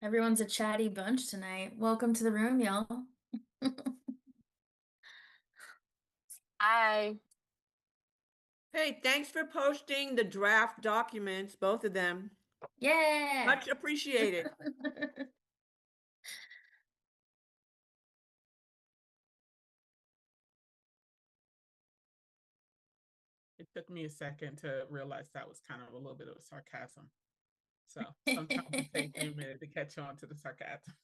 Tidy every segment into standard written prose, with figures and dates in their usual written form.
Everyone's a chatty bunch tonight. Welcome to the room, y'all. I Hey, thanks for posting the draft documents, both of them. Yeah. Much appreciated. It took me a second to realize that was kind of a little bit of sarcasm. So sometimes it takes me a minute to catch on to the sarcasm.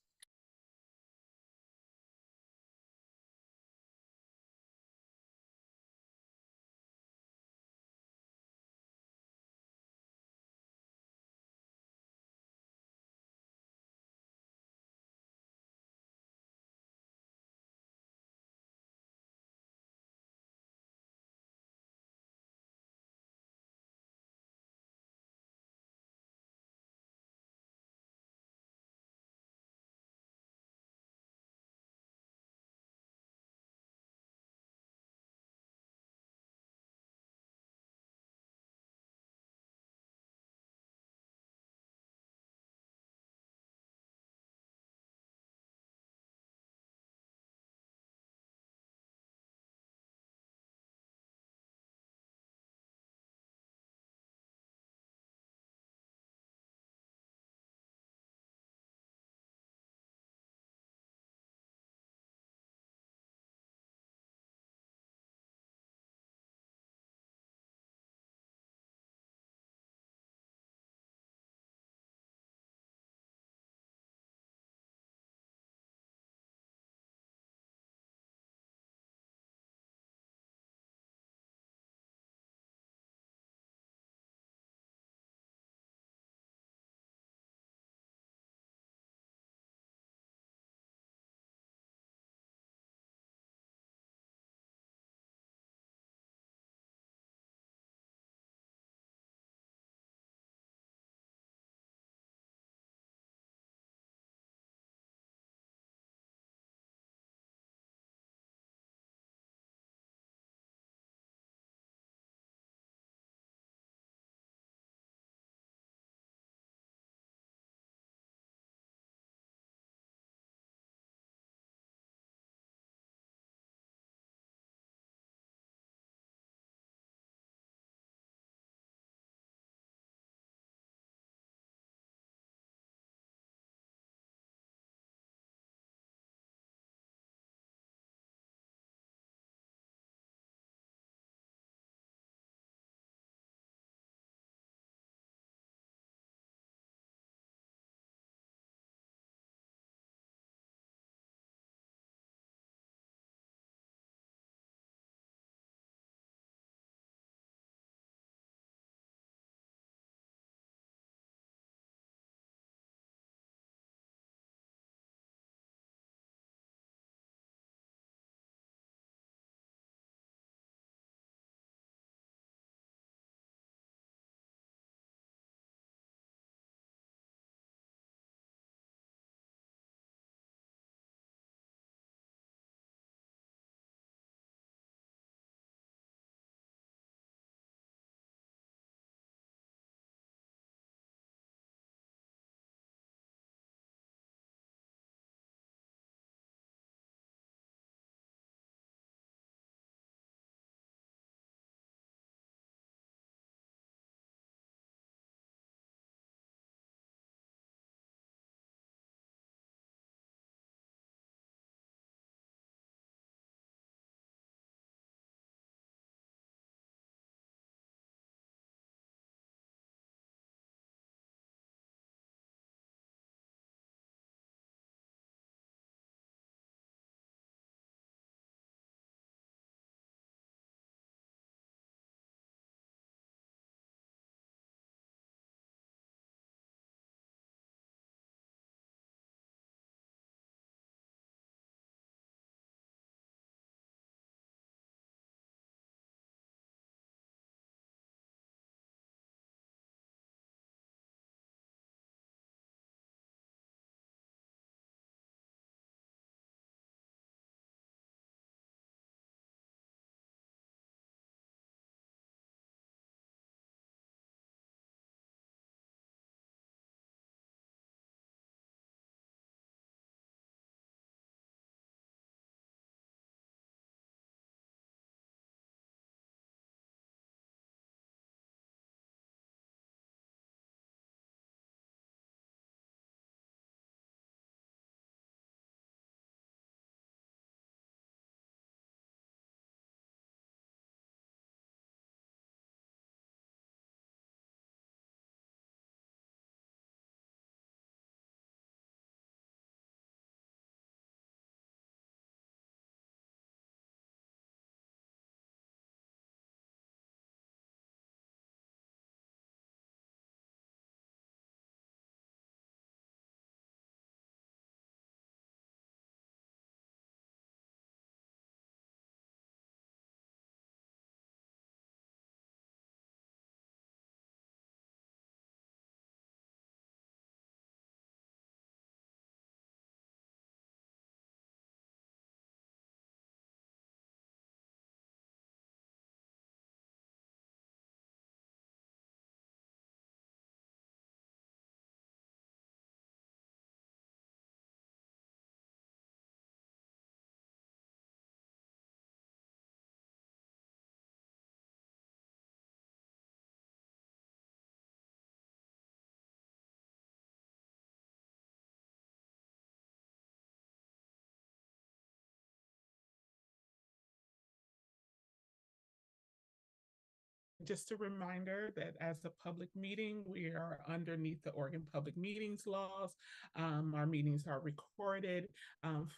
just a reminder that as a public meeting, we are underneath the Oregon Public Meetings laws. Our meetings are recorded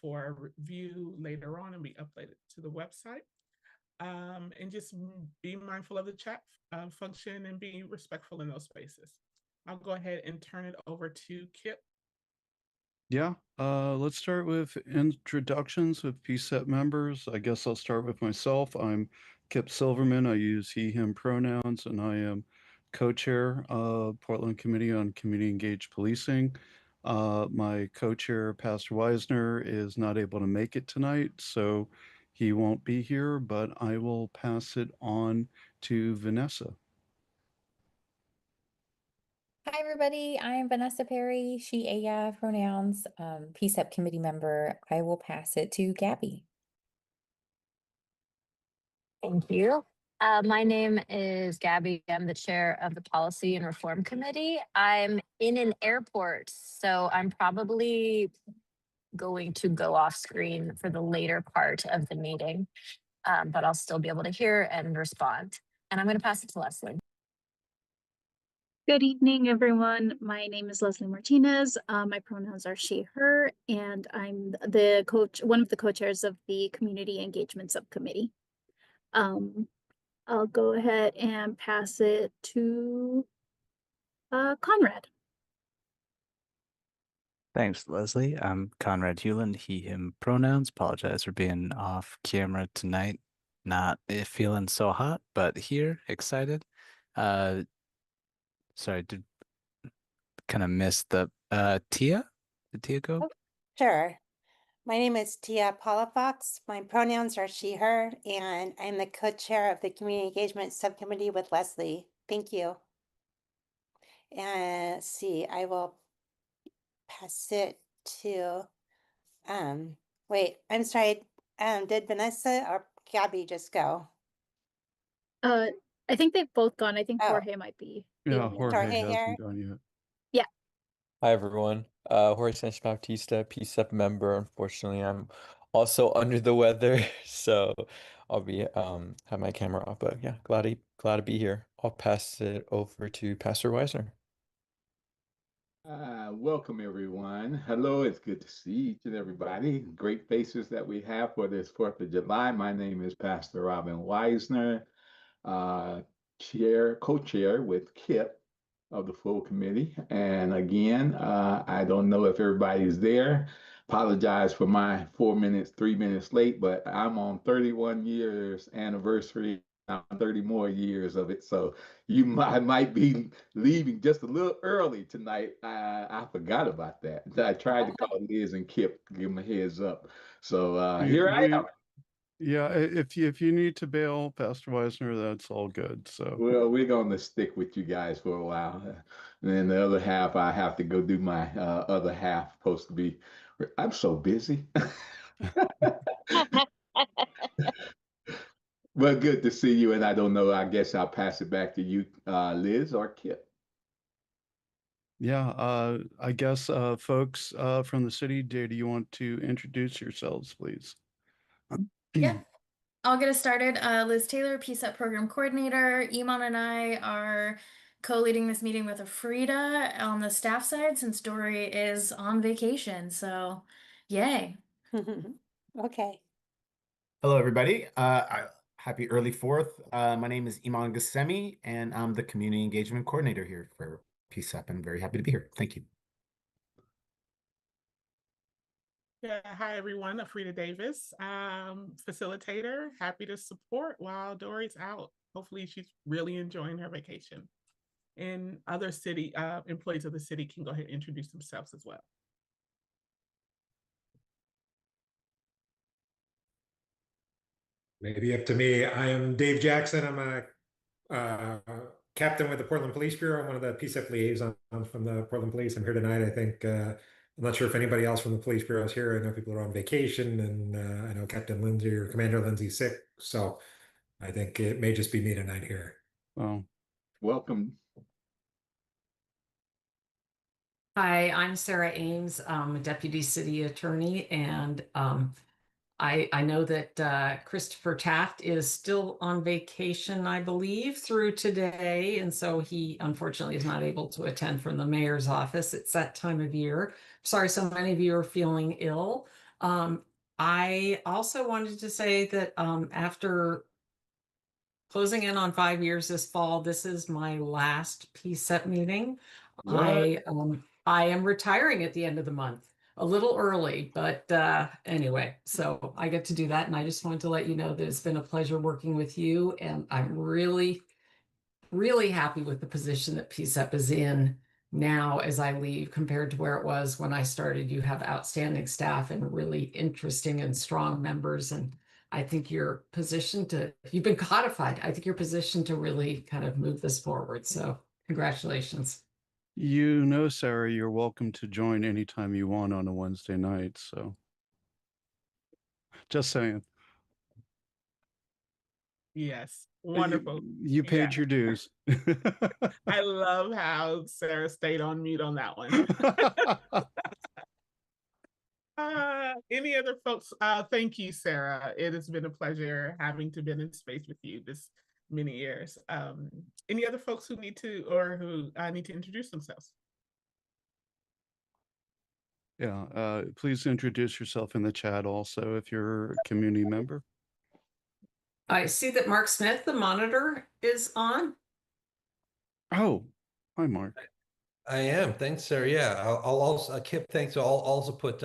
for review later on and be uploaded to the website. And just be mindful of the chat function and be respectful in those spaces. I'll go ahead and turn it over to Kip. Yeah, let's start with introductions with PCEP members. I guess I'll start with myself. I'm Kip Silverman. I use he, him pronouns, and I am co-chair of Portland Committee on Community Engaged Policing. My co-chair, Pastor Wisner, is not able to make it tonight, so he won't be here, but I will pass it on to Vanessa. Hi, everybody. I am Vanessa Perry, she, aya pronouns, PCEP committee member. I will pass it to Gabby. Thank you. My name is Gabby. I'm the chair of the Policy and Reform Committee. I'm in an airport, so I'm probably going to go off screen for the later part of the meeting, but I'll still be able to hear and respond. And I'm going to pass it to Leslie. Good evening, everyone. My name is Leslie Martinez. My pronouns are she, her, and I'm the one of the co-chairs of the Community Engagement Subcommittee. I'll go ahead and pass it to Conrad. Thanks, Leslie. I'm Conrad Hewland, he, him pronouns. Apologize for being off camera tonight. Not feeling so hot, but here, excited. Sorry, did kind of miss the Tia? Did Tia go? Oh, sure. My name is Tia Palafox. My pronouns are she, her, and I'm the co-chair of the Community Engagement Subcommittee with Leslie. Thank you. And let's see, I will pass it to, wait, I'm sorry. Did Vanessa or Gabby just go? I think they've both gone. I think Oh. Jorge might be. the Yeah, only one. Jorge Jorge here? hasn't gone yet. Hi everyone, Jorge Sanchez Bautista, PCEP member. Unfortunately, I'm also under the weather, so I'll be have my camera off. But yeah, glad to be here. I'll pass it over to Pastor Wisner. Welcome everyone. Hello, it's good to see each and everybody. Great faces that we have for this 4th of July. My name is Pastor Robin Wisner, co-chair with Kip of the full committee. And again, I don't know if everybody's there. Apologize for my 3 minutes late, but I'm on 31 years anniversary. 30 more years of it, so I might be leaving just a little early tonight. I forgot about that. I tried to call Liz and Kip, give them a heads up. So here I am. Yeah, if you need to bail, Pastor Wisner, that's all good. So Well, we're gonna stick with you guys for a while, and then the other half I have to go do my other half. Supposed to be, I'm so busy. Well, good to see you, and I don't know. I guess I'll pass it back to you, Liz or Kip. yeah, I guess folks from the city, do you want to introduce yourselves, please? Yeah, I'll get us started. Liz Taylor, PCEP Program Coordinator. Iman and I are co-leading this meeting with Afrida on the staff side since Dory is on vacation. So, yay. Okay. Hello, everybody. Happy early 4th. My name is Iman Gassemi, and I'm the Community Engagement Coordinator here for PCEP. I'm very happy to be here. Thank you. Yeah, hi everyone, Afrida Davis, facilitator, happy to support while Dory's out. Hopefully she's really enjoying her vacation. And other city employees of the city can go ahead and introduce themselves as well. Maybe up to me. I am Dave Jackson. I'm a captain with the Portland Police Bureau. I'm one of the PCEP liaisons from the Portland Police. I'm here tonight. I think I'm not sure if anybody else from the Police Bureau is here. I know people are on vacation, and I know Captain Lindsay or Commander Lindsay's sick. So I think it may just be me tonight here. Oh, welcome. Hi, I'm Sarah Ames. I'm a deputy city attorney, and I know that Christopher Taft is still on vacation, I believe, through today. And so he unfortunately is not able to attend from the mayor's office. It's that time of year. Sorry, so many of you are feeling ill. I also wanted to say that after closing in on 5 years this fall, this is my last PCEP meeting. What? I am retiring at the end of the month. A little early, but anyway, so I get to do that. And I just wanted to let you know that it's been a pleasure working with you. And I'm really, really happy with the position that PCEP is in now as I leave compared to where it was when I started. You have outstanding staff and really interesting and strong members. And I think you're positioned to, you've been codified. I think you're positioned to really kind of move this forward. So congratulations. You know, Sarah, you're welcome to join anytime you want on a Wednesday night. So just saying. Yes, You, wonderful. you Yeah, paid your dues. I love how Sarah stayed on mute on that one. Any other folks? Thank you, Sarah. It has been a pleasure having to been in space with you this many years. Any other folks who need to or who need to introduce themselves? Yeah, please introduce yourself in the chat also if you're a community member. I see that Mark Smith, the monitor, is on. Oh, hi, Mark. I am. Thanks, Sarah. Yeah, I'll also, Kip, thanks. I'll also put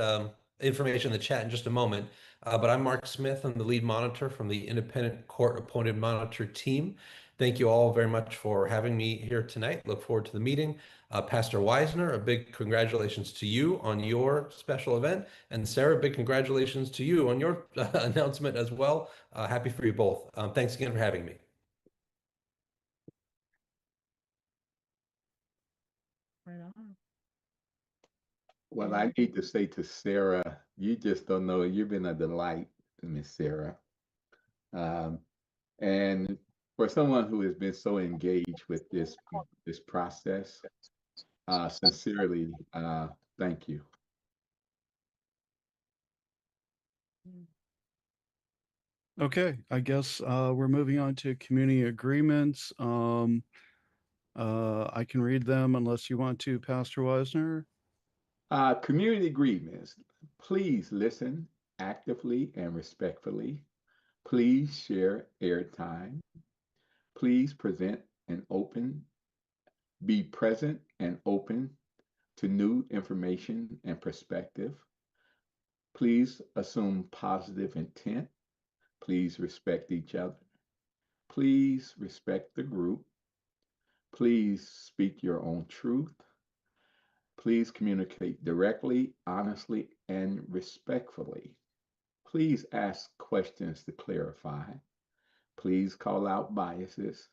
information in the chat in just a moment. But I'm Mark Smith. I'm the lead monitor from the independent court appointed monitor team. Thank you all very much for having me here tonight. Look forward to the meeting. Pastor Weisner, a big congratulations to you on your special event. And Sarah, big congratulations to you on your announcement as well. Happy for you both. Thanks again for having me. Right on. Well, I need to say to Sarah, you just don't know, you've been a delight, Miss Sarah. And for someone who has been so engaged with this process, sincerely, thank you. Okay, I guess we're moving on to community agreements. I can read them unless you want to, Pastor Weisner. Community agreements. Please listen actively and respectfully. Please share airtime. Please be present and open to new information and perspective. Please assume positive intent. Please respect each other. Please respect the group. Please speak your own truth. Please communicate directly, honestly, and respectfully. Please ask questions to clarify. Please call out biases.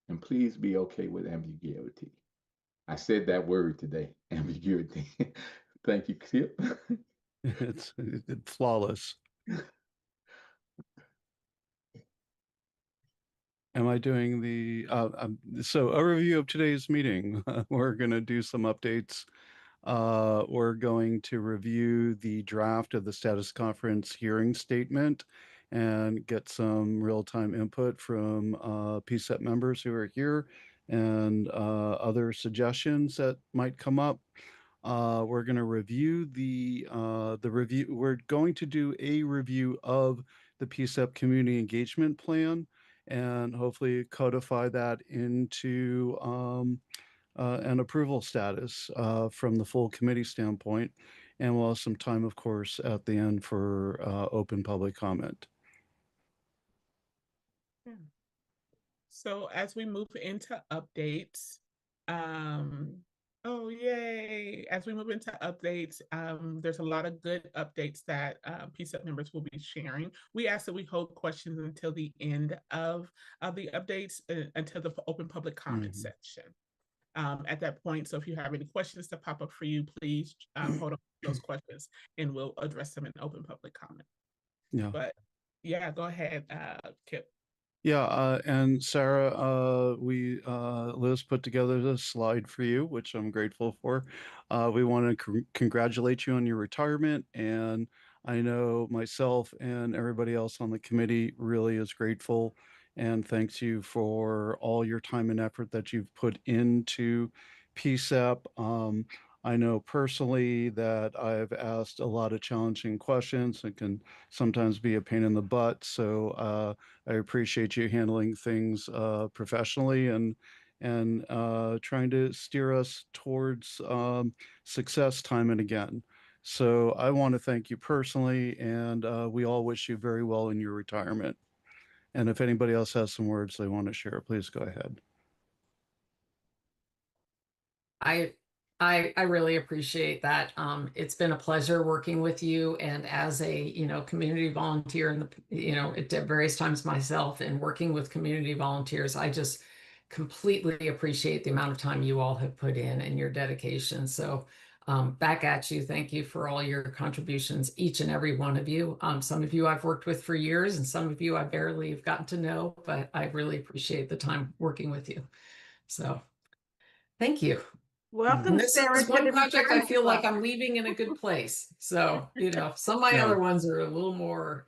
And please be okay with ambiguity. I said that word today, ambiguity. Thank you, Kip. It's flawless. Am I doing the so overview of today's meeting? We're going to do some updates. We're going to review the draft of the status conference hearing statement and get some real-time input from PCEP members who are here and other suggestions that might come up. We're going to review the review. We're going to do a review of the PCEP community engagement plan and hopefully codify that into an approval status from the full committee standpoint. And we'll have some time, of course, at the end for open public comment. Yeah. So as we move into updates, oh yay! As we move into updates, there's a lot of good updates that PCEP members will be sharing. We ask that we hold questions until the end of the updates, until the open public comment section. At that point, so if you have any questions that pop up for you, please hold on to those questions and we'll address them in open public comment. Yeah. But yeah, go ahead, Kip. Yeah, and Sarah, Liz put together this slide for you, which I'm grateful for. We want to congratulate you on your retirement, and I know myself and everybody else on the committee really is grateful and thanks you for all your time and effort that you've put into PCEP. I know personally that I've asked a lot of challenging questions and can sometimes be a pain in the butt. So I appreciate you handling things professionally and trying to steer us towards success time and again. So I want to thank you personally, and we all wish you very well in your retirement. And if anybody else has some words they want to share, please go ahead. I I really appreciate that. It's been a pleasure working with you, and as a community volunteer in the at various times myself, and working with community volunteers, I just completely appreciate the amount of time you all have put in and your dedication. So back at you. Thank you for all your contributions, each and every one of you. Some of you I've worked with for years, and some of you I barely have gotten to know, but I really appreciate the time working with you. So thank you. Welcome, This Sarah, is to one the project I Retirement feel like Club. I'm leaving in a good place. So, some of my Yeah. other ones are a little more,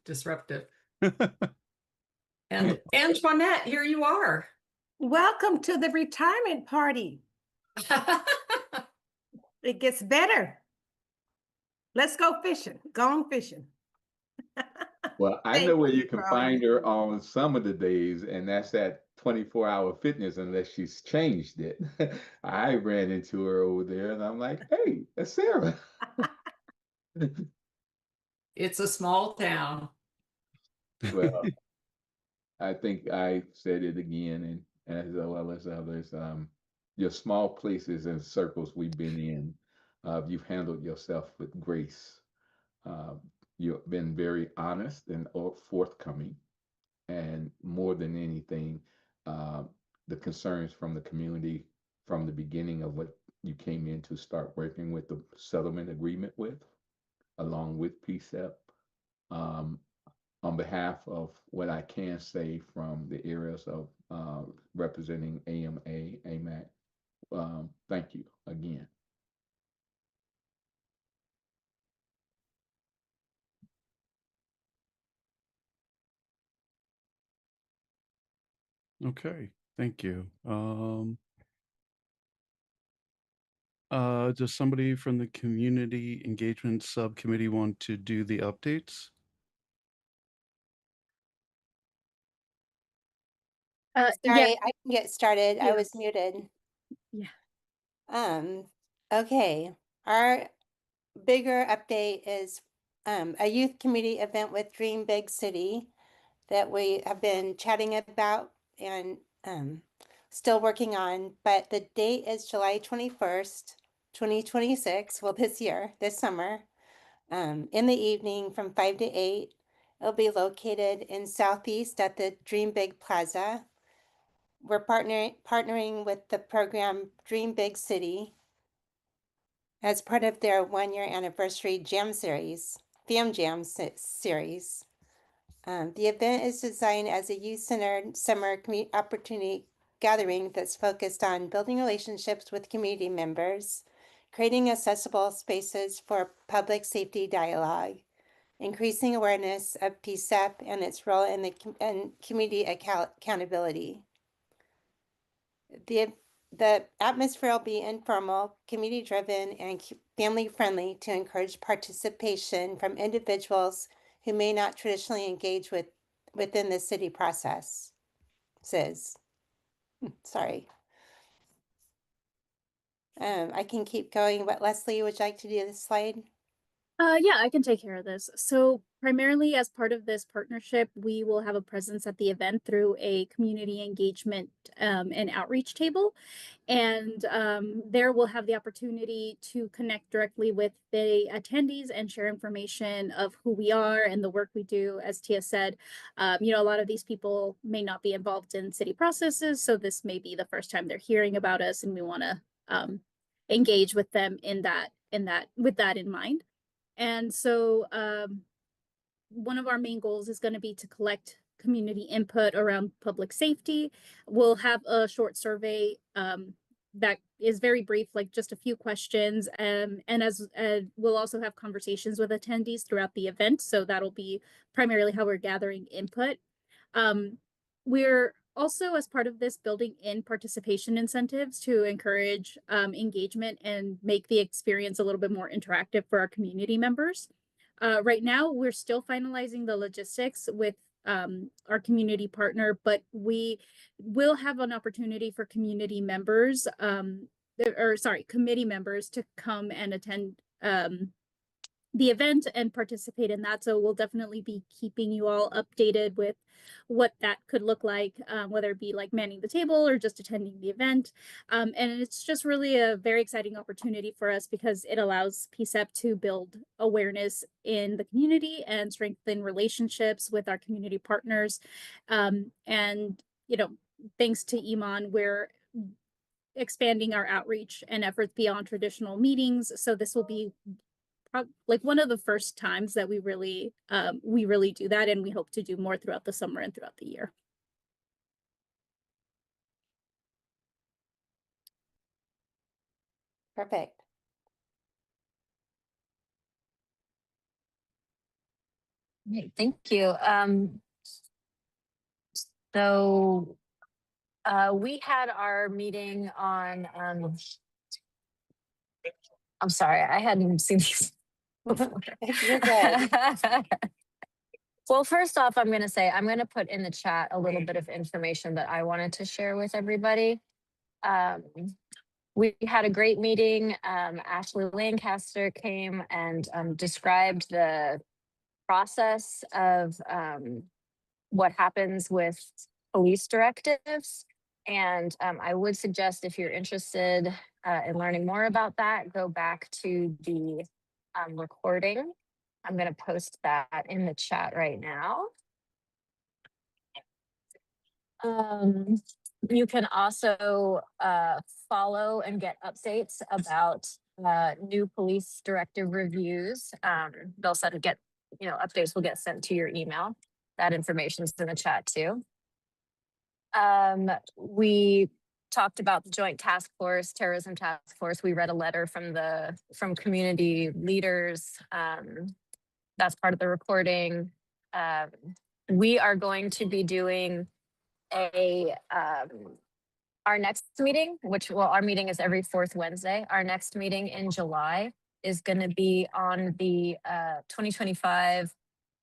disruptive. And Antoinette, here you are. Welcome to the retirement party. It gets better. Let's go fishing. Gone fishing. Well, I Thank know where you you can for all you find her do. on some of the days, and that's at 24-hour fitness, unless she's changed it. I ran into her over there, and I'm like, hey, that's Sarah. It's a small town. Well, I think I said it again, and as well as others, your small places and circles we've been in, you've handled yourself with grace. Uh, you've been very honest and forthcoming, and more than anything, uh, the concerns from the community from the beginning of what you came in to start working with the settlement agreement with, along with PCEP. Um, on behalf of what I can say from the areas of representing AMA, AMAC, thank you again. Okay, thank you. Does somebody from the Community Engagement Subcommittee want to do the updates? Yeah, Sorry, I can get started. I Yeah. was muted. yeah. Okay. Our bigger update is a youth community event with Dream Big City that we have been chatting about and still working on, but the date is July 21st, 2026. Well, this summer, in the evening from 5 to 8. It'll be located in Southeast at the Dream Big Plaza. We're partnering with the program Dream Big City as part of their 1-year anniversary jam series, Fam Jam series. The event is designed as a youth-centered summer opportunity gathering that's focused on building relationships with community members, creating accessible spaces for public safety dialogue, increasing awareness of PCEP and its role in the community accountability. The atmosphere will be informal, community-driven, and family-friendly to encourage participation from individuals who may not traditionally engage within the city process. Sorry. I can keep going, but Leslie, would you like to do this slide? Yeah, I can take care of this. So primarily as part of this partnership, we will have a presence at the event through a community engagement and outreach table. And there we'll have the opportunity to connect directly with the attendees and share information of who we are and the work we do. As Tia said, a lot of these people may not be involved in city processes, so this may be the first time they're hearing about us, and we want to engage with them with that in mind. And so one of our main goals is going to be to collect community input around public safety. We'll have a short survey that is very brief, like just a few questions. And as we'll also have conversations with attendees throughout the event. So that'll be primarily how we're gathering input. We're also, as part of this, building in participation incentives to encourage engagement and make the experience a little bit more interactive for our community members. Right now, we're still finalizing the logistics with our community partner, but we will have an opportunity for community members, committee members to come and attend the event and participate in that. So we'll definitely be keeping you all updated with what that could look like, whether it be like manning the table or just attending the event. And it's just really a very exciting opportunity for us because it allows PCCEP to build awareness in the community and strengthen relationships with our community partners. And, you know, thanks to Iman, we're expanding our outreach and efforts beyond traditional meetings. So this will be like one of the first times that we really do that, and we hope to do more throughout the summer and throughout the year. Perfect. Great, thank you. So we had our meeting on, I'm sorry, I hadn't seen these before. You're good. Well, first off, I'm going to say, I'm going to put in the chat a little bit of information that I wanted to share with everybody. We had a great meeting. Ashley Lancaster came and described the process of what happens with police directives. And I would suggest, if you're interested in learning more about that, go back to the recording. I'm going to post that in the chat right now. You can also follow and get updates about new police directive reviews. They'll get, updates will get sent to your email. That information is in the chat too. We talked about the Joint Task Force, Terrorism Task Force. We read a letter from community leaders. That's part of the recording. We are going to be doing our next meeting, our meeting is every fourth Wednesday. Our next meeting in July is going to be on the 2025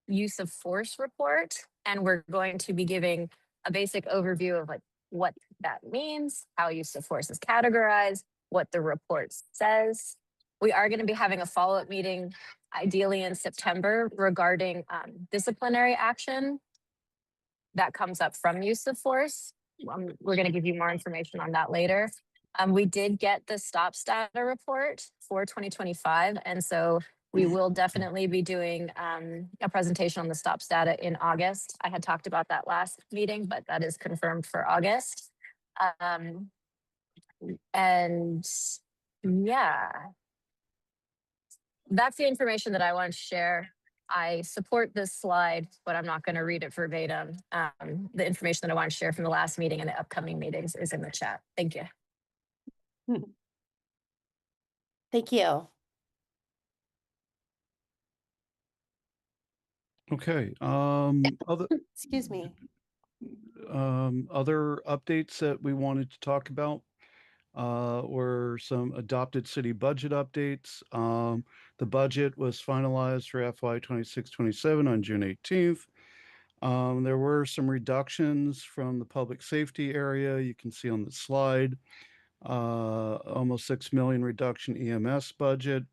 use of force report. And we're going to be giving a basic overview of like what that means, how use of force is categorized, what the report says. We are going to be having a follow-up meeting, ideally in September, regarding disciplinary action that comes up from use of force. We're going to give you more information on that later. We did get the STOPS data report for 2025. And so we will definitely be doing a presentation on the STOPS data in August. I had talked about that last meeting, but that is confirmed for August. And yeah, that's the information that I want to share. I support this slide, but I'm not going to read it verbatim. The information that I want to share from the last meeting and the upcoming meetings is in the chat. Thank you. Thank you. Okay. Excuse me. Other updates that we wanted to talk about were some adopted city budget updates. The budget was finalized for FY 26-27 on June 18th. There were some reductions from the public safety area. You can see on the slide, almost 6 million reduction EMS budget,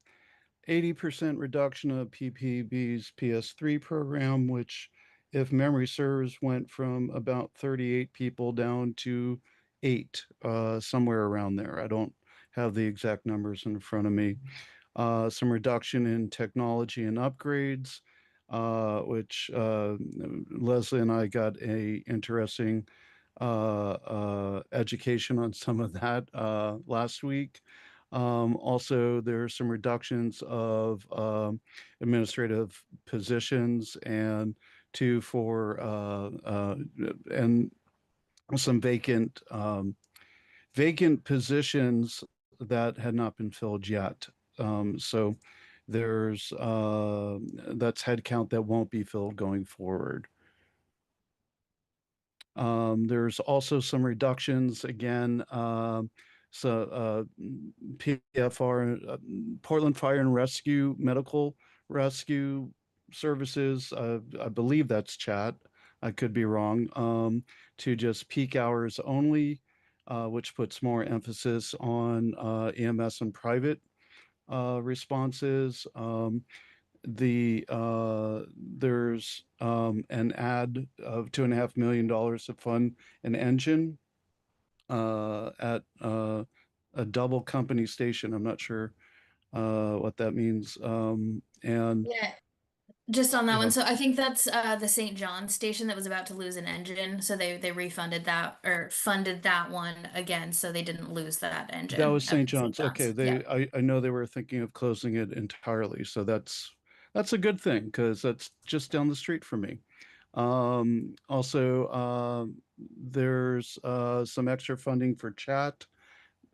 80% reduction of PPB's PS3 program, which, if memory serves, went from about 38 people down to 8, somewhere around there. I don't have the exact numbers in front of me. Some reduction in technology and upgrades, which Leslie and I got a interesting education on some of that last week. Also, there are some reductions of administrative positions and and some vacant vacant positions that had not been filled yet. So there's that's headcount that won't be filled going forward. There's also some reductions again. PFR, Portland Fire and Rescue Medical Rescue Services, I believe that's chat. I could be wrong. To just peak hours only, which puts more emphasis on EMS and private responses. There's an ad of $2.5 million to fund an engine at a double company station. I'm not sure what that means. And Yeah, just on that one. yeah, So I think that's the St. John station that was about to lose an engine. So they refunded that or funded that one again, so they didn't lose that that engine was at St. St. John's. Okay, John's. Yeah. I know they were thinking of closing it entirely, so that's a good thing because that's just down the street from me. Also, there's some extra funding for chat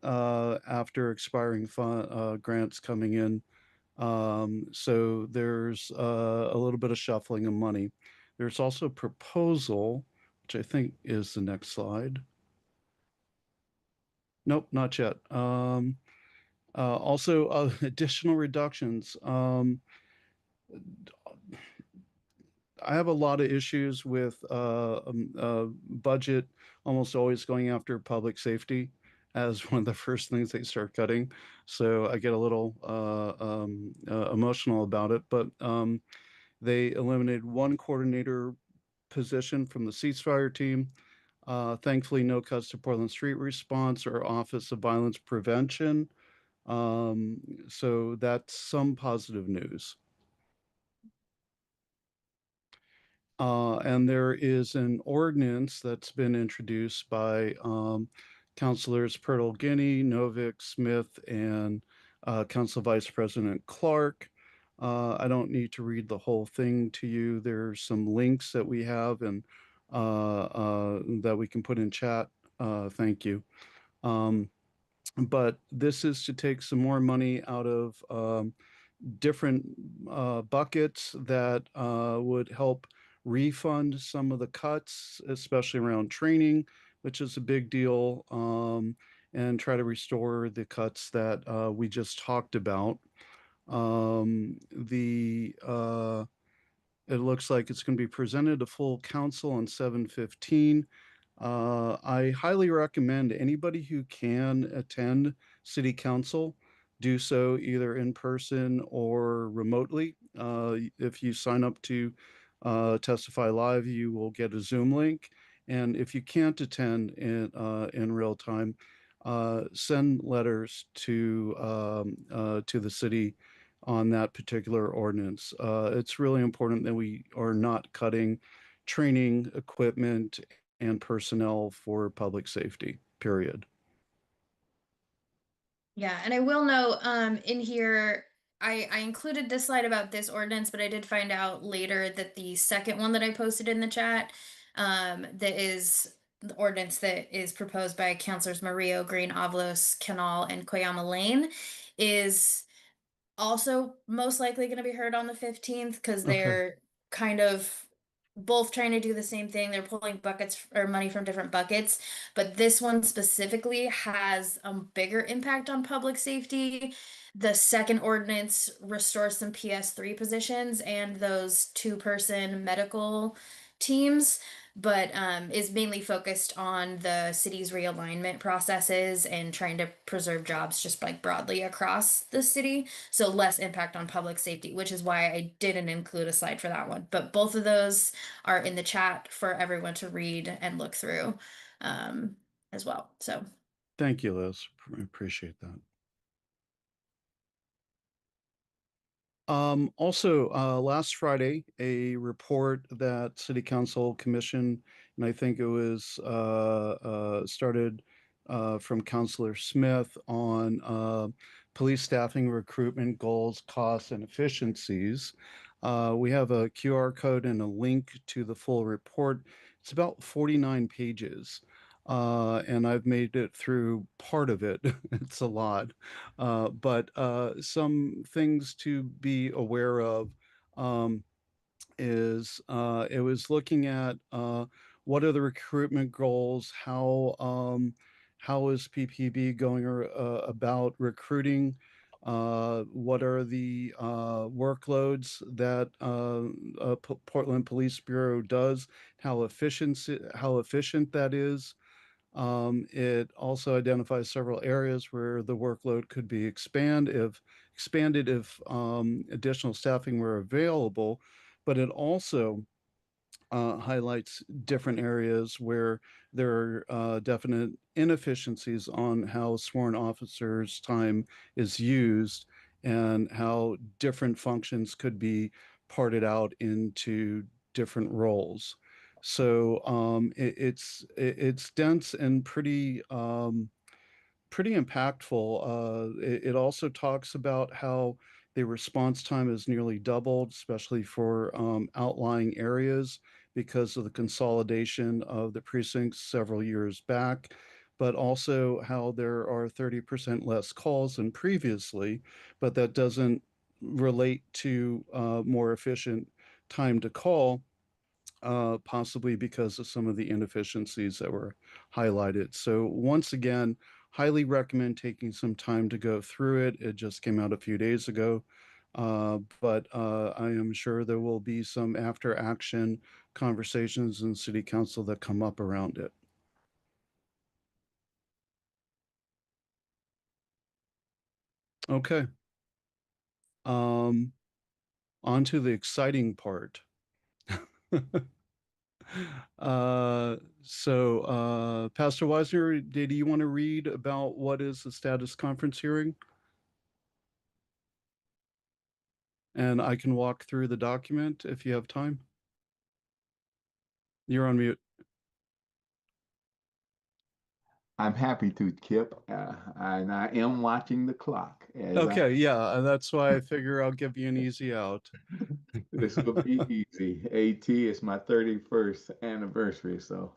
after expiring grants coming in. So there's a little bit of shuffling of money. There's also proposal, which I think is the next slide. Nope, not yet. Also, additional reductions. I have a lot of issues with budget almost always going after public safety as one of the first things they start cutting. So I get a little emotional about it. But they eliminated one coordinator position from the ceasefire team. Thankfully, no cuts to Portland Street Response or Office of Violence Prevention. So that's some positive news. And there is an ordinance that's been introduced by Councilors Purtle Guinea, Novick, Smith, and Council Vice President Clark. I don't need to read the whole thing to you. There's some links that we have and that we can put in chat. Thank you. But this is to take some more money out of different buckets that would help refund some of the cuts, especially around training, which is a big deal, and try to restore the cuts that we just talked about. It looks like it's going to be presented to full council on 7/15. I highly recommend anybody who can attend city council do so either in person or remotely. If you sign up to testify live, you will get a Zoom link. And if you can't attend in real time, send letters to the city on that particular ordinance. It's really important that we are not cutting training, equipment, and personnel for public safety, period. Yeah, and I will note in here I included this slide about this ordinance, but I did find out later that the second one that I posted in the chat, that is the ordinance that is proposed by Councilors Mario, Green, Avalos, Canal, and Koyama Lane, is also most likely going to be heard on the 15th because Okay. they're kind of both trying to do the same thing. They're pulling buckets or money from different buckets, but this one specifically has a bigger impact on public safety. The second ordinance restores some PS3 positions and those two-person medical teams, but is mainly focused on the city's realignment processes and trying to preserve jobs just like broadly across the city. So less impact on public safety, which is why I didn't include a slide for that one. But both of those are in the chat for everyone to read and look through as well. So Thank you, Liz. Appreciate that. Also, last Friday, a report that City Council commissioned, and I think it was started from Councilor Smith on police staffing, recruitment goals, costs, and efficiencies. We have a QR code and a link to the full report. It's about 49 pages. and I've made it through part of it. It's a lot, but some things to be aware of. Um, is it was looking at what are the recruitment goals, how is PPB going about recruiting, what are the workloads that Portland Police Bureau does, how efficient that is. It also identifies several areas where the workload could be expanded if additional staffing were available, but it also highlights different areas where there are definite inefficiencies on how sworn officers' time is used and how different functions could be parted out into different roles. So it's dense and pretty impactful. It also talks about how the response time has nearly doubled, especially for outlying areas because of the consolidation of the precincts several years back, but also how there are 30% less calls than previously, but that doesn't relate to more efficient time to call, possibly because of some of the inefficiencies that were highlighted. So once again, highly recommend taking some time to go through it. It just came out a few days ago, but I am sure there will be some after action conversations in city council that come up around it. Okay. On to the exciting part. Pastor Wisner, do you want to read about what is the status conference hearing? And I can walk through the document if you have time. You're on mute. I'm happy to, Kip, and I am watching the clock. Okay, yeah, that's why I figure I'll give you an easy out. This will be easy. AT is my 31st anniversary, so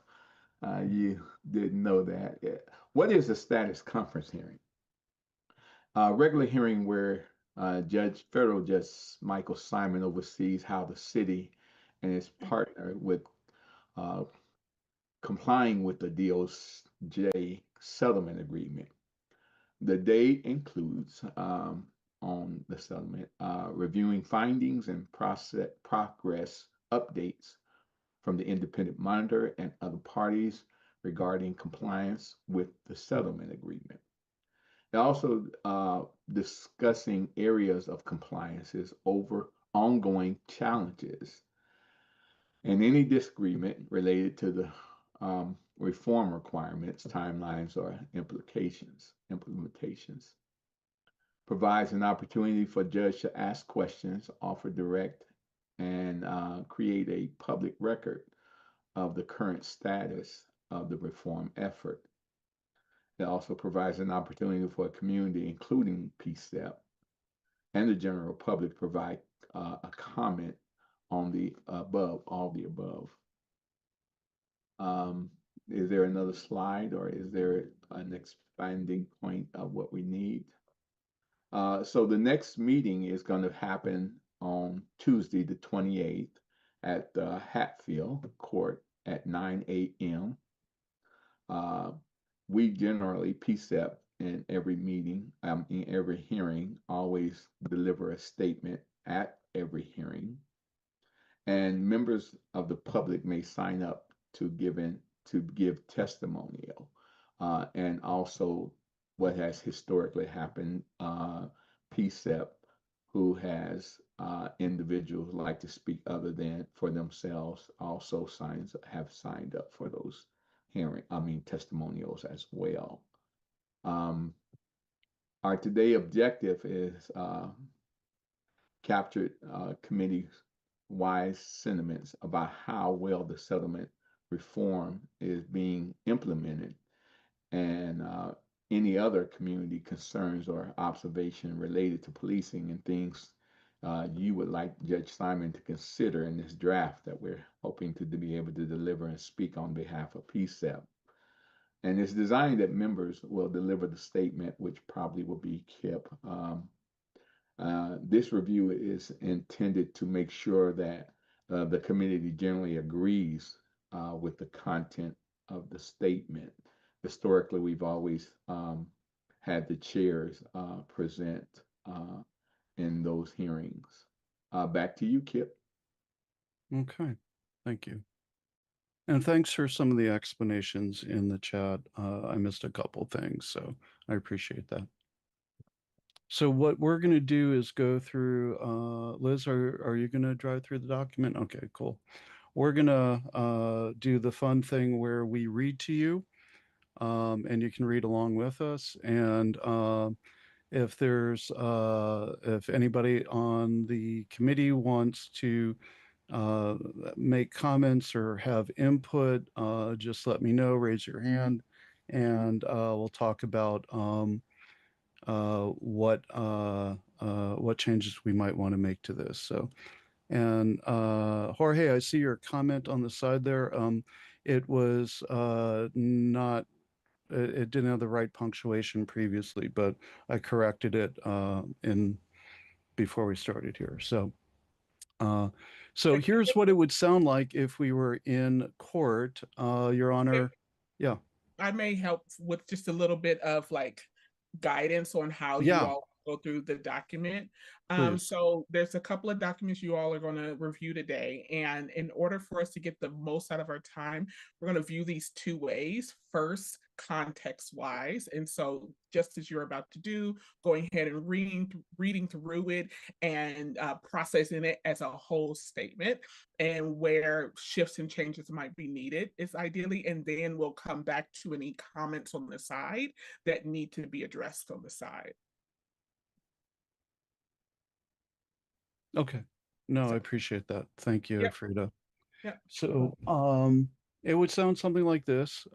you didn't know that yet. What is a status conference hearing? Regular hearing where Federal Judge Michael Simon oversees how the city and its partner with uh, complying with the DOJ settlement agreement. The date includes on the settlement reviewing findings and progress updates from the independent monitor and other parties regarding compliance with the settlement agreement. They're also discussing areas of compliances over ongoing challenges and any disagreement related to the reform requirements, timelines, or implementations. Provides an opportunity for judge to ask questions, offer direct, and create a public record of the current status of the reform effort. It also provides an opportunity for a community, including PCCEP and the general public, to provide a comment on the above, all the above. Is there another slide, or is there an expanding point of what we need? So the next meeting is going to happen on Tuesday, the 28th at the Hatfield Court at 9 a.m. We generally, PCCEP, in every meeting, in every hearing, always deliver a statement at every hearing. And members of the public may sign up to give testimonial, and also what has historically happened. PCCEP, who has individuals like to speak other than for themselves, also have signed up for those testimonials as well. Our today objective is captured committee wise sentiments about how well the settlement reform is being implemented, and any other community concerns or observation related to policing and things you would like Judge Simon to consider in this draft that we're hoping to be able to deliver and speak on behalf of PCCEP. And it's designed that members will deliver the statement, which probably will be Kip. This review is intended to make sure that the community generally agrees with the content of the statement. Historically, we've always had the chairs present in those hearings. Back to you, Kip. Okay, thank you. And thanks for some of the explanations in the chat. I missed a couple things, so I appreciate that. So what we're going to do is go through, Liz, are you going to drive through the document? Okay, cool. We're going to do the fun thing where we read to you, and you can read along with us. And if there's, if anybody on the committee wants to make comments or have input, just let me know, raise your hand, and we'll talk about what changes we might want to make to this. So, and Jorge, I see your comment on the side there. It was not, it didn't have the right punctuation previously, but I corrected it in before we started here. So, so here's what it would sound like if we were in court, Your Honor. Yeah. I may help with just a little bit of like guidance on how you Yeah. all go through the document. Please. So there's a couple of documents you all are going to review today. And in order for us to get the most out of our time, we're going to view these two ways. First, context wise. And so just as you're about to do, going ahead and reading through it and processing it as a whole statement, and where shifts and changes might be needed is ideally, and then we'll come back to any comments on the side that need to be addressed on the side. Okay. No, I appreciate that. Thank you, Yep. Frida. Yep. So, it would sound something like this.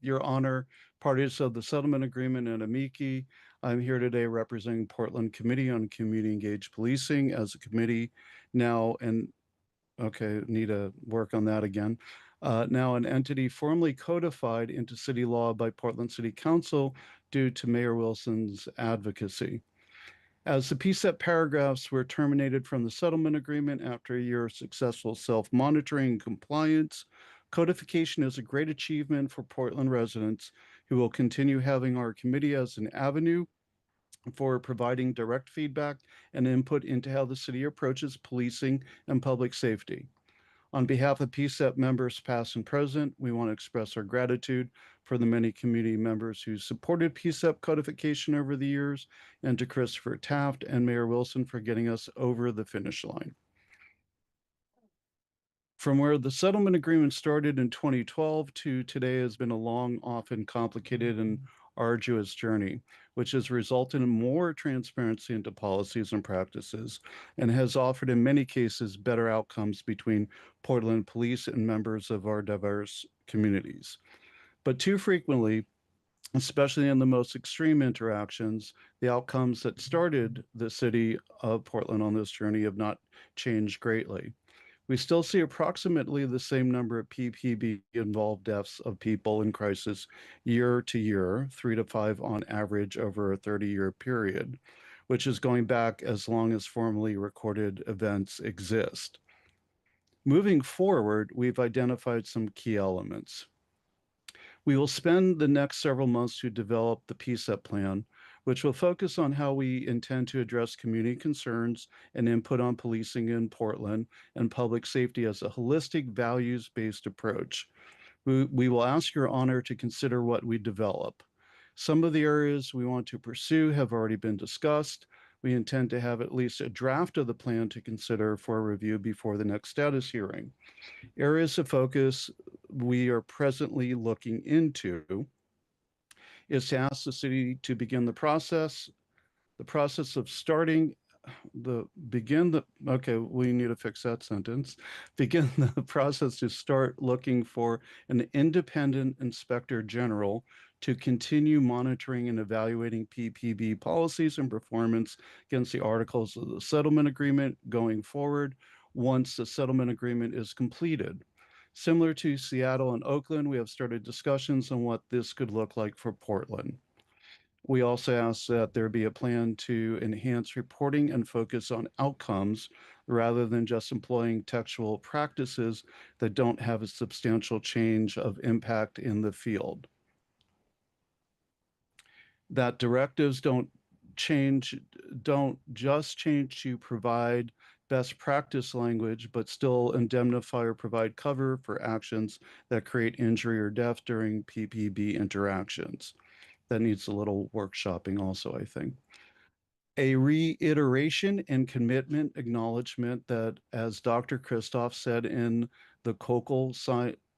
Your Honor, parties of the settlement agreement and amici, I'm here today representing Portland Committee on Community Engaged Policing as a committee now, and okay, need to work on that again. Now an entity formally codified into city law by Portland City Council due to Mayor Wilson's advocacy. As the PCEP paragraphs were terminated from the settlement agreement after a year of successful self-monitoring and compliance, codification is a great achievement for Portland residents who will continue having our committee as an avenue for providing direct feedback and input into how the city approaches policing and public safety. On behalf of PCEP members past and present, we want to express our gratitude for the many community members who supported PCEP codification over the years, and to Christopher Taft and Mayor Wilson for getting us over the finish line. From where the settlement agreement started in 2012 to today has been a long, often complicated and arduous journey, which has resulted in more transparency into policies and practices, and has offered in many cases better outcomes between Portland police and members of our diverse communities. But too frequently, especially in the most extreme interactions, the outcomes that started the city of Portland on this journey have not changed greatly. We still see approximately the same number of PPB involved deaths of people in crisis year to year, 3 to 5 on average over a 30-year period, which is going back as long as formally recorded events exist. Moving forward, we've identified some key elements. We will spend the next several months to develop the PCEP plan, which will focus on how we intend to address community concerns and input on policing in Portland and public safety as a holistic, values-based approach. We will ask your honor to consider what we develop. Some of the areas we want to pursue have already been discussed. We intend to have at least a draft of the plan to consider for review before the next status hearing. Areas of focus we are presently looking into is to ask the city to begin the process of starting okay, we need to fix that sentence. Begin the process to start looking for an independent inspector general to continue monitoring and evaluating PPB policies and performance against the articles of the settlement agreement going forward once the settlement agreement is completed. Similar to Seattle and Oakland, we have started discussions on what this could look like for Portland. We also ask that there be a plan to enhance reporting and focus on outcomes rather than just employing textual practices that don't have a substantial change of impact in the field. That directives don't just change to provide best practice language, but still indemnify or provide cover for actions that create injury or death during PPB interactions. That needs a little workshopping also, I think. A reiteration and commitment acknowledgement that, as Dr. Christoph said in the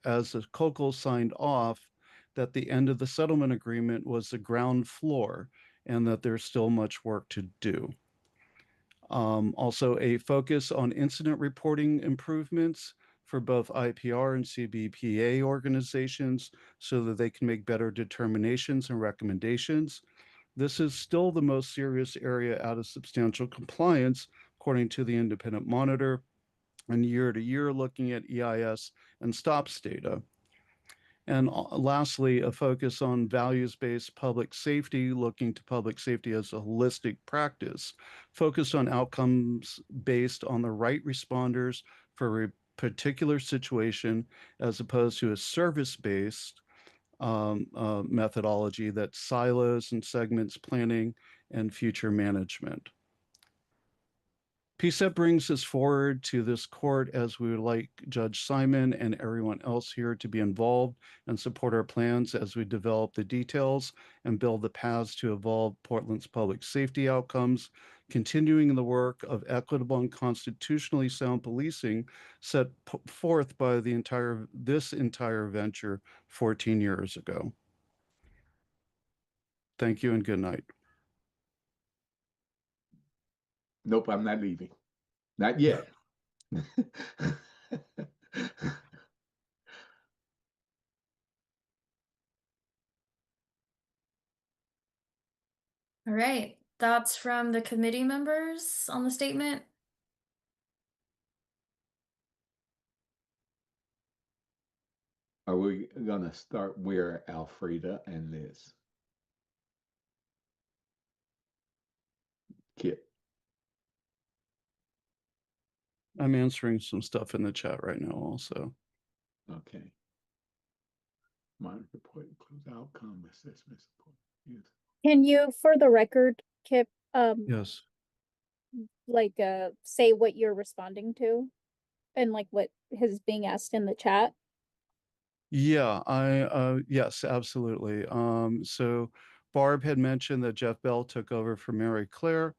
as the COCL signed off, that the end of the settlement agreement was the ground floor and that there's still much work to do. Also, a focus on incident reporting improvements for both IPR and CBPA organizations so that they can make better determinations and recommendations. This is still the most serious area out of substantial compliance, according to the independent monitor, and year to year looking at EIS and STOPS data. And lastly, a focus on values-based public safety, looking to public safety as a holistic practice, focused on outcomes based on the right responders for a particular situation, as opposed to a service-based methodology that silos and segments planning and future management. PCCEP brings us forward to this court as we would like Judge Simon and everyone else here to be involved and support our plans as we develop the details and build the paths to evolve Portland's public safety outcomes, continuing the work of equitable and constitutionally sound policing set forth by this entire venture 14 years ago. Thank you and good night. Nope, I'm not leaving. Not yet. All right, thoughts from the committee members on the statement? Are we gonna start where Alfreda and Liz? Kip. I'm answering some stuff in the chat right now also. Okay. Monitor report includes outcome assessment support. Yes. Can you, for the record, Kip, Yes. say what you're responding to and like what is being asked in the chat? Yeah, yes, absolutely. So Barb had mentioned that Jeff Bell took over for Mary Claire,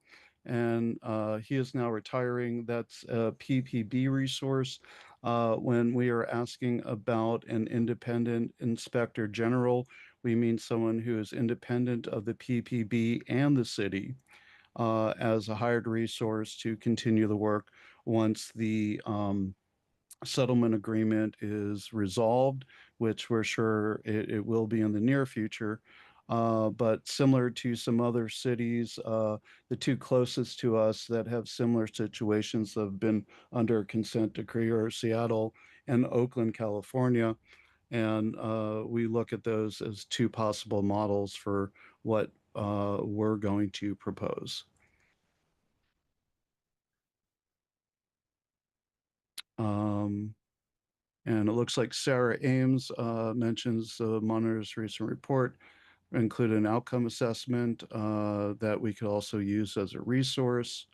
and he is now retiring. That's a PPB resource. When we are asking about an independent inspector general, we mean someone who is independent of the PPB and the city as a hired resource to continue the work once the settlement agreement is resolved, which we're sure it will be in the near future. But similar to some other cities, the two closest to us that have similar situations have been under consent decree are Seattle and Oakland, California. And we look at those as two possible models for what we're going to propose. And it looks like Sarah Ames mentions the monitor's recent report included an outcome assessment that we could also use as a resource.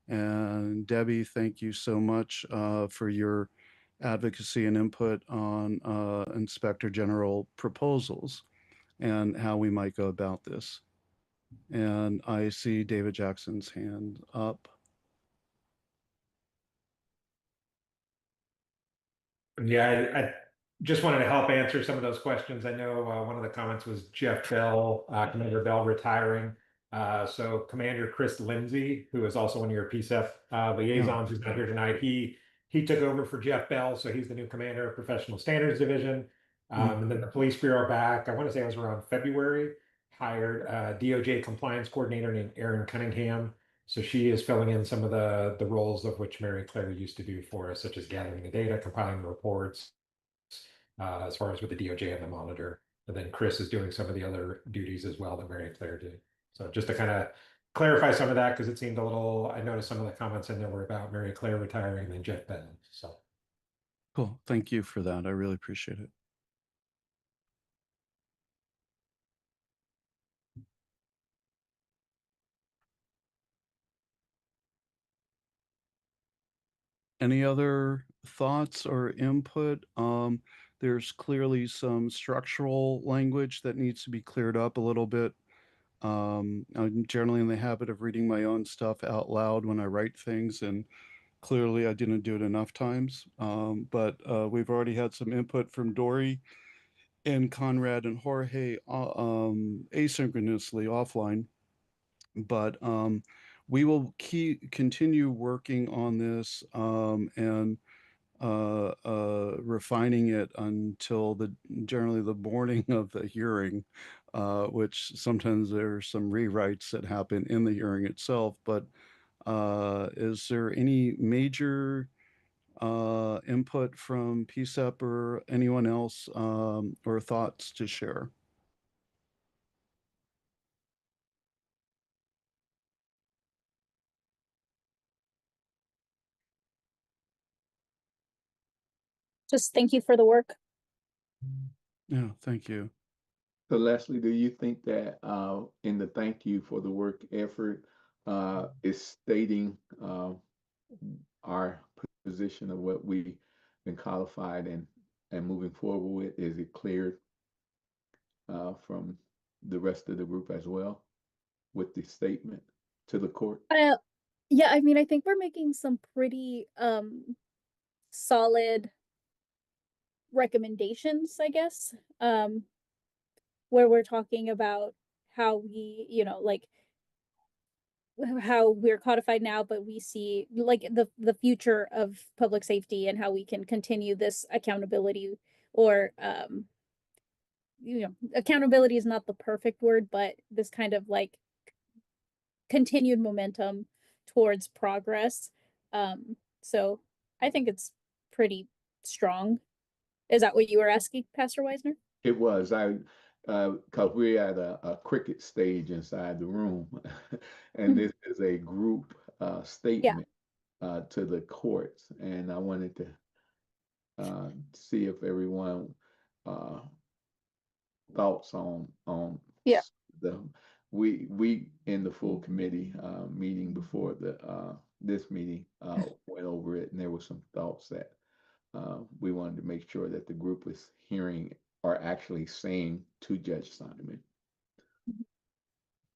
And Debbie, thank you so much for your advocacy and input on Inspector General proposals and how we might go about this. And I see David Jackson's hand up. Yeah, I just wanted to help answer some of those questions. I know one of the comments was Jeff Bell, Commander Bell retiring. So Commander Chris Lindsay, who is also one of your PCEP liaisons, who's not here tonight, he took over for Jeff Bell, so he's the new commander of Professional Standards Division. And then the Police Bureau back, I want to say it was around February, hired a DOJ compliance coordinator named Erin Cunningham. So she is filling in some of the roles of which Mary Claire used to do for us, such as gathering the data, compiling the reports, as far as with the DOJ and the monitor. And then Chris is doing some of the other duties as well that Mary Claire did. So just to kind of clarify some of that, because it seemed a little, I noticed some of the comments in there were about Mary Claire retiring and then Jeff Benton. So Cool. Thank you for that. I really appreciate it. Any other thoughts or input? There's clearly some structural language that needs to be cleared up a little bit. I'm generally in the habit of reading my own stuff out loud when I write things, and clearly I didn't do it enough times. But we've already had some input from Dory and Conrad and Jorge asynchronously offline. But we will continue working on this and refining it until generally the morning of the hearing, which sometimes there are some rewrites that happen in the hearing itself. But is there any major input from PCEP or anyone else or thoughts to share? Just thank you for the work. Yeah, thank you. So Leslie, do you think that in the thank you for the work effort is stating our position of what we've been codified and moving forward with? Is it cleared from the rest of the group as well with the statement to the court? Yeah, I mean, I think we're making some pretty solid recommendations, I guess, where we're talking about how we, like how we're codified now, but we see like the future of public safety and how we can continue this accountability, or accountability is not the perfect word, but this kind of like continued momentum towards progress. So I think it's pretty strong. Is that what you were asking, Pastor Weisner? It was. Because we're at a cricket stage inside the room, and this is a group statement to the courts, and I wanted to see if everyone thoughts on the we in the full committee meeting before the this meeting went over it, and there were some thoughts that we wanted to make sure that the group was hearing or actually saying to Judge Simon.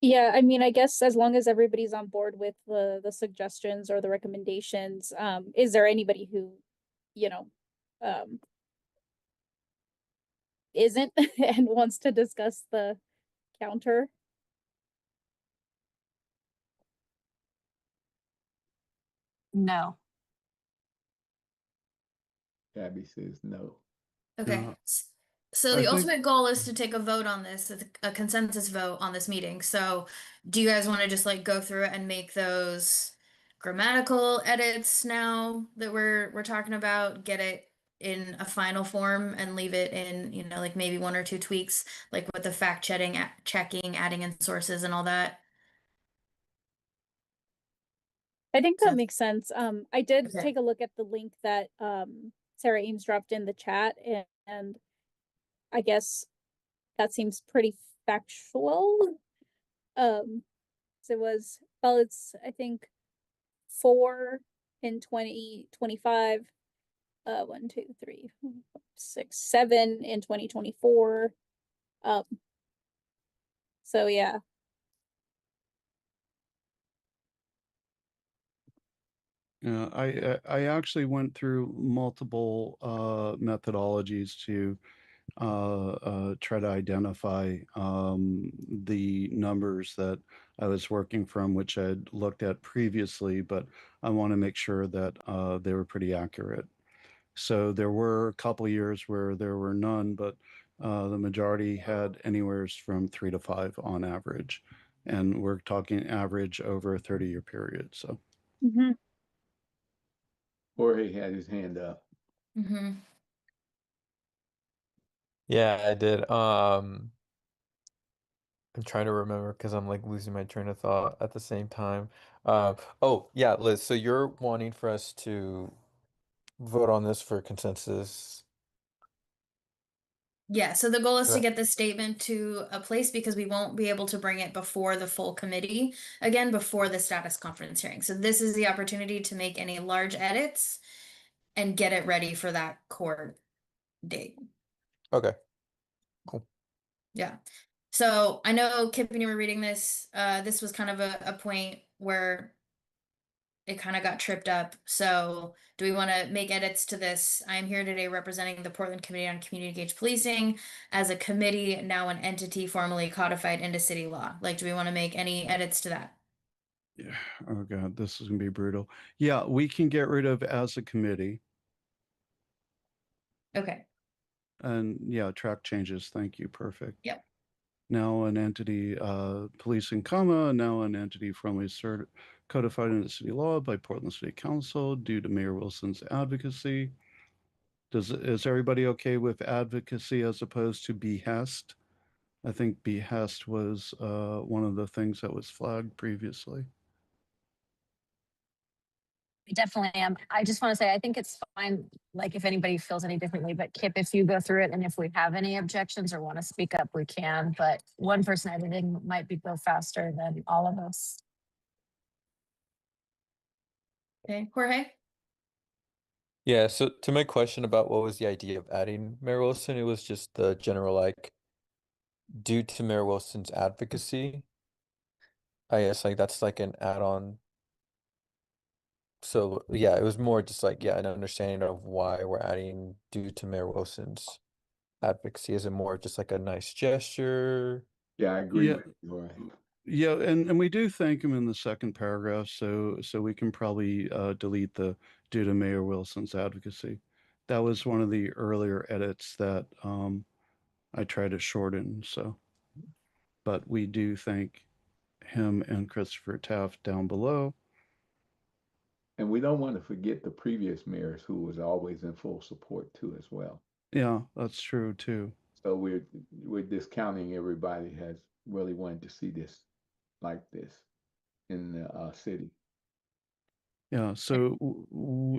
Yeah, I mean, I guess as long as everybody's on board with the suggestions or the recommendations, is there anybody who, isn't and wants to discuss the counter? No. Gabby says no. Okay. Yeah. So I the think- ultimate goal is to take a vote on this, a consensus vote on this meeting. So do you guys want to just like go through it and make those grammatical edits now that we're talking about, get it in a final form and leave it in, like maybe one or two tweaks, like with the fact checking, adding in sources and all that? I think that makes sense. I did Okay. take a look at the link that Sarah Ames dropped in the chat, and I guess that seems pretty factual. So it was, well, it's I think 4 in 2025, 1, 2, 3, 4, 5, 6, 7 in 2024. So yeah. Yeah, I actually went through multiple methodologies to try to identify the numbers that I was working from, which I'd looked at previously, but I want to make sure that they were pretty accurate. So there were a couple years where there were none, but the majority had anywhere from 3 to 5 on average. And we're talking average over a 30-year period. So. Jorge had his hand up. Yeah, I did. I'm trying to remember because I'm like losing my train of thought at the same time. Oh yeah, Liz, so you're wanting for us to vote on this for consensus. Yeah, so the goal is to Right. get the statement to a place because we won't be able to bring it before the full committee, again, before the status conference hearing. So this is the opportunity to make any large edits and get it ready for that court date. Okay, cool. Yeah. So I know Kip, when you were reading this, this was kind of a point where it kind of got tripped up. So do we want to make edits to this? I am here today representing the Portland Committee on Community Engaged Policing as a committee, now an entity formally codified into city law. Like, do we want to make any edits to that? Yeah. Oh God, this is gonna be brutal. Yeah, we can get rid of as a committee. Okay. And yeah, track changes. Thank you. Perfect. Yep. Now an entity, policing, comma, now an entity formally codified into city law by Portland City Council due to Mayor Wilson's advocacy. Is everybody okay with advocacy as opposed to behest? I think behest was one of the things that was flagged previously. I definitely am. I just want to say, I think it's fine, like if anybody feels any differently, but Kip, if you go through it and if we have any objections or want to speak up, we can, but one person editing might go faster than all of us. Okay, Jorge? Yeah, so to my question about what was the idea of adding Mayor Wilson, it was just the general like due to Mayor Wilson's advocacy. I guess like that's like an add-on. So yeah, it was more just like yeah, an understanding of why we're adding due to Mayor Wilson's advocacy. Is it more just like a nice gesture? Yeah, I agree Yeah. with you. Jorge. Yeah, and we do thank him in the second paragraph, so we can probably delete the due to Mayor Wilson's advocacy. That was one of the earlier edits that I tried to shorten. So, but we do thank him and Christopher Taft down below. And we don't want to forget the previous mayors who was always in full support too as well. Yeah, that's true too. So we're discounting everybody has really wanted to see this like this in the city. Yeah, so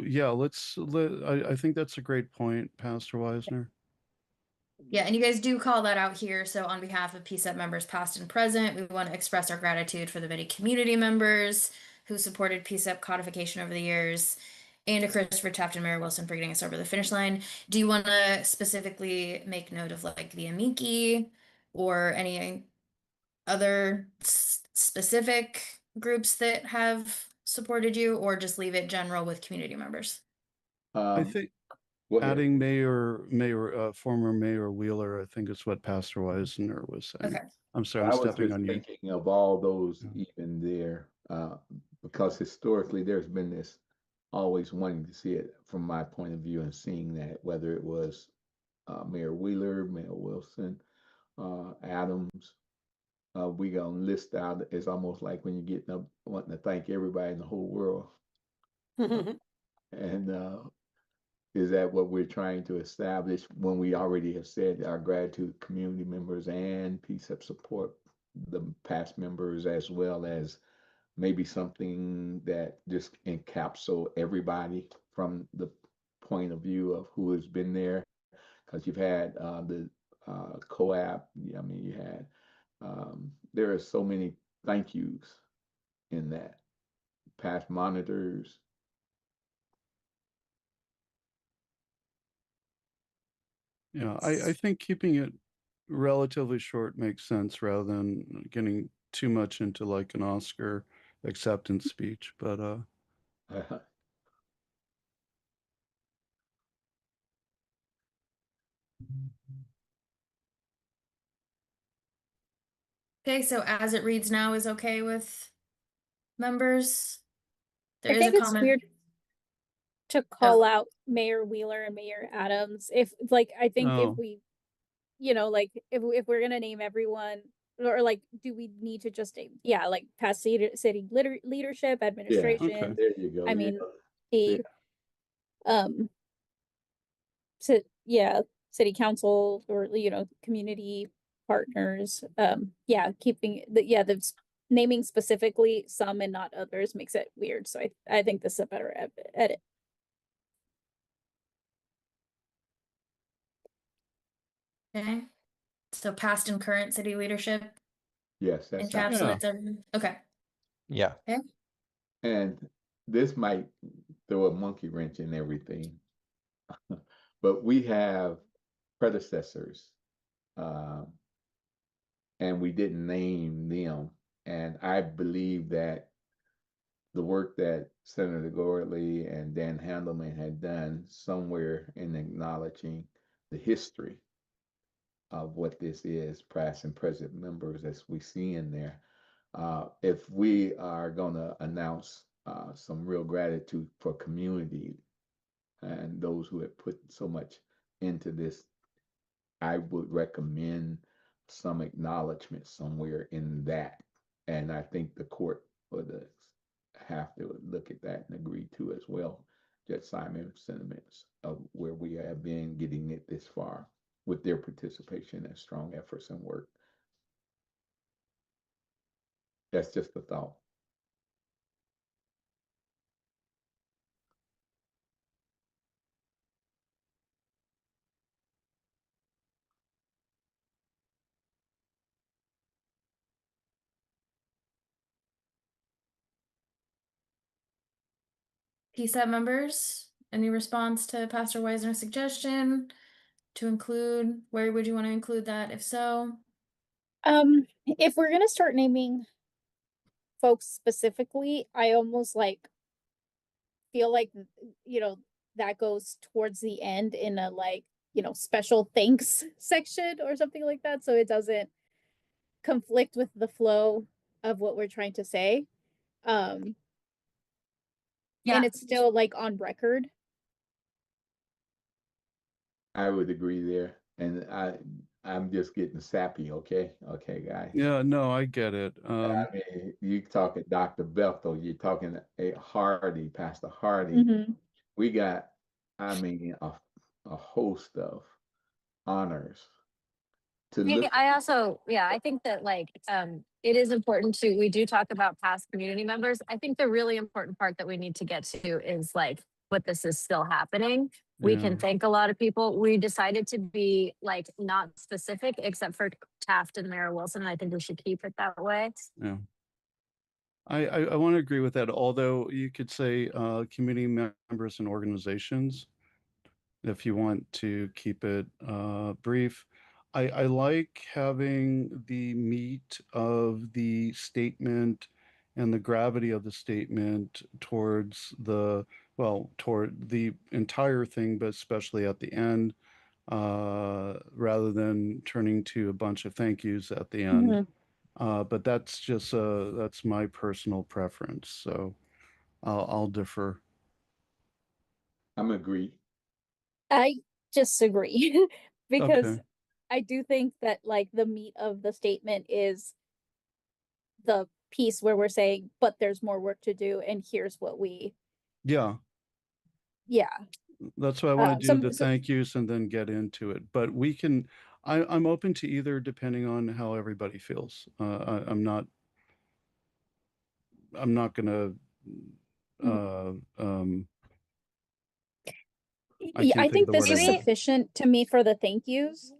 yeah, I think that's a great point, Pastor Wisner. Yeah, and you guys do call that out here. So on behalf of PCEP members past and present, we want to express our gratitude for the many community members who supported PCEP codification over the years, and to Christopher Taft and Mayor Wilson for getting us over the finish line. Do you want to specifically make note of like the amici or any other specific groups that have supported you, or just leave it general with community members? I think Go ahead. adding former Mayor Wheeler, I think is what Pastor Wisner was saying. Okay. I'm sorry, I I'm was stepping just on you. thinking of all those even there, because historically there's been this always wanting to see it from my point of view and seeing that whether it was Mayor Wheeler, Mayor Wilson, Adams, we gonna list out. It's almost like when you're getting up wanting to thank everybody in the whole world, and is that what we're trying to establish when we already have said our gratitude to community members and PCEP support the past members, as well as maybe something that just encapsulate everybody from the point of view of who has been there? Because you've had the COAP, I mean, you had, there are so many thank yous in that. Past monitors. Yeah, I think keeping it relatively short makes sense rather than getting too much into like an Oscar acceptance speech. But Okay, so as it reads now is okay with members. There I is a think it's comment. weird to call out Mayor Wheeler and Mayor Adams. If like, I think if oh, we, like if we're gonna name everyone, or like, do we need to just name, yeah, like past city leadership, Yeah, administration. okay. there you go. I Yeah. mean, Yeah. so yeah, city council or, community partners. Yeah, keeping the naming specifically some and not others makes it weird. So I think this is a better edit. Okay. So past and current city leadership Yes, that's how. encapsulates everything. Okay. Yeah. Okay. And this might throw a monkey wrench in everything, but we have predecessors, and we didn't name them. And I believe that the work that Senator Gordley and Dan Handelman had done somewhere in acknowledging the history of what this is, past and present members, as we see in there. If we are going to announce some real gratitude for community and those who have put so much into this, I would recommend some acknowledgement somewhere in that. And I think the court would have to look at that and agree to as well. Judge Simon's sentiments of where we have been getting it this far with their participation and strong efforts and work. That's just a thought. PCEP members, any response to Pastor Wisner's suggestion to include? Where would you want to include that, if so? If we're gonna start naming folks specifically, I almost feel like, that goes towards the end in a special thanks section or something like that, so it doesn't conflict with the flow of what we're trying to say. And it's still on record. I would agree there. And I'm just getting sappy, okay? Okay, guys. Yeah, no, I get it. I mean, you talking Dr. Bethel, you're talking a Hardy, Pastor Hardy. We got, I mean, a host of honors to look. I think that it is important we do talk about past community members. I think the really important part that we need to get to is what this is still happening. We can thank a lot of people. We decided to be not specific except for Taft and Mayor Wilson. And I think we should keep it that way. Yeah. I want to agree with that, although you could say community members and organizations if you want to keep it brief. I like having the meat of the statement and the gravity of the statement towards toward the entire thing, but especially at the end, rather than turning to a bunch of thank yous at the end. But that's just that's my personal preference, so I'll defer. I'm agree. I disagree because Okay. I do think that the meat of the statement is the piece where we're saying, but there's more work to do, and here's what we. Yeah. That's why I want to do the thank yous and then get into it. But we can, I'm open to either depending on how everybody feels. I'm not gonna I think this is sufficient to me for the thank yous.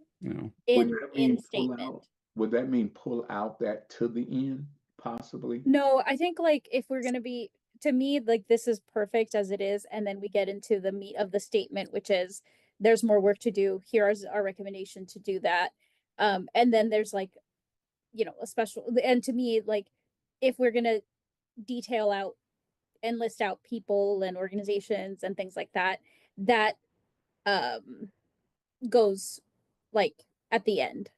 In statement. Would that mean pull out that to the end, possibly? No, I think if we're gonna be, to me, this is perfect as it is, and then we get into the meat of the statement, which is there's more work to do. Here's our recommendation to do that. And then there's a special, and to me, if we're gonna detail out and list out people and organizations and things like that, that goes at the end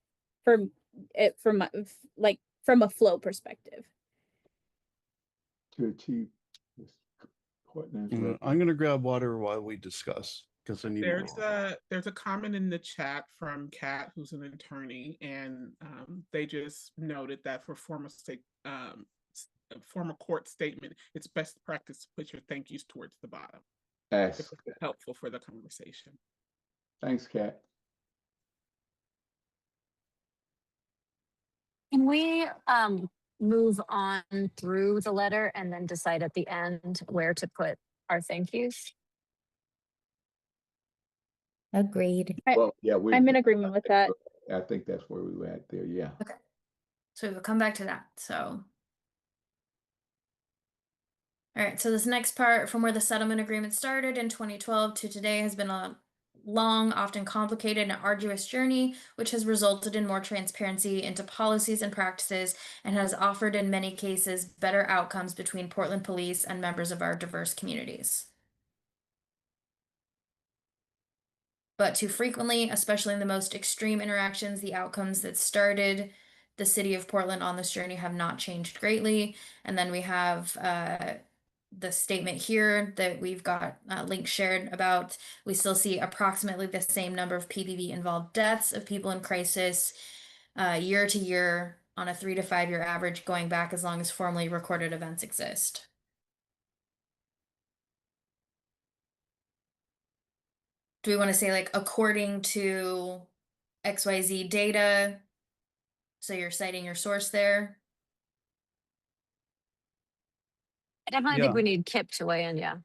from a flow perspective. To achieve this I'm gonna grab water while we discuss because I need there's a comment in the chat from Kat, who's an attorney, and they just noted that for former court statement, it's best practice to put your thank yous towards the bottom. It's helpful for the conversation. Thanks, Kat. Can we move on through the letter and then decide at the end where to put our thank yous? Agreed. Well, yeah, I'm in agreement with that. I think that's where we were at there. Yeah. Okay. So we'll come back to that. So. All right, so this next part from where the settlement agreement started in 2012 to today has been a long, often complicated and arduous journey, which has resulted in more transparency into policies and practices and has offered in many cases better outcomes between Portland police and members of our diverse communities. But too frequently, especially in the most extreme interactions, the outcomes that started the city of Portland on this journey have not changed greatly. And then we have the statement here that we've got links shared about. We still see approximately the same number of PPV involved deaths of people in crisis year to year on a 3 to 5 year average, going back as long as formally recorded events exist. Do we want to say like according to XYZ data? So you're citing your source there? I definitely Yeah. think we need Kip to weigh in, yeah.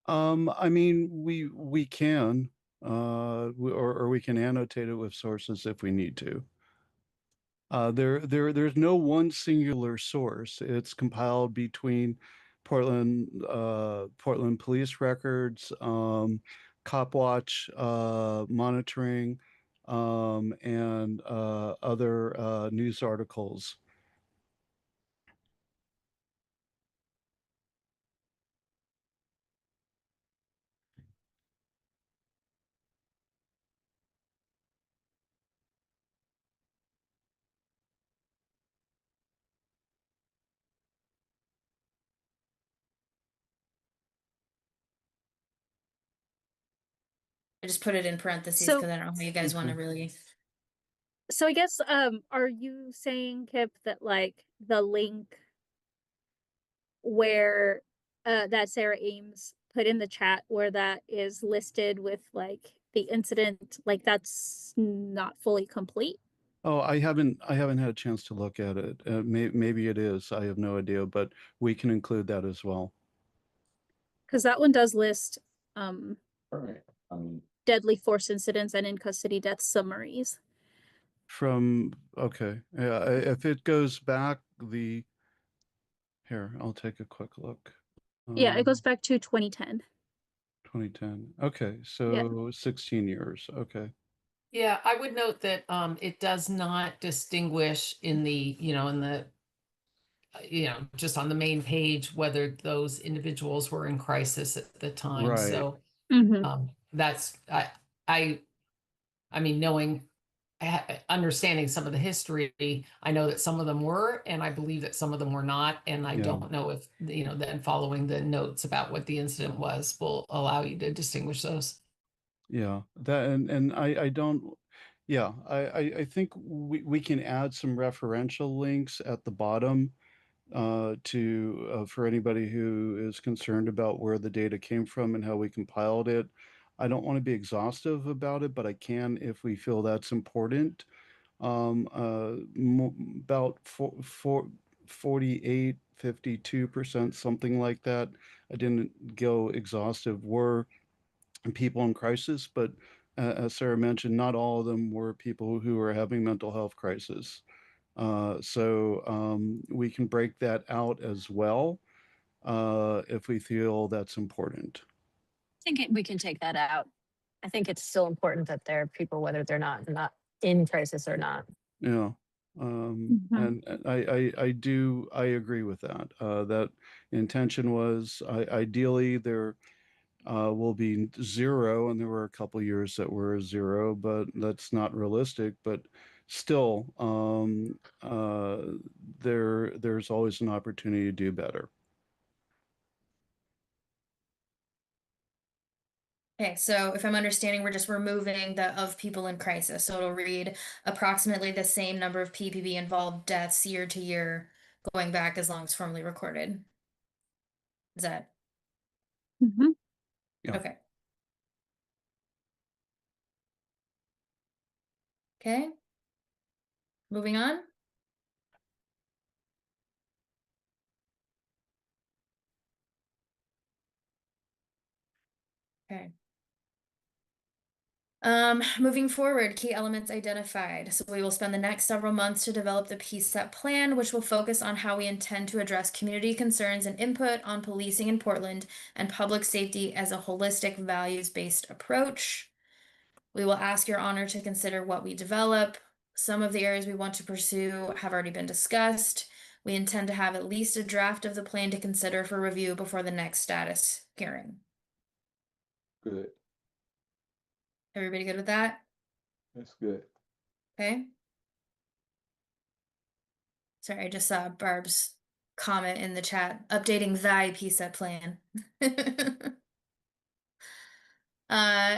I mean, we can, or we can annotate it with sources if we need to. There's no one singular source. It's compiled between Portland police records, Cop Watch monitoring, and other news articles. I just put it in parentheses So- because I don't know how you guys want to really. So I guess, are you saying, Kip, that like the link where that Sarah Ames put in the chat where that is listed with like the incident, like that's not fully complete? Oh, I haven't had a chance to look at it. Maybe it is. I have no idea, but we can include that as well. Because that one does list All right. deadly force incidents and in custody death summaries. Okay, yeah, if it goes back here, I'll take a quick look. Yeah, it goes back to 2010. 2010. Okay, so Yeah. 16 years. Okay. Yeah, I would note that it does not distinguish in the, just on the main page, whether those individuals were in crisis at the time. Right. So Mhm. that's, I mean, understanding some of the history, I know that some of them were, and I believe that some of them were not. And I Yeah. don't know if, then following the notes about what the incident was will allow you to distinguish those. Yeah, that and I don't, yeah, I think we can add some referential links at the bottom to for anybody who is concerned about where the data came from and how we compiled it. I don't want to be exhaustive about it, but I can if we feel that's important. About 48, 52%, something like that. I didn't go exhaustive, were people in crisis, but as Sarah mentioned, not all of them were people who were having mental health crisis. So we can break that out as well if we feel that's important. I think we can take that out. I think it's still important that there are people, whether they're not in crisis or not. Yeah. And I agree with that. That intention was ideally there will be zero, and there were a couple years that were zero, but that's not realistic. But still, there's always an opportunity to do better. Okay, so if I'm understanding, we're just removing the of people in crisis. So it'll read approximately the same number of PPV involved deaths year to year, going back as long as formally recorded. Is that Mhm. Yeah. okay? Okay. Moving on. Okay. Moving forward, key elements identified. So we will spend the next several months to develop the PCEP plan, which will focus on how we intend to address community concerns and input on policing in Portland and public safety as a holistic values-based approach. We will ask your honor to consider what we develop. Some of the areas we want to pursue have already been discussed. We intend to have at least a draft of the plan to consider for review before the next status hearing. Good. Everybody good with that? That's good. Okay. Sorry, I just saw Barb's comment in the chat, updating thy PCEP plan.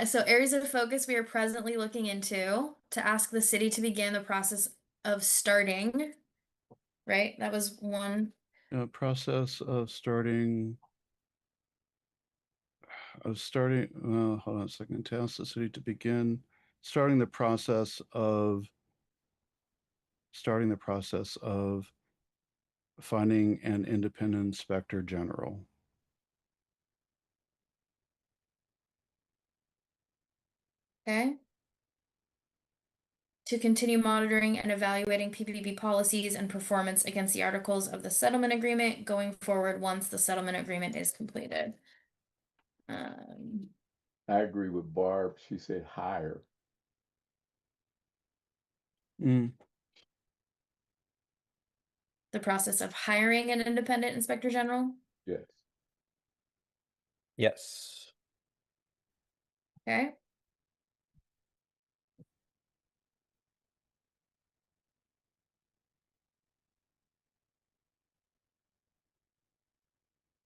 So areas of focus we are presently looking into to ask the city to begin the process of starting, right? That was one. Process of starting, hold on a second, to ask the city to begin starting the process of finding an independent inspector general. Okay. To continue monitoring and evaluating PPP policies and performance against the articles of the settlement agreement going forward once the settlement agreement is completed. I agree with Barb. She said hire. Mm. The process of hiring an independent inspector general. Yes. Yes. Okay.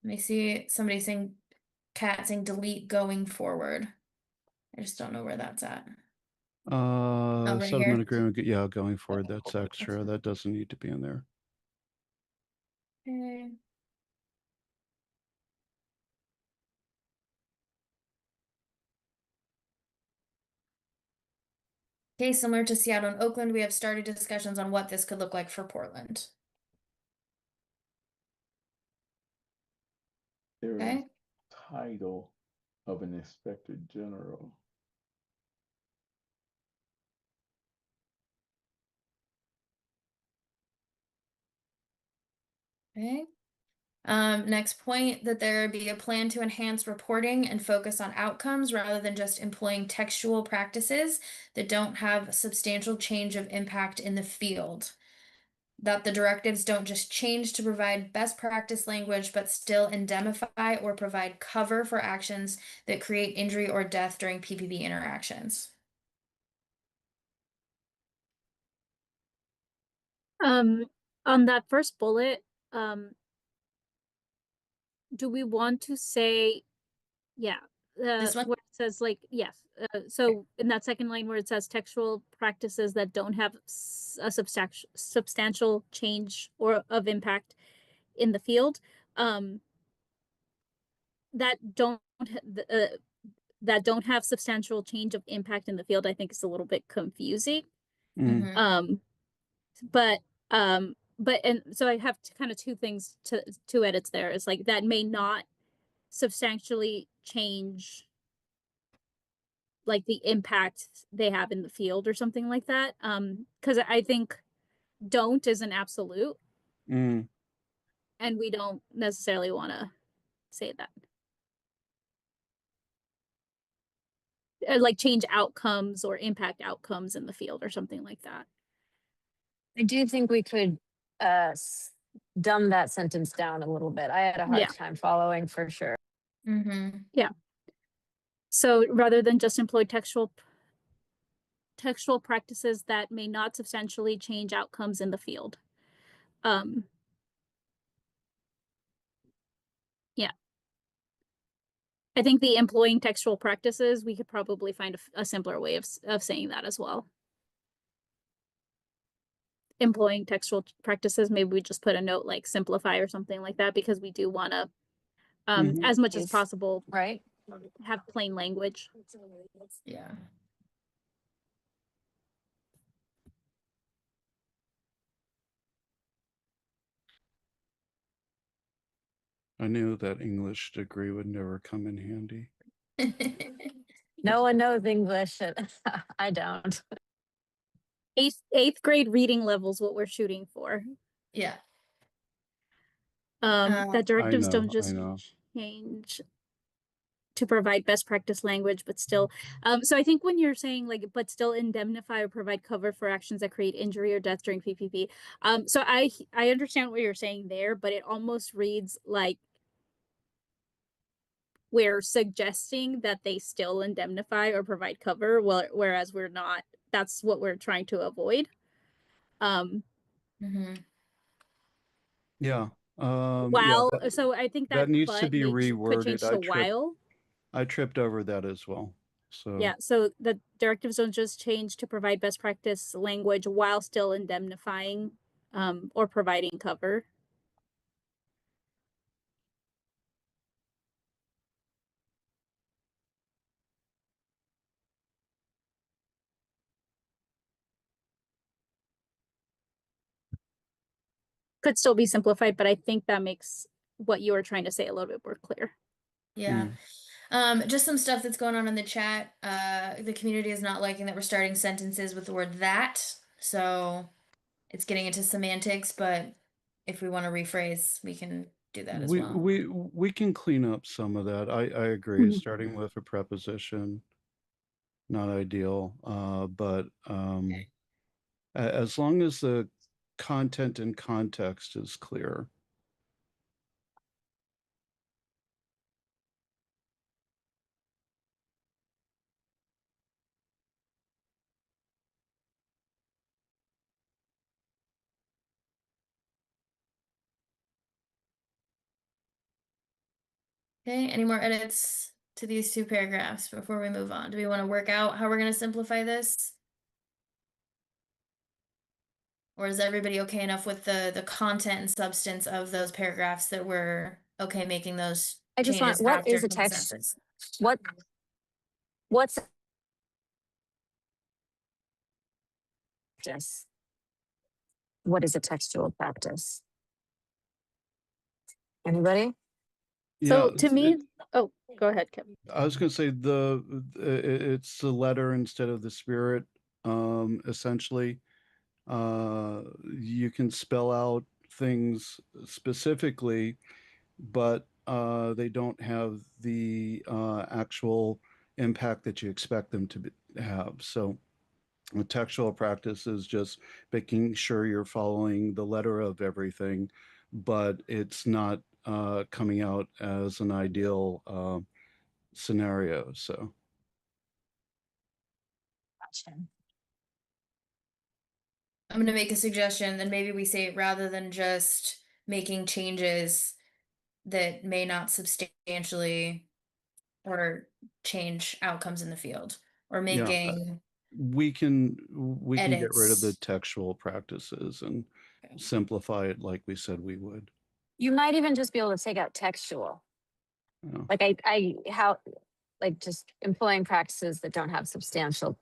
Let me see somebody saying, cat saying delete going forward. I just don't know where that's at. Oh, right Settlement here. agreement, yeah, going forward, that's extra. That doesn't need to be in there. Okay. Okay, similar to Seattle and Oakland, we have started discussions on what this could look like for Portland. There Okay. is title of an inspector general. Okay. Next point, that there be a plan to enhance reporting and focus on outcomes rather than just employing textual practices that don't have substantial change of impact in the field. That the directives don't just change to provide best practice language, but still indemnify or provide cover for actions that create injury or death during PPP interactions. On that first bullet, do we want to say, yeah, This one? where it says like, yes. So in that second line where it says textual practices that don't have a substantial change or of impact in the field, that don't have substantial change of impact in the field, I think is a little bit confusing. Mm. But and so I have kind of two edits there. It's like that may not substantially change like the impact they have in the field or something like that. Because I think don't is an absolute. Mm. And we don't necessarily want to say that. Like change outcomes or impact outcomes in the field or something like that. I do think we could dumb that sentence down a little bit. I had a hard time following for sure. Yeah. So rather than just employ textual practices that may not substantially change outcomes in the field. Yeah. I think the employing textual practices, we could probably find a simpler way of saying that as well. Employing textual practices, maybe we just put a note like simplify or something like that, because we do want to, as much as possible, right, have plain language. Yeah. I knew that English degree would never come in handy. No one knows English. I don't. Eighth grade reading level's what we're shooting for. Yeah. That I directives don't know, I just know. change to provide best practice language, but still, so I think when you're saying like, but still indemnify or provide cover for actions that create injury or death during PPP. So I understand what you're saying there, but it almost reads like we're suggesting that they still indemnify or provide cover, whereas we're not. That's what we're trying to avoid. Yeah. Yeah, While, so I think that that needs to but be could reworded. change to while. I tripped over that as well. So Yeah, so the directives don't just change to provide best practice language while still indemnifying or providing cover. Could still be simplified, but I think that makes what you were trying to say a little bit more clear. Yeah. Just some stuff that's going on in the chat. The community is not liking that we're starting sentences with the word that. So it's getting into semantics, but if we want to rephrase, we can do that as well. we can clean up some of that. I agree. Starting with a preposition, not ideal. But as long as the content and context is clear. Okay, any more edits to these two paragraphs before we move on? Do we want to work out how we're going to simplify this? Or is everybody okay enough with the content and substance of those paragraphs that we're okay making those I just want, changes what after is a text? consensus? What's practice? What is a textual practice? Anybody? So Yeah, to me, oh, go ahead, Kevin. I was going to say it's the letter instead of the spirit. Essentially, you can spell out things specifically, but they don't have the actual impact that you expect them to have. So a textual practice is just making sure you're following the letter of everything, but it's not coming out as an ideal scenario. So Gotcha. I'm going to make a suggestion, then maybe we say rather than just making changes that may not substantially or change outcomes in the field, or yeah, making we can get rid of the edits. textual practices and simplify it like we said we would. You might even just be able to take out textual. Yeah. Like like just employing practices that don't have substantial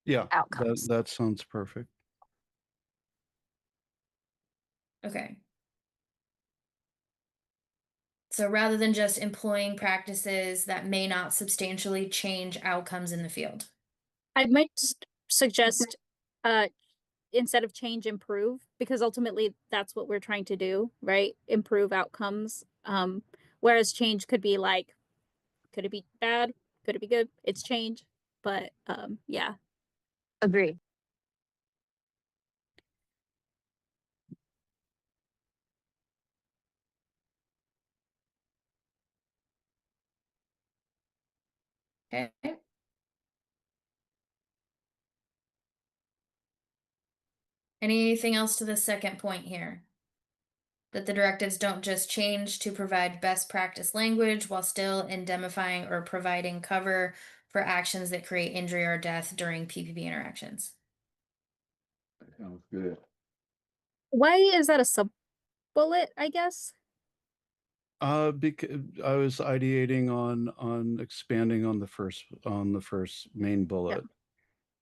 outcomes. That sounds perfect. Okay. So rather than just employing practices that may not substantially change outcomes in the field. I might suggest instead of change, improve, because ultimately that's what we're trying to do, right? Improve outcomes. Whereas change could be like, could it be bad? Could it be good? It's change. But yeah. Agree. Okay. Anything else to the second point here? That the directives don't just change to provide best practice language while still indemnifying or providing cover for actions that create injury or death during PPP interactions. Sounds good. Why is that a sub bullet, I guess? Because I was ideating on expanding on the first main bullet.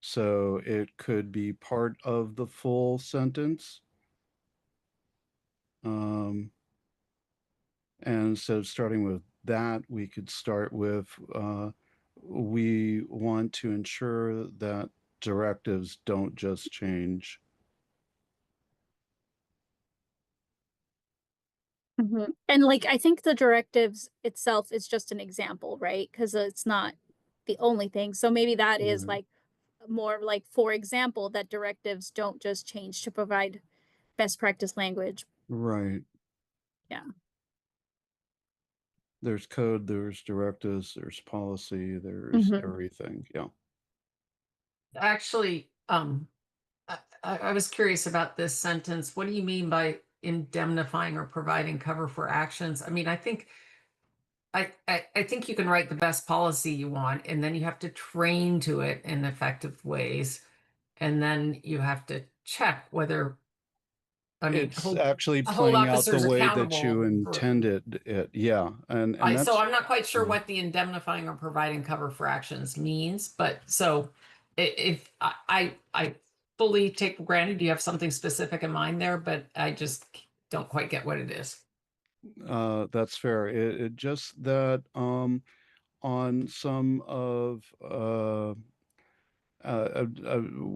So it could be part of the full sentence. And instead of starting with that, we could start with we want to ensure that directives don't just change. And like, I think the directives itself is just an example, right? Because it's not the only thing. So maybe that is like more like, for example, that directives don't just change to provide best practice language. Right. Yeah. There's code, there's directives, there's policy, there's everything. Yeah. Actually, I was curious about this sentence. What do you mean by indemnifying or providing cover for actions? I mean, I think you can write the best policy you want, and then you have to train to it in effective ways. And then you have to check whether, I mean, It's actually hold playing out the officers way that you accountable for. intended it. Yeah. And So that's I'm not quite sure what the indemnifying or providing cover for actions means, but so if I fully take for granted you have something specific in mind there, but I just don't quite get what it is. that's fair. It just that on some of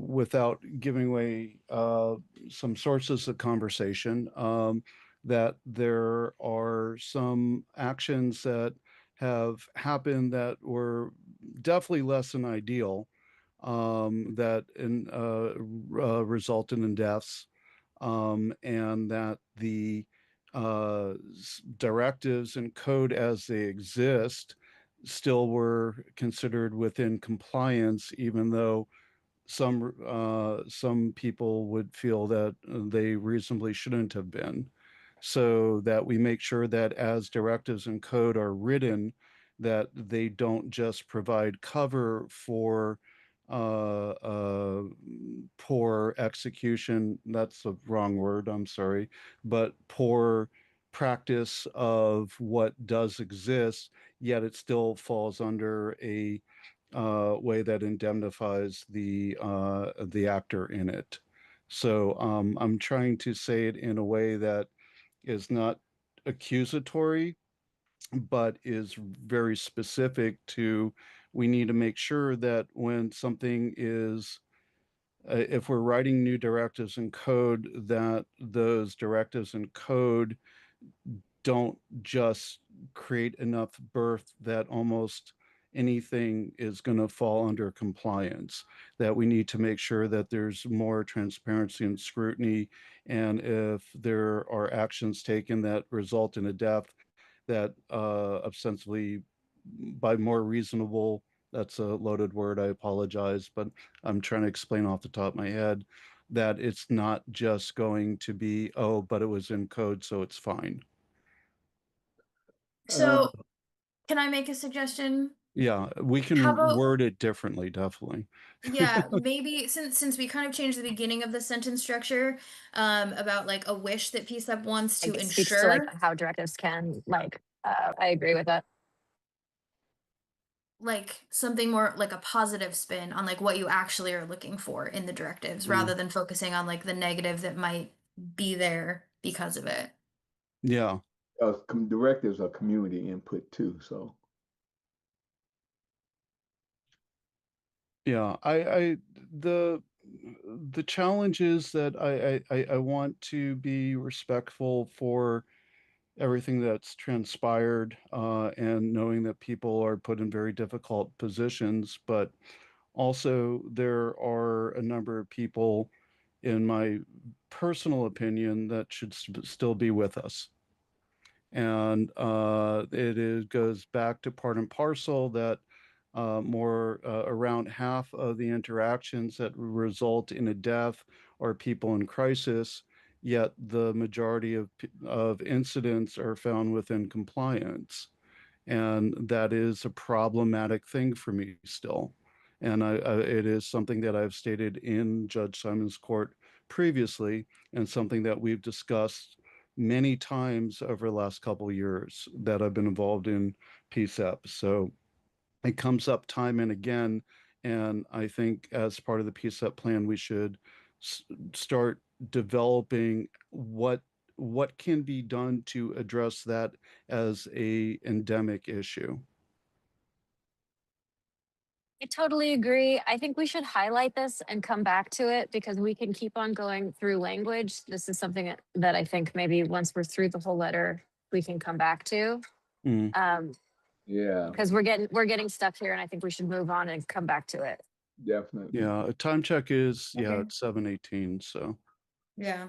without giving away some sources of conversation, that there are some actions that have happened that were definitely less than ideal, that resulted in deaths, and that the directives and code as they exist still were considered within compliance, even though some people would feel that they reasonably shouldn't have been. So that we make sure that as directives and code are written, that they don't just provide cover for poor execution. That's the wrong word, I'm sorry, but poor practice of what does exist, yet it still falls under a way that indemnifies the actor in it. So I'm trying to say it in a way that is not accusatory, but is very specific to, we need to make sure that when something is if we're writing new directives and code, that those directives and code don't just create enough birth that almost anything is going to fall under compliance, that we need to make sure that there's more transparency and scrutiny. And if there are actions taken that result in a death, that ostensibly by more reasonable, that's a loaded word, I apologize, but I'm trying to explain off the top of my head, that it's not just going to be, oh, but it was in code, so it's fine. So, can I make a suggestion? Yeah, we How can about, word it differently, definitely. yeah, maybe since we kind of changed the beginning of the sentence structure, about like a wish that PSEP wants to Like, it speaks to like ensure, how directives can like, I agree with that. like something more like a positive spin on like what you actually are looking for in the directives, rather than focusing on like the negative that might be there because of it. Yeah, Directives are community input too, so. yeah. The challenge is that I want to be respectful for everything that's transpired, and knowing that people are put in very difficult positions, but also there are a number of people, in my personal opinion, that should still be with us. And goes back to part and parcel that more around half of the interactions that result in a death are people in crisis, yet the majority of incidents are found within compliance. And that is a problematic thing for me still. And it is something that I've stated in Judge Simon's court previously, and something that we've discussed many times over the last couple of years that I've been involved in PCEP. So it comes up time and again. And I think as part of the PCEP plan, we should start developing what what can be done to address that as a endemic issue? I totally agree. I think we should highlight this and come back to it because we can keep on going through language. This is something that I think maybe once we're through the whole letter, we can come back to. Mm. Yeah, Because we're getting stuck here and I think we should move on and come back to it. definitely. Yeah, a time check is, yeah, Okay. it's 7:18, so. Yeah.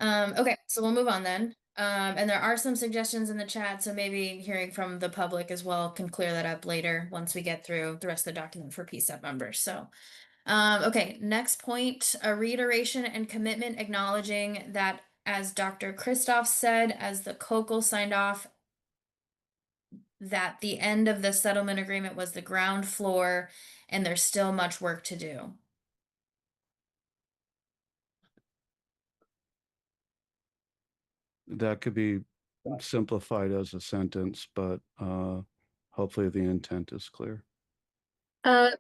Okay, so we'll move on then. And there are some suggestions in the chat, so maybe hearing from the public as well can clear that up later once we get through the rest of the document for PSEP members. So, okay, next point, a reiteration and commitment acknowledging that, as Dr. Christoph said, as the COCL signed off, that the end of the settlement agreement was the ground floor and there's still much work to do. That could be simplified as a sentence, but hopefully the intent is clear. My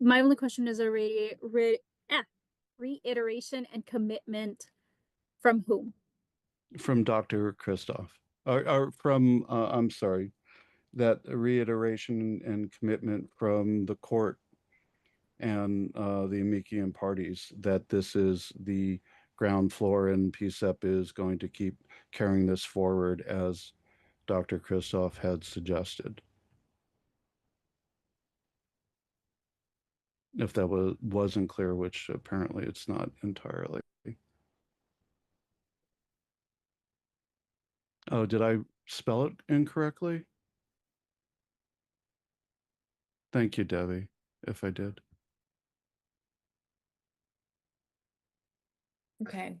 only question is a reiteration and commitment from whom? From Dr. Christoph, or from, I'm sorry, that reiteration and commitment from the court and the amici parties that this is the ground floor and PCEP is going to keep carrying this forward as Dr. Christoph had suggested. If that wasn't clear, which apparently it's not entirely. Oh, did I spell it incorrectly? Thank you, Debbie, if I did. Okay.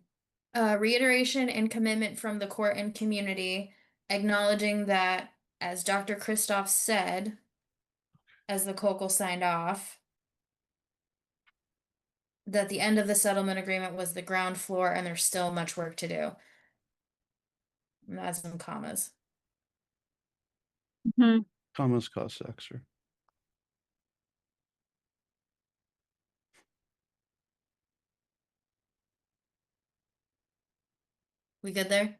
Reiteration and commitment from the court and community, acknowledging that, as Dr. Christoph said, as the COCL signed off, that the end of the settlement agreement was the ground floor and there's still much work to do. And add some commas. Commas cost extra. We good there?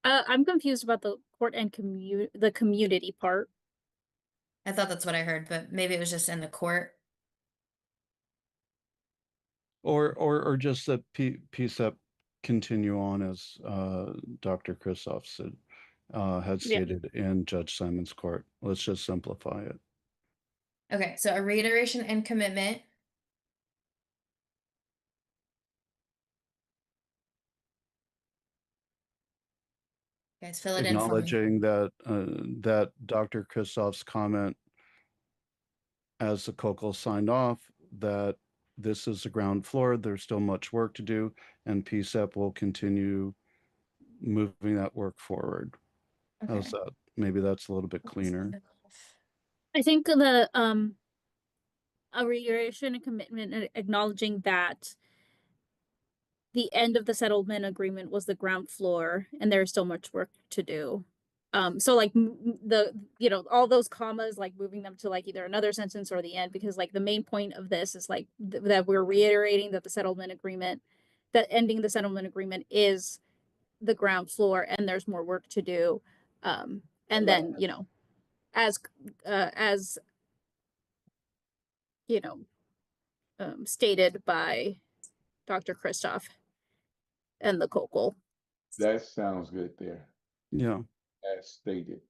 I'm confused about the court and the community part. I thought that's what I heard, but maybe it was just in the court. Or just that PCEP continue on as Dr. Christoph said, had stated in Judge Simon's court. Let's just simplify it. Okay, so a reiteration and commitment. Guys, fill it in for me. Acknowledging that that Dr. Christoph's comment as the COCL signed off that this is the ground floor, there's still much work to do, and PCEP will continue moving that work forward. Okay. How's that? Maybe that's a little bit cleaner. I think a reiteration and commitment and acknowledging that the end of the settlement agreement was the ground floor and there's still much work to do. So like all those commas, like moving them to like either another sentence or the end, because like the main point of this is like that we're reiterating that that ending the settlement agreement is the ground floor and there's more work to do. And then, as stated by Dr. Christoph and the COCL. That sounds good there, Yeah. as stated.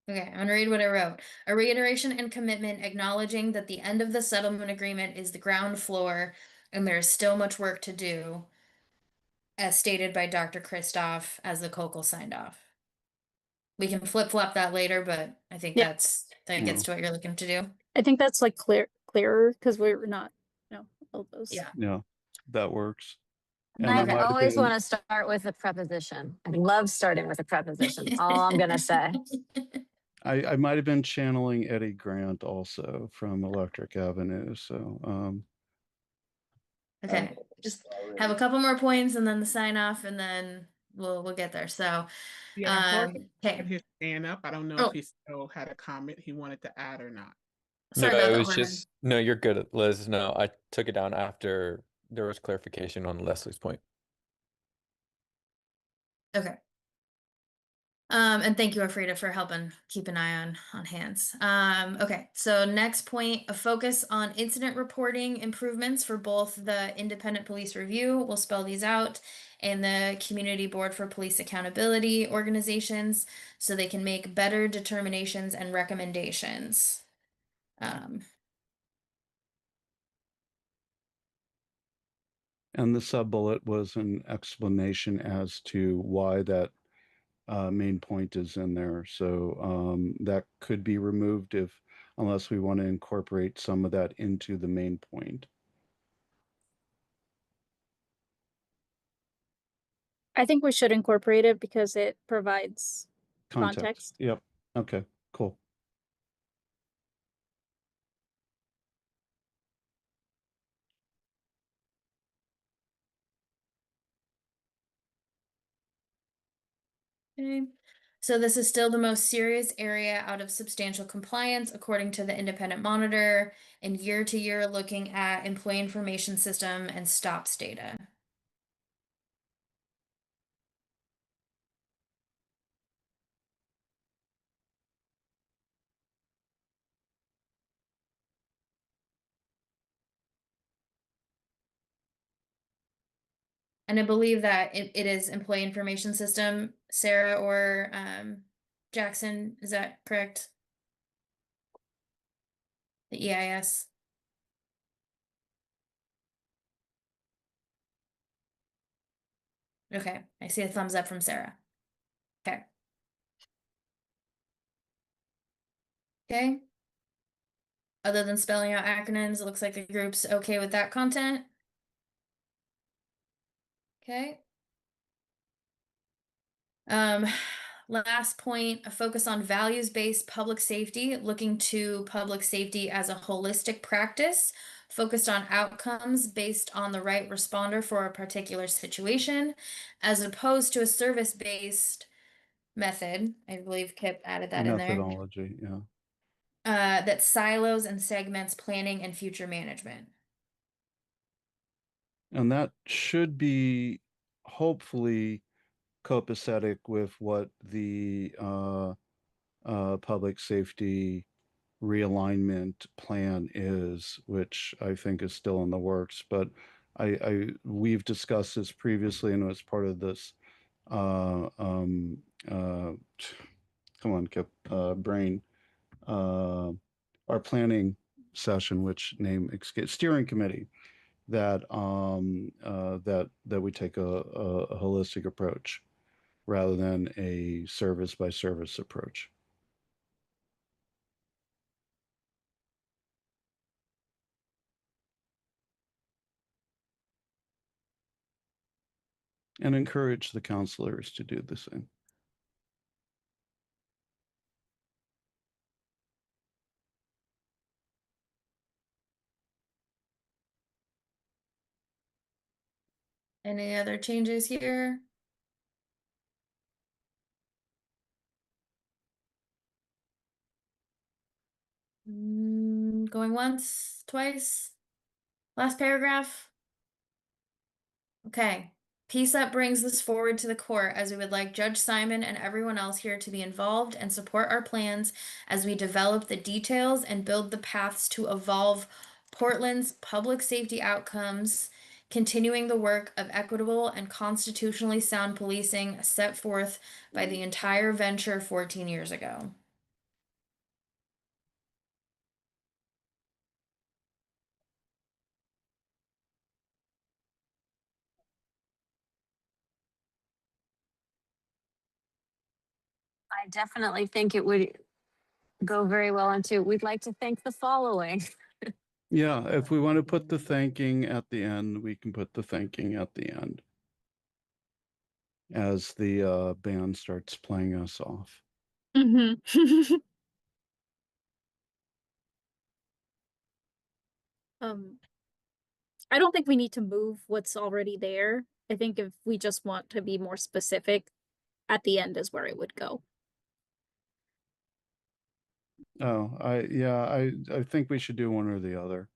Okay, I'm gonna read what I wrote. A reiteration and commitment acknowledging that the end of the settlement agreement is the ground floor and there is still much work to do, as stated by Dr. Christoph as the COCL signed off. We can flip-flop that later, but I think that gets to what you're looking to do. I think that's like clearer because we're not, all those. Yeah. Yeah, that works. And I always want to start with a preposition. I love starting with a preposition. All I'm going to say. I might have been channeling Eddie Grant also from Electric Avenue. So okay, just have a couple more points and then the sign off and then we'll get there. So, Yeah, Jorge had okay. his hand up. I don't know if Oh, he still had a comment he wanted to add or not. No, sorry about it that, was Jordan. just no, you're good, Liz. No, I took it down after there was clarification on Leslie's point. Okay. And thank you, Afrida, for helping keep an eye on hands. Okay, so next point, a focus on incident reporting improvements for both the independent police review, we'll spell these out, and the community board for police accountability organizations, so they can make better determinations and recommendations. And the sub-bullet was an explanation as to why that main point is in there. So that could be removed unless we want to incorporate some of that into the main point. I think we should incorporate it because it provides context. Yep. Okay, cool. Okay. So this is still the most serious area out of substantial compliance, according to the independent monitor, and year to year looking at employee information system and stops data. And I believe that it is employee information system, Sarah or Jackson, is that correct? The EIS. Okay, I see a thumbs up from Sarah. Okay. Okay. Other than spelling out acronyms, it looks like the group's okay with that content. Okay. Last point, a focus on values-based public safety, looking to public safety as a holistic practice, focused on outcomes based on the right responder for a particular situation, as opposed to a service-based method. I believe Kip added that in there. Methodology, yeah. That silos and segments planning and future management. And that should be hopefully copacetic with what the public safety realignment plan is, which I think is still in the works. But we've discussed this previously, and it was part of this. Uh, um, uh, Come on, Kip, brain. Our planning session, which name escapes, steering committee, that that we take a holistic approach rather than a service by service approach. And encourage the counselors to do the same. Any other changes here? Going once, twice. Last paragraph. Okay. PCCEP brings this forward to the court as we would like Judge Simon and everyone else here to be involved and support our plans as we develop the details and build the paths to evolve Portland's public safety outcomes, continuing the work of equitable and constitutionally sound policing set forth by the entire venture 14 years ago. I definitely think it would go very well into, we'd like to thank the following. Yeah, if we want to put the thanking at the end, we can put the thanking at the end as the band starts playing us off. Mm-hmm. I don't think we need to move what's already there. I think if we just want to be more specific, at the end is where it would go. Oh, I think we should do one or the other.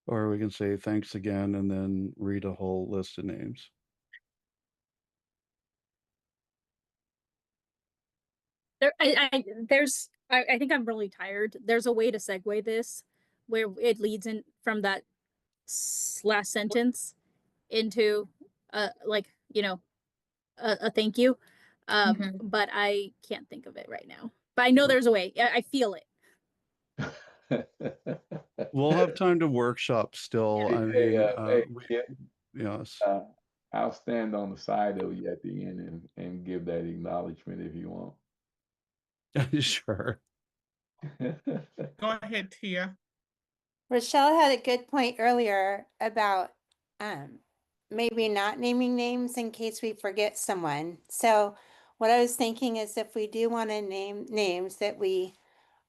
Or we can say thanks again and then read a whole list of names. I think I'm really tired. There's a way to segue this where it leads in from that last sentence into like, you know, a thank you. But I can't think of it right now. But I know there's a way. I feel it. We'll have time to workshop still. I mean, yes. I'll stand on the side of you at the end and give that acknowledgement if you want. Sure. Go ahead, Tia. Rochelle had a good point earlier about maybe not naming names in case we forget someone. So what I was thinking is if we do want to name names, that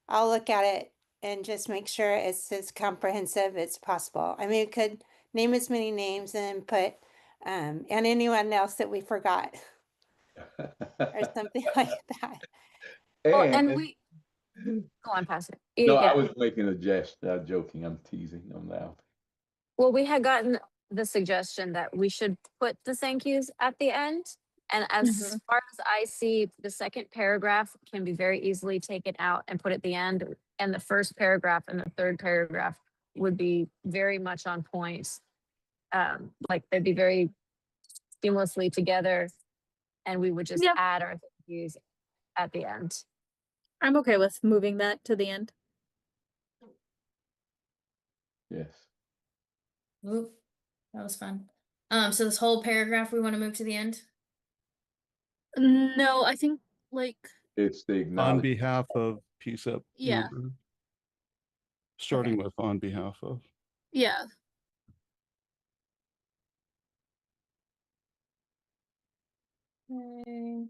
I'll look at it and just make sure it's as comprehensive as possible. I mean, we could name as many names and put and anyone else that we forgot or something like that. Well, and we go on, pass it. No, Yeah. I was making a jest, joking. I'm teasing. I'm laughing. Well, we had gotten the suggestion that we should put the thank yous at the end. And as far as I see, the second paragraph can be very easily taken out and put at the end. And the first paragraph and the third paragraph would be very much on point. Like they'd be very seamlessly together. And we would just add our thank yous at the end. I'm okay with moving that to the end. Yes. Ooh, that was fun. So this whole paragraph we want to move to the end? No, I think like it's the On acknowledgement. behalf of PCEP Yeah. member. Starting with on behalf of. Yeah. Okay.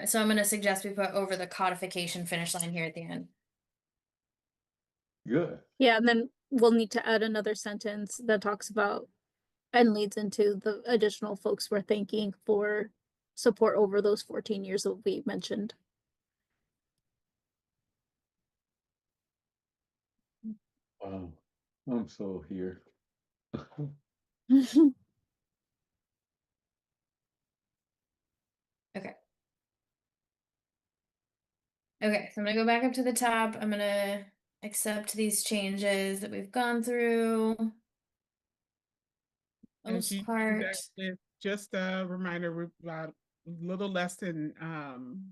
So I'm going to suggest we put over the codification finish line here at the end. Good. Yeah, and then we'll need to add another sentence that talks about and leads into the additional folks we're thanking for support over those 14 years that we mentioned. Wow. I'm so here. Okay. Okay, so I'm gonna go back up to the top. I'm gonna accept these changes that we've gone through. As you do Part. that, just a reminder, we're about a little less than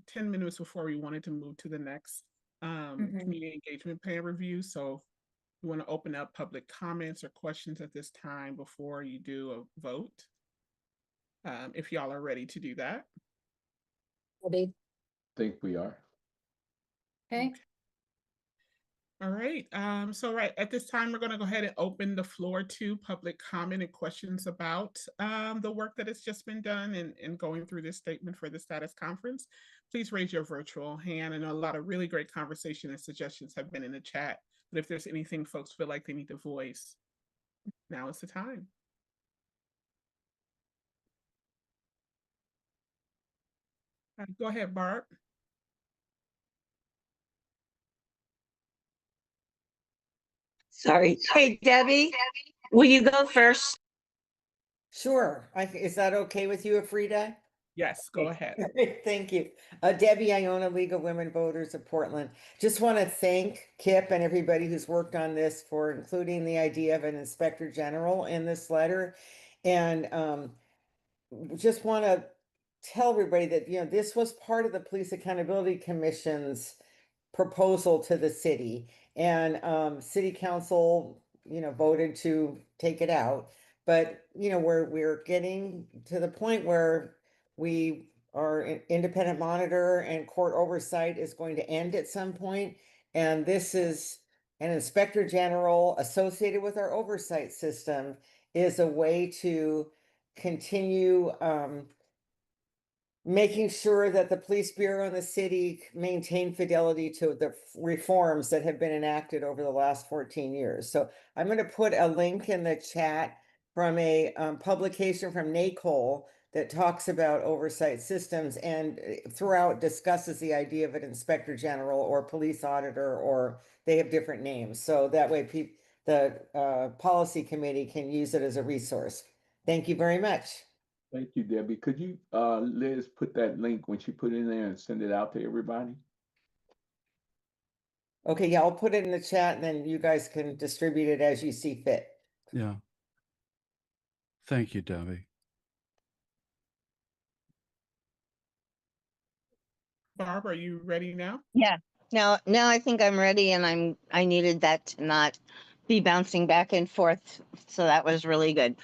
10 minutes before we wanted to move to the next community engagement plan review. So we want to open up public comments or questions at this time before you do a vote. If y'all are ready to do that. Ready. Think we are. Okay. All right. So right at this time, we're going to go ahead and open the floor to public comment and questions about the work that has just been done and going through this statement for the status conference. Please raise your virtual hand. I know a lot of really great conversation and suggestions have been in the chat, but if there's anything folks feel like they need to voice, now is the time. Go ahead, Barb. Sorry. Hey, Debbie, will you go first? Sure. Is that okay with you, Afrida? Yes, go ahead. Thank you. Debbie Iona, League of Women Voters of Portland. Just want to thank Kip and everybody who's worked on this for including the idea of an inspector general in this letter. And just want to tell everybody that, this was part of the Police Accountability Commission's proposal to the city. And city council, voted to take it out. But, we're getting to the point where our independent monitor and court oversight is going to end at some point. And this is and inspector general associated with our oversight system is a way to continue making sure that the police bureau and the city maintain fidelity to the reforms that have been enacted over the last 14 years. So I'm going to put a link in the chat from a publication from NACOL that talks about oversight systems and throughout discusses the idea of an inspector general or police auditor, or they have different names. So that way the policy committee can use it as a resource. Thank you very much. Thank you, Debbie. Could you, Liz, put that link when she put it in there and send it out to everybody? Okay, yeah, I'll put it in the chat and then you guys can distribute it as you see fit. Yeah. Thank you, Debbie. Barb, are you ready now? Yeah. Now I think I'm ready, and I needed that to not be bouncing back and forth. So that was really good.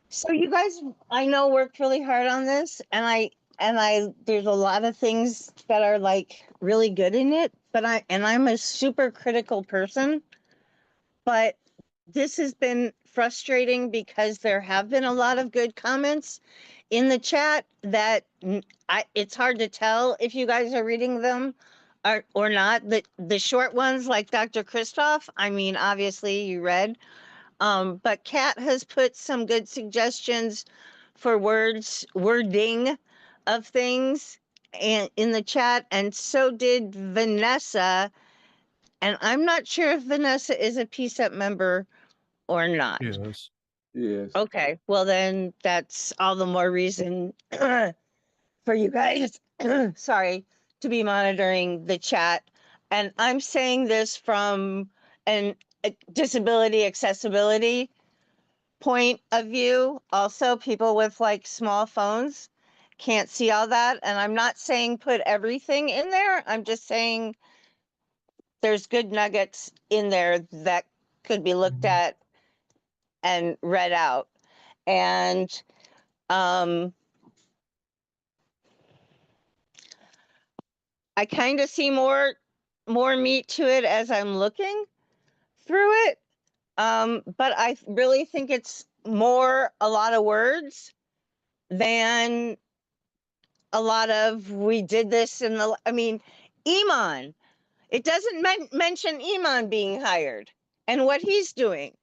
So you guys, I know, worked really hard on this, and there's a lot of things that are like really good in it, but I'm a super critical person, but this has been frustrating because there have been a lot of good comments in the chat that it's hard to tell if you guys are reading them or not. The short ones like Dr. Christoph, I mean, obviously you read. But Kat has put some good suggestions for wording of things and in the chat, and so did Vanessa. And I'm not sure if Vanessa is a PCEP member or not. Yes. Yes. Okay, well then that's all the more reason for you guys, sorry, to be monitoring the chat. And I'm saying this from a disability accessibility point of view. Also, people with like small phones can't see all that. And I'm not saying put everything in there. I'm just saying there's good nuggets in there that could be looked at and read out. And I kind of see more meat to it as I'm looking through it. But I really think it's more a lot of words than a lot of we did this in the, I mean, Iman, it doesn't mention Iman being hired and what he's doing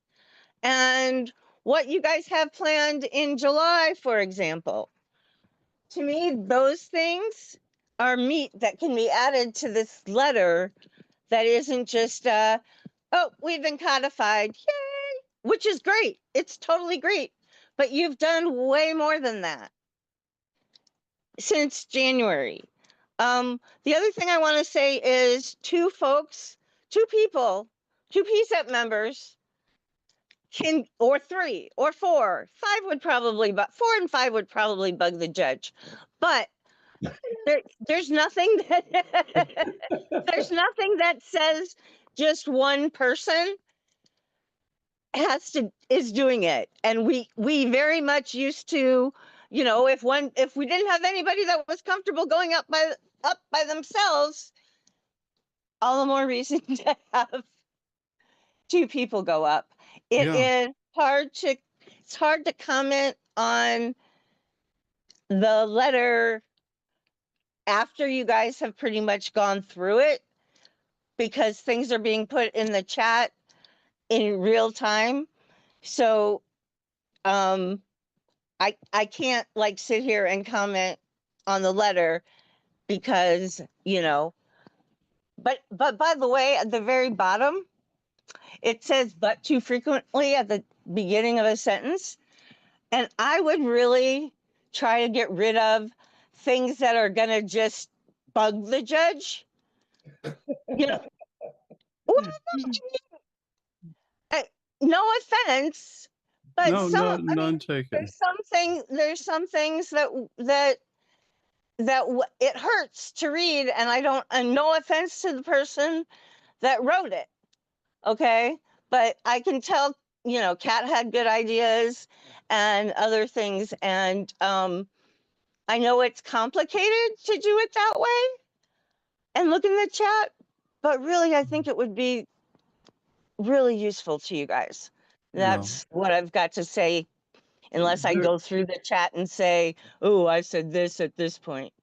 and what you guys have planned in July, for example. To me, those things are meat that can be added to this letter that isn't just, oh, we've been codified, yay, which is great. It's totally great. But you've done way more than that since January. The other thing I want to say is two people, two PCEP members can, or three or four, five would probably, but 4 and 5 would probably bug the judge. But there's nothing that there's nothing that says just one person is doing it. And we very much used to, you know, if we didn't have anybody that was comfortable going up by themselves, all the more reason to have two people go up. It is hard to comment on the letter after you guys have pretty much gone through it, because things are being put in the chat in real time. So I can't like sit here and comment on the letter because, you know, but by the way, at the very bottom, it says but too frequently at the beginning of a sentence. And I would really try to get rid of things that are gonna just bug the judge. You know, well, no offense, but No, none taken. there's some things that it hurts to read, and I don't, and no offense to the person that wrote it, okay? But I can tell, you know, Kat had good ideas and other things, and I know it's complicated to do it that way and look in the chat, but really I think it would be really useful to you guys. Yeah. That's what I've got to say, unless I There- go through the chat and say, oh, I said this at this point.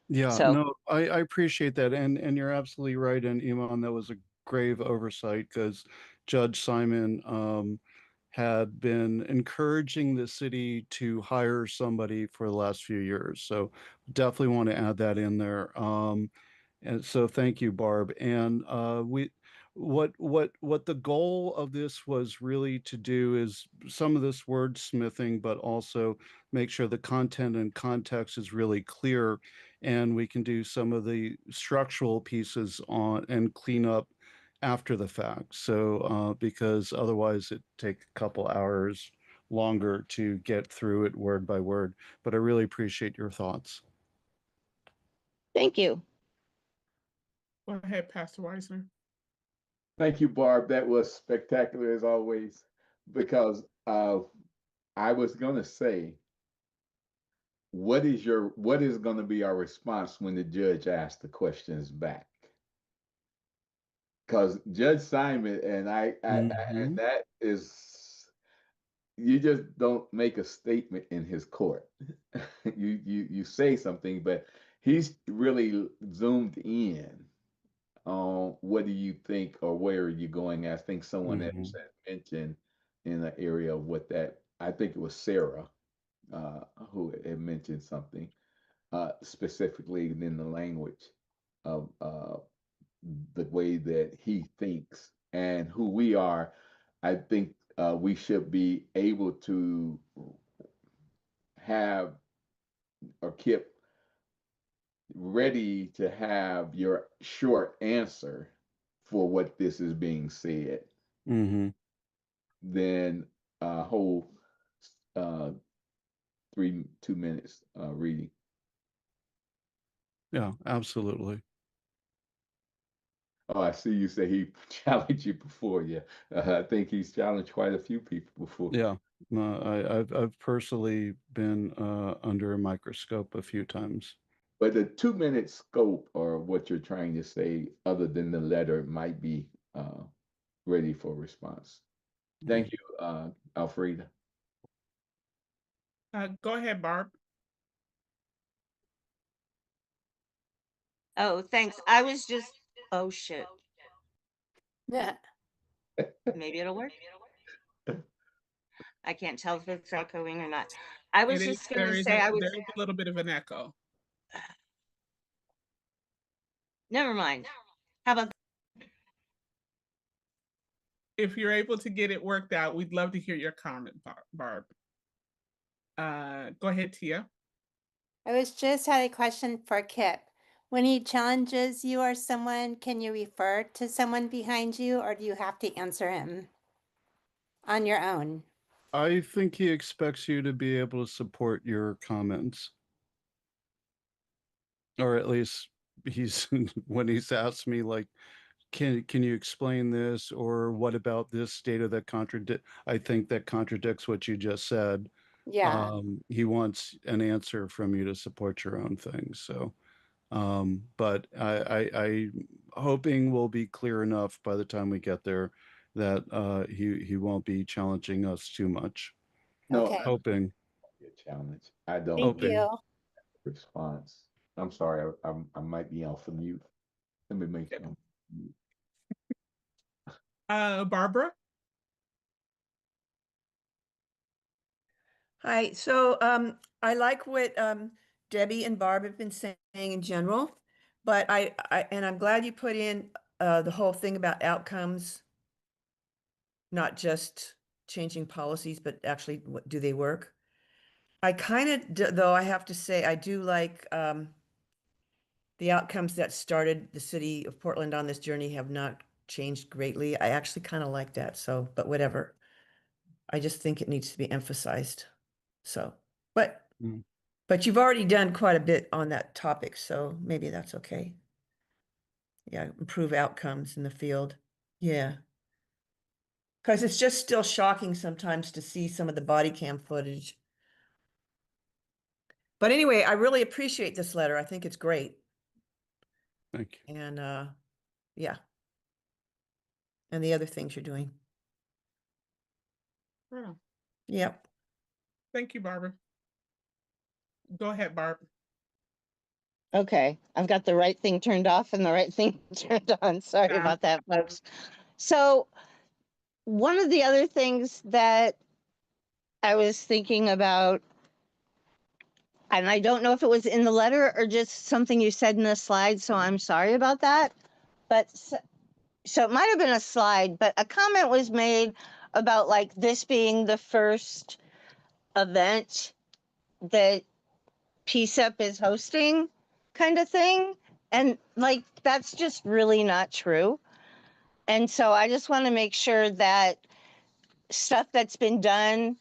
Yeah, So, no, I appreciate that, and you're absolutely right. And Iman, that was a grave oversight because Judge Simon had been encouraging the city to hire somebody for the last few years. So definitely want to add that in there. And so thank you, Barb. And what the goal of this was really to do is some of this wordsmithing, but also make sure the content and context is really clear, and we can do some of the structural pieces on and clean up after the fact. So because otherwise it take a couple hours longer to get through it word by word. But I really appreciate your thoughts. thank you. Go ahead, Pastor Weisner. Thank you, Barb. That was spectacular as always, because I was going to say, what is going to be our response when the judge asks the questions back? Because Judge Simon and and that is, you just don't make a statement in his court. You say something, but he's really zoomed in on what do you think or where are you going. I think someone had mentioned in the area of what that, I think it was Sarah who had mentioned something specifically in the language of the way that he thinks and who we are. I think we should be able to have or keep ready to have your short answer for what this is being said. Then whole uh, 2 minutes reading. Yeah, absolutely. Oh, I see you say he challenged you before. Yeah, I think he's challenged quite a few people before. Yeah, I've personally been under a microscope a few times. But the 2 minute scope or what you're trying to say, other than the letter, might be ready for response. Thank you, Alfreda. Go ahead, Barb. Oh, thanks. I was just, oh shit. Yeah. Maybe it'll work. I can't tell if it's echoing or not. I was just going to say, there is a little bit of an echo. Never mind. How about If you're able to get it worked out, we'd love to hear your comment, Barb. Go ahead, Tia. I was just had a question for Kip. When he challenges you or someone, can you refer to someone behind you or do you have to answer him on your own? I think he expects you to be able to support your comments. Or at least he's when he's asked me like, can you explain this, or what about this data that I think that contradicts what you just said. Yeah. He wants an answer from you to support your own thing. So but I hoping will be clear enough by the time we get there that he won't be challenging us too much. No, Okay. Hoping. A challenge. I don't. Thank you. Response. I'm sorry. I might be off the mute. Let me make it. Barbara. Hi. So I like what Debbie and Barb have been saying in general, but I'm glad you put in the whole thing about outcomes, not just changing policies, but actually do they work? I kind of, though I have to say, I do like the outcomes that started the city of Portland on this journey have not changed greatly. I actually kind of like that. So, but whatever. I just think it needs to be emphasized. So, but you've already done quite a bit on that topic, so maybe that's okay. Yeah, improve outcomes in the field. Yeah. Because it's just still shocking sometimes to see some of the body cam footage. But anyway, I really appreciate this letter. I think it's great. Thank you. And yeah. and the other things you're doing. Oh, Yep. thank you, Barbara. Go ahead, Barb. Okay, I've got the right thing turned off and the right thing turned on. Sorry Yeah. about that, folks. So one of the other things that I was thinking about, and I don't know if it was in the letter or just something you said in the slide, so I'm sorry about that. But so it might have been a slide, but a comment was made about like this being the first event that PCEP is hosting, kind of thing. And like, that's just really not true. And so I just want to make sure that stuff that's been done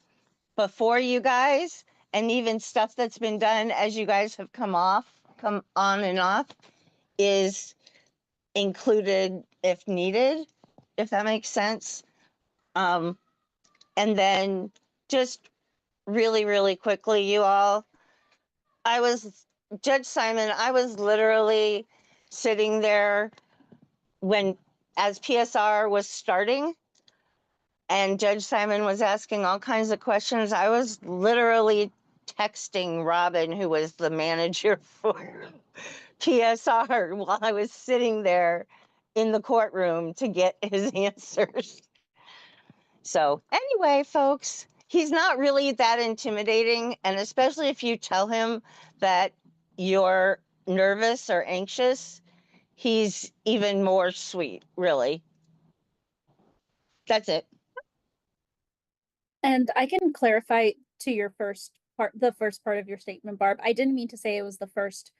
before you guys, and even stuff that's been done as you guys have come on and off, is included if needed, if that makes sense. And then just really, really quickly, you all, Judge Simon, I was literally sitting there as PSR was starting and Judge Simon was asking all kinds of questions. I was literally texting Robin, who was the manager for PSR, while I was sitting there in the courtroom to get his answers. So anyway, folks, he's not really that intimidating. And especially if you tell him that you're nervous or anxious, he's even more sweet, really. That's it. And I can clarify to your the first part of your statement, Barb. I didn't mean to say it was the first.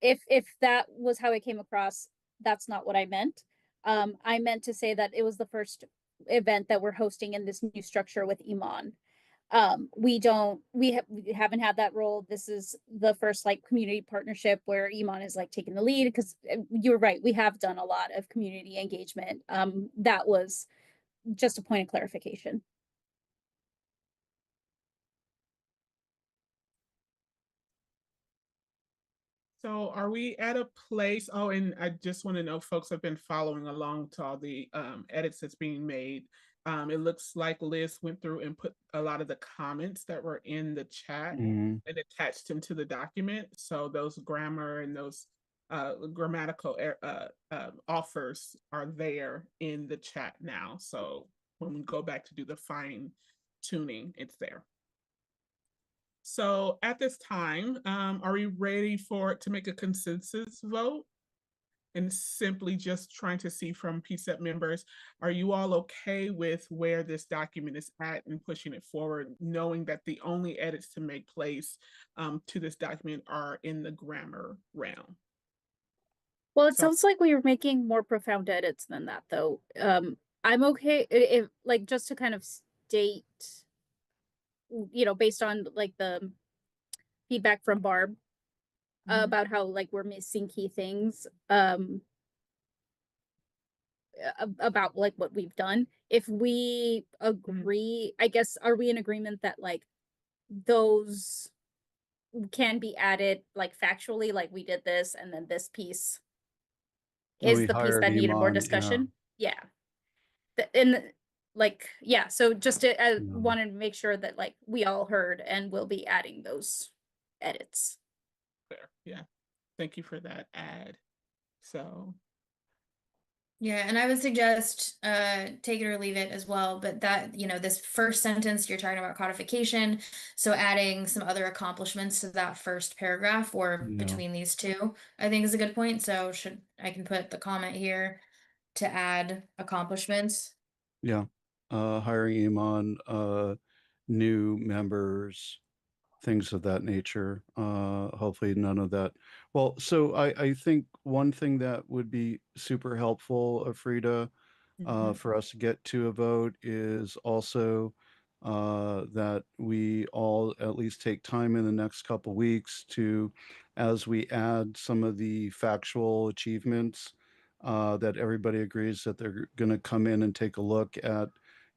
If that was how it came across, that's not what I meant. I meant to say that it was the first event that we're hosting in this new structure with Iman. We haven't had that role. This is the first like community partnership where Iman is like taking the lead, because you're right, we have done a lot of community engagement. That was just a point of clarification. So are we at a place, oh, and I just want to know, folks have been following along to all the edits that's being made. It looks like Liz went through and put a lot of the comments that were in the chat and attached them to the document. So those grammar and those grammatical offers are there in the chat now. So when we go back to do the fine tuning, it's there. So at this time, are we ready to make a consensus vote? And simply just trying to see from PCEP members, are you all okay with where this document is at and pushing it forward, knowing that the only edits to make place to this document are in the grammar realm? Well, it sounds like we were making more profound edits than that, though. I'm okay if, like, just to kind of state, based on like the feedback from Barb about how like we're missing key things about like what we've done. If we agree, I guess, are we in agreement that like those can be added like factually, like we did this and then this piece is the piece that needed more discussion? Yeah. So just to wanted to make sure that like we all heard and we'll be adding those edits. Fair. Yeah. Thank you for that add. So yeah, and I would suggest take it or leave it as well, but that, this first sentence, you're talking about codification, so adding some other accomplishments to that first paragraph or between these two, I think is a good point. So I can put the comment here to add accomplishments. Yeah. Hiring Iman, new members, things of that nature. Hopefully none of that. Well, so I think one thing that would be super helpful, Frida, for us to get to a vote is also that we all at least take time in the next couple weeks to, as we add some of the factual achievements, that everybody agrees that they're going to come in and take a look at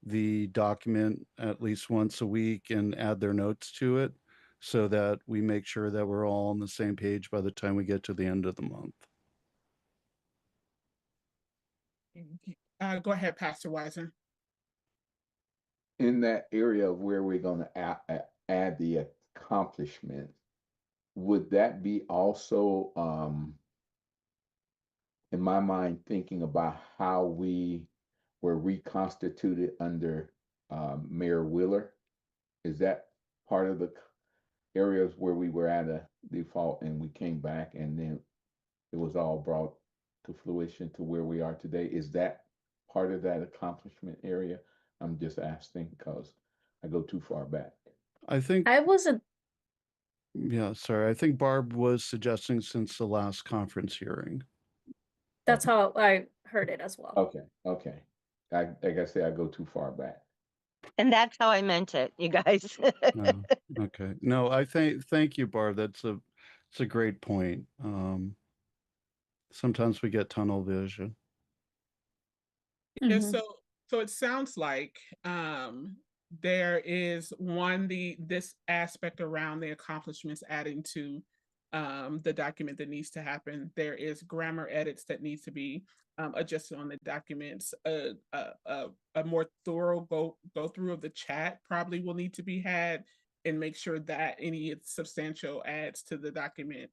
the document at least once a week and add their notes to it, so that we make sure that we're all on the same page by the time we get to the end of the month. Go ahead, Pastor Weiser. In that area of where we're going to add the accomplishment, would that be also, in my mind, thinking about how we were reconstituted under Mayor Wheeler? Is that part of the areas where we were at a default and we came back and then it was all brought to fruition to where we are today? Is that part of that accomplishment area? I'm just asking because I go too far back. I think, I wasn't. yeah, sorry. I think Barb was suggesting since the last conference hearing. That's how I heard it as well. Okay, okay. Like I say, I go too far back. And that's how I meant it, you guys. No, okay. No, I thank you, Barb. It's a great point. Sometimes we get tunnel vision. Yeah, Mhm. so it sounds like there is this aspect around the accomplishments adding to the document that needs to happen. There is grammar edits that needs to be adjusted on the documents. A more thorough go through of the chat probably will need to be had, and make sure that any substantial adds to the document.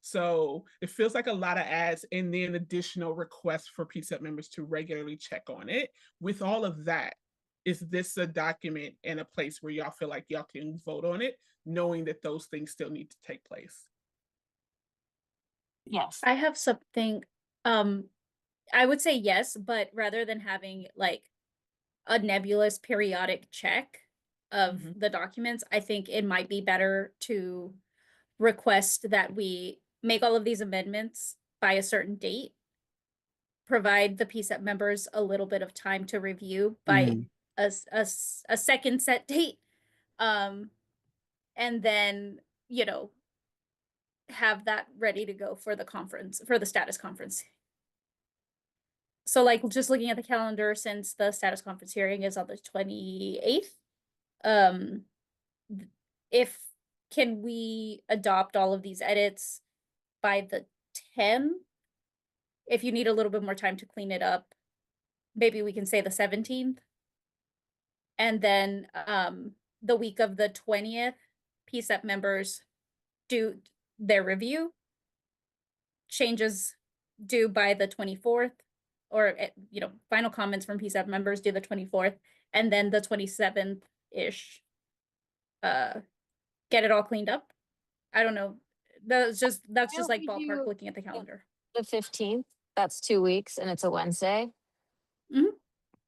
So it feels like a lot of ads and then additional requests for PCEP members to regularly check on it. With all of that, is this a document and a place where y'all feel like y'all can vote on it, knowing that those things still need to take place? Yes. I have something, I would say yes, but rather than having like a nebulous periodic check of the documents, I think it might be better to request that we make all of these amendments by a certain date, provide the PCEP members a little bit of time to review by a second set date, and then, you know, have that ready to go for the conference, for the status conference. So like just looking at the calendar, since the status conference hearing is on the 28th, if can we adopt all of these edits by the 10th? If you need a little bit more time to clean it up, maybe we can say the 17th. And then the week of the 20th, PCEP members do their review. Changes due by the 24th, or you know, final comments from PCEP members due the 24th, and then the 27th-ish, get it all cleaned up. I don't know. That's just like ballpark looking at the calendar. The 15th, that's 2 weeks and it's a Wednesday. Mhm.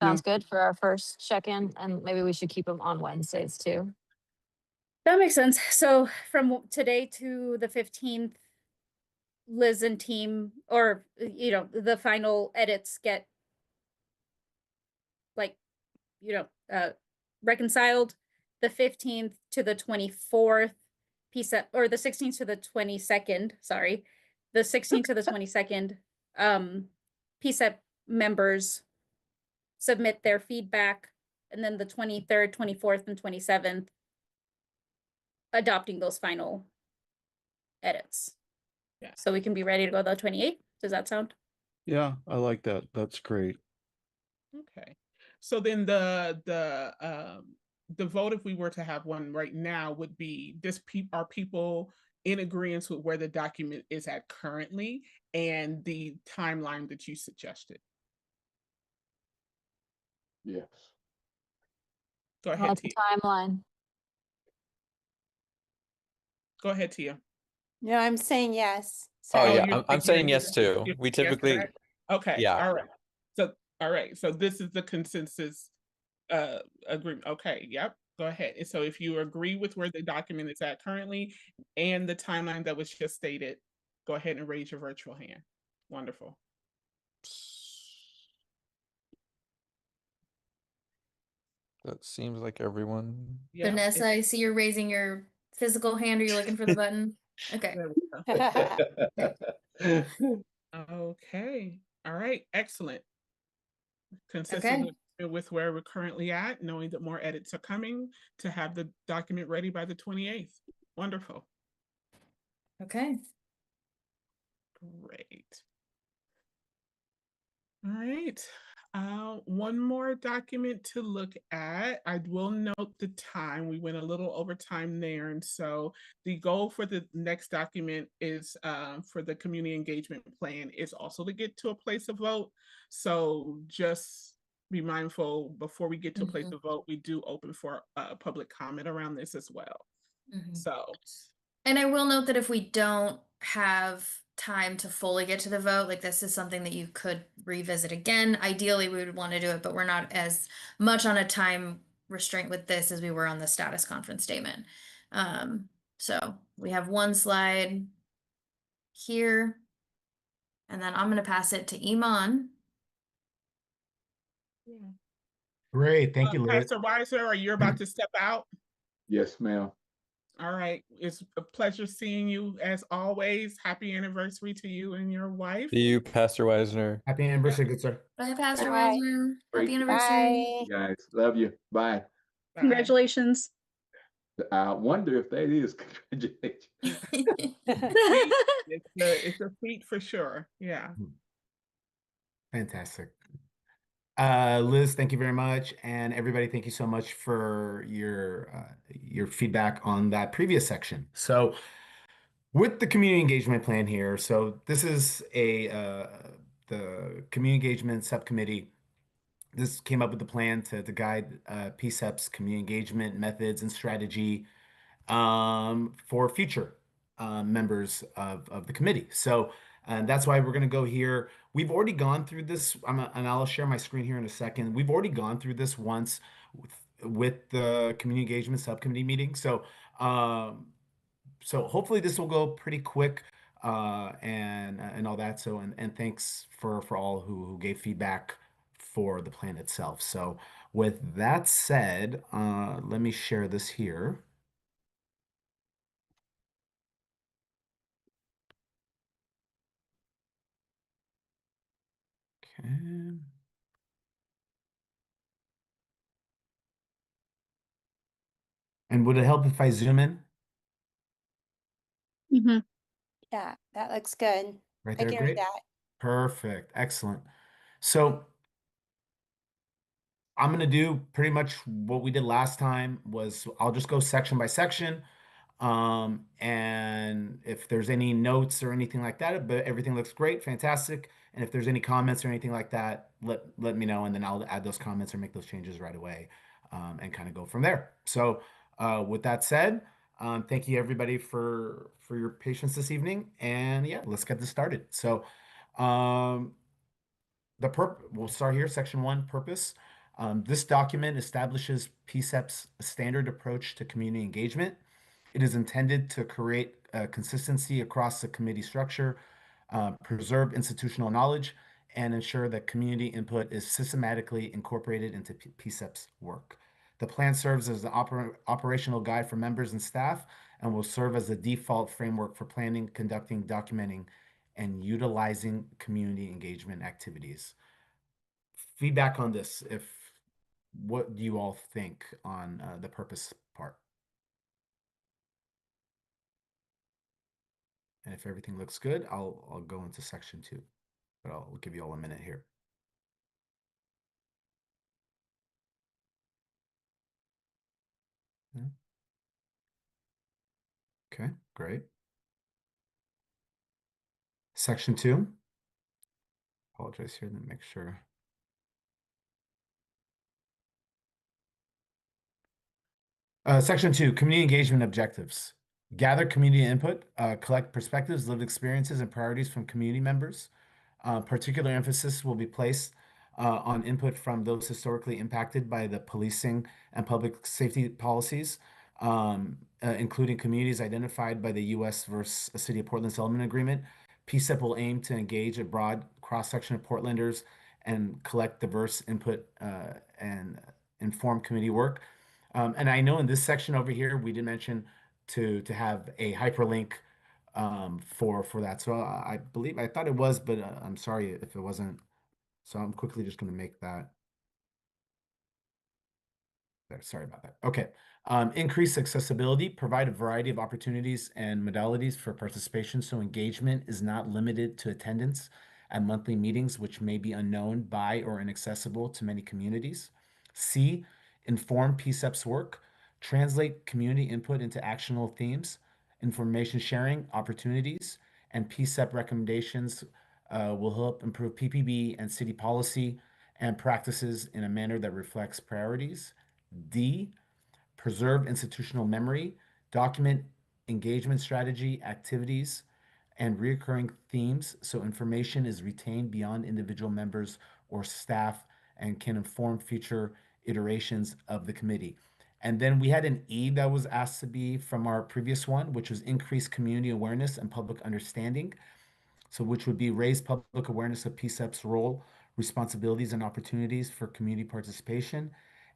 Sounds good for our first check-in, and maybe we should keep them on Wednesdays too. That makes sense. So from today to the 15th, Liz and team, or, you know, the final edits get like, you know, reconciled. The 15th to the 24th, PCEP, or the 16th to the 22nd, sorry. The 16th to the 22nd, PCEP members submit their feedback, and then the 23rd, 24th, and 27th, adopting those final edits. Yeah. So we can be ready to go the 28th. Does that sound? Yeah, I like that. That's great. Okay. So then the vote, if we were to have one right now, would be are people in agreement with where the document is at currently and the timeline that you suggested? Yes. Go ahead, What's the Tia. timeline? Go ahead, Tia. No, I'm saying yes. Oh Sorry. yeah, I'm saying yes too. We Yes, typically, correct? Okay. yeah. All right. So all right. So this is the consensus agreement. Okay. Yep. Go ahead. And so if you agree with where the document is at currently and the timeline that was just stated, go ahead and raise your virtual hand. Wonderful. That seems like everyone. Yep. Vanessa, I see you're raising your physical hand. Are you looking for the button? Okay. There we go. Okay. All right. Excellent. Consistent with where we're currently at, knowing that more edits are coming to have the document ready by the 28th. Wonderful. Okay. Great. All right. One more document to look at. I will note the time. We went a little over time there. And so the goal for the next document is for the community engagement plan is also to get to a place of vote. So just be mindful before we get to a place of vote, we do open for public comment around this as well. So, and I will note that if we don't have time to fully get to the vote, like this is something that you could revisit again. Ideally, we would want to do it, but we're not as much on a time restraint with this as we were on the status conference statement. So we have one slide here, and then I'm going to pass it to Iman. Great. Thank you, Liz. Pastor Weiser, are you about to step out? Yes, ma'am. All right. It's a pleasure seeing you as always. Happy anniversary to you and your wife. See you, Pastor Wisner. Happy anniversary, good sir. Bye, Pastor Bye. Weiser. Great. Happy anniversary. Bye. You guys, love you. Bye. Congratulations. I wonder if that is congratulations. It's a feat for sure. Yeah. Fantastic. Liz, thank you very much. And everybody, thank you so much for your feedback on that previous section. So with the community engagement plan here, so this is the community engagement subcommittee. This came up with the plan to guide PCEP's community engagement methods and strategy for future members of the committee. So that's why we're going to go here. We've already gone through this, and I'll share my screen here in a second. We've already gone through this once with the community engagement subcommittee meeting. So hopefully this will go pretty quick and all that. So and thanks for all who gave feedback for the plan itself. So with that said, let me share this here. Okay. And would it help if I zoom in? Yeah, that looks good. Right I there, can read great. that. Perfect. Excellent. So I'm going to do pretty much what we did last time was I'll just go section by section. And if there's any notes or anything like that, but everything looks great, fantastic. And if there's any comments or anything like that, let me know, and then I'll add those comments or make those changes right away, and kind of go from there. So, with that said, thank you everybody for your patience this evening, and yeah, let's get this started. So, we'll start here, section 1, purpose. This document establishes PCEP's standard approach to community engagement. It is intended to create consistency across the committee structure, preserve institutional knowledge, and ensure that community input is systematically incorporated into PCEP's work. The plan serves as an operational guide for members and staff and will serve as the default framework for planning, conducting, documenting, and utilizing community engagement activities. Feedback on this, what do you all think on the purpose part? And if everything looks good, I'll go into section 2, but I'll give you all a minute here. Okay, great. Section 2. Apologize here, let me make sure. Section 2, community engagement objectives. Gather community input, collect perspectives, lived experiences, and priorities from community members. Particular emphasis will be placed on input from those historically impacted by the policing and public safety policies, including communities identified by the U.S. versus City of Portland Settlement Agreement. PCEP will aim to engage a broad cross-section of Portlanders and collect diverse input and inform community work. And I know in this section over here, we did mention to have a hyperlink for that. So I thought it was, but I'm sorry if it wasn't. So I'm quickly just going to make that. There, sorry about that. Okay. Increase accessibility, provide a variety of opportunities and modalities for participation so engagement is not limited to attendance. at monthly meetings, which may be unknown by or inaccessible to many communities. C, inform PCEP's work, translate community input into actionable themes, information sharing opportunities, and PCEP recommendations will help improve PPB and city policy and practices in a manner that reflects priorities. D, preserve institutional memory, document engagement strategy, activities, and recurring themes so information is retained beyond individual members or staff and can inform future iterations of the committee. And then we had an E that was asked to be from our previous one, which was increase community awareness and public understanding. So which would be raise public awareness of PCEP's role, responsibilities, and opportunities for community participation.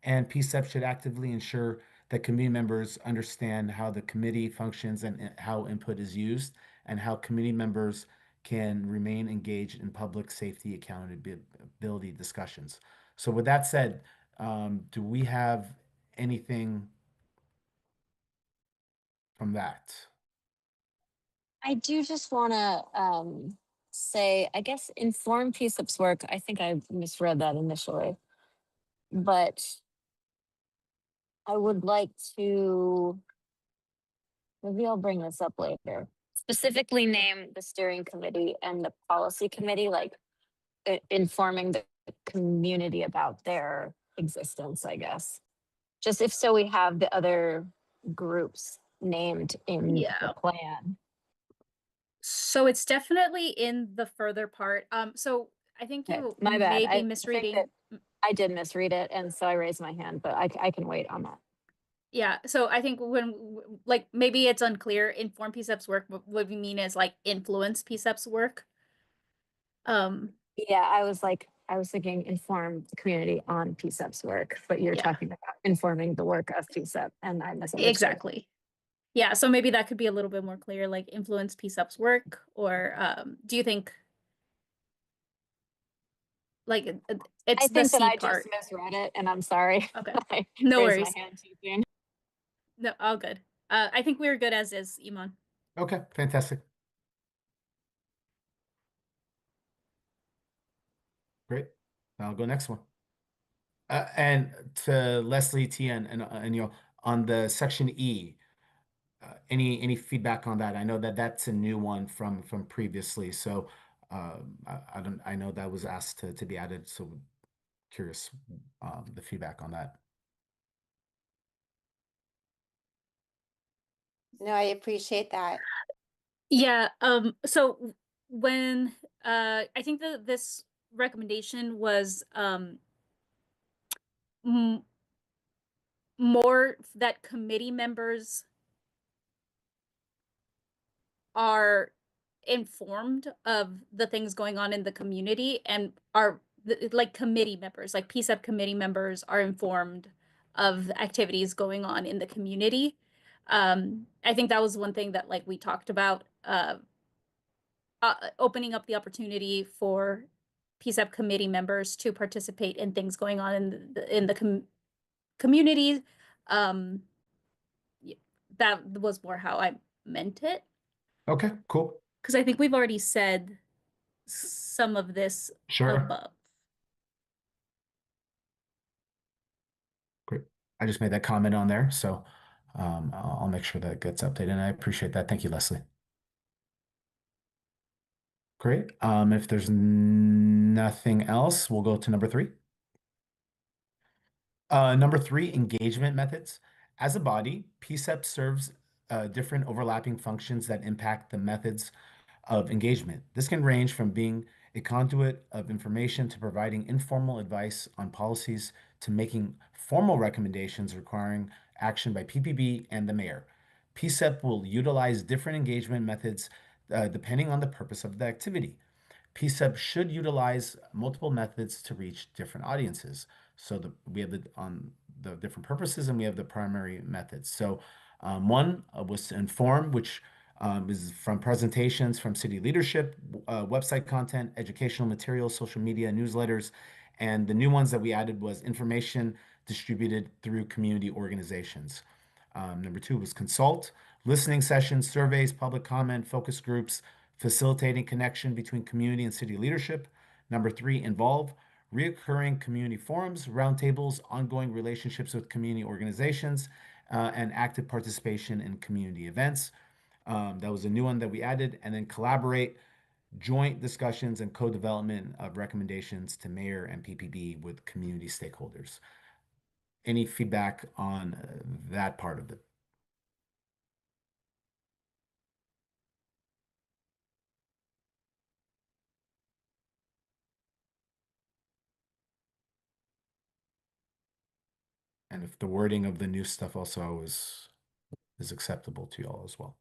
And PCEP should actively ensure that committee members understand how the committee functions and how input is used, and how committee members can remain engaged in public safety accountability discussions. So with that said, do we have anything from that? I do just want to say, I guess, inform PCEP's work. I think I misread that initially, but I would like to, maybe I'll bring this up later, specifically name the steering committee and the policy committee, like informing the community about their existence, I guess. Just if so we have the other groups named in the plan. So it's definitely in the further part. So I think Okay, you my bad. may I be think misreading. that I did misread it, and so I raised my hand, but I can wait on that. Yeah, so I think when like maybe it's unclear, inform PCEP's work, what we mean is like influence PCEP's work. Yeah, I was thinking inform the community on PCEP's work, but you're Yeah. talking about informing the work of PCEP, and I misunderstood. Exactly. Yeah, so maybe that could be a little bit more clear, like influence PCEP's work, or do you think like it's I the think that C I part? just misread it, and I'm sorry. Okay. I No raised worries. my hand too soon. No, all good. I think we're good as is, Iman. Okay, fantastic. Great. I'll go next one. And to Leslie T and you know, on the section E, any feedback on that? I know that that's a new one from previously, so I know that was asked to be added. So curious the feedback on that. No, I appreciate that. Yeah, so when I think that this recommendation was more that committee members are informed of the things going on in the community and are like committee members, like PCEP committee members are informed of the activities going on in the community. I think that was one thing that like we talked about, opening up the opportunity for PCEP committee members to participate in things going on in the community. That was more how I meant it. Okay, cool. Because I think we've already said some of this Sure. above. Great. I just made that comment on there, so I'll make sure that gets updated. And I appreciate that. Thank you, Leslie. Great. If there's nothing else, we'll go to number 3. Number 3, engagement methods. As a body, PCEP serves different overlapping functions that impact the methods of engagement. This can range from being a conduit of information to providing informal advice on policies to making formal recommendations requiring action by PPB and the mayor. PCEP will utilize different engagement methods depending on the purpose of the activity. PCEP should utilize multiple methods to reach different audiences. So we have the different purposes and we have the primary methods. So one was to inform, which is from presentations from city leadership, website content, educational materials, social media, newsletters. And the new ones that we added was information distributed through community organizations. Number 2 was consult, listening sessions, surveys, public comment, focus groups, facilitating connection between community and city leadership. Number 3, involve reoccurring community forums, roundtables, ongoing relationships with community organizations, and active participation in community events. That was a new one that we added. And then collaborate, joint discussions, and co-development of recommendations to mayor and PPB with community stakeholders. Any feedback on that part of it? And if the wording of the new stuff also is acceptable to y'all as well.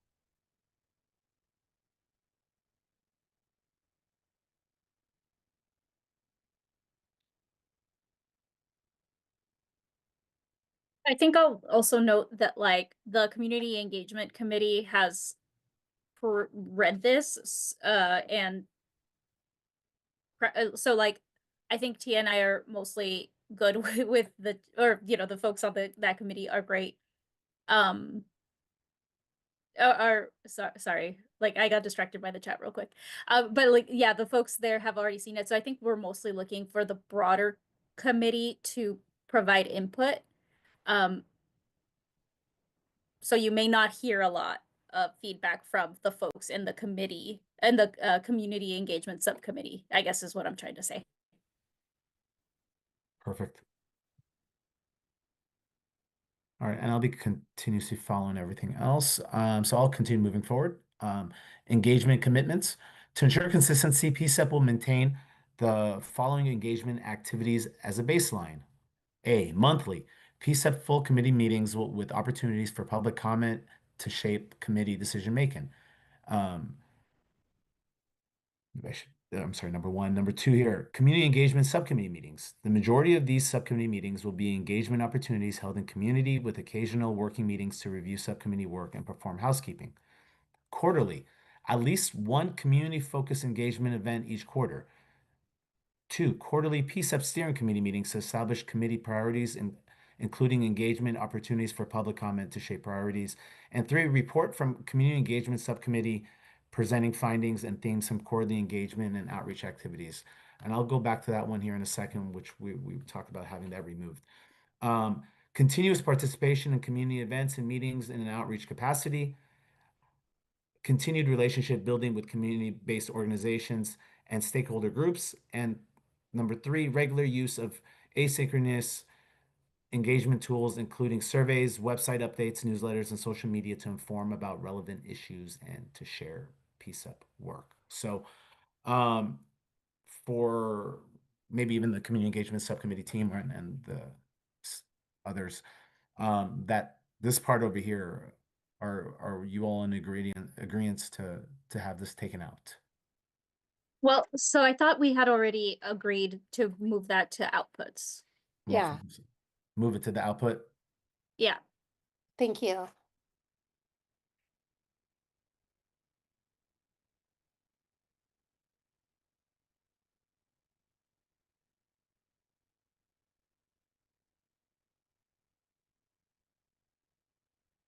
I think I'll also note that like the community engagement committee has read this and so like I think Tia and I are mostly good with the, or you know, the folks on that committee are great. Sorry, like I got distracted by the chat real quick. But like yeah, the folks there have already seen it, so I think we're mostly looking for the broader committee to provide input. So you may not hear a lot of feedback from the folks in the committee and the community engagement subcommittee, I guess is what I'm trying to say. Perfect. All right, and I'll be continuously following everything else. So I'll continue moving forward. Engagement commitments. To ensure consistency, PCEP will maintain the following engagement activities as a baseline. A, monthly. PCEP full committee meetings with opportunities for public comment to shape committee decision making. I'm sorry, number 1. Number 2 here, community engagement subcommittee meetings. The majority of these subcommittee meetings will be engagement opportunities held in community with occasional working meetings to review subcommittee work and perform housekeeping. Quarterly, at least one community-focused engagement event each quarter. 2, quarterly PCEP steering committee meetings to establish committee priorities, including engagement opportunities for public comment to shape priorities. And 3, report from community engagement subcommittee presenting findings and themes from quarterly engagement and outreach activities. And I'll go back to that one here in a second, which we talked about having that removed. Continuous participation in community events and meetings in an outreach capacity. Continued relationship building with community-based organizations and stakeholder groups. And number 3, regular use of asynchronous engagement tools, including surveys, website updates, newsletters, and social media to inform about relevant issues and to share PCEP work. So for maybe even the community engagement subcommittee team and the others, that this part over here, are you all in agreeance to have this taken out? Well, so I thought we had already agreed to move that to outputs. Yeah, Move it to the output. Yeah. thank you.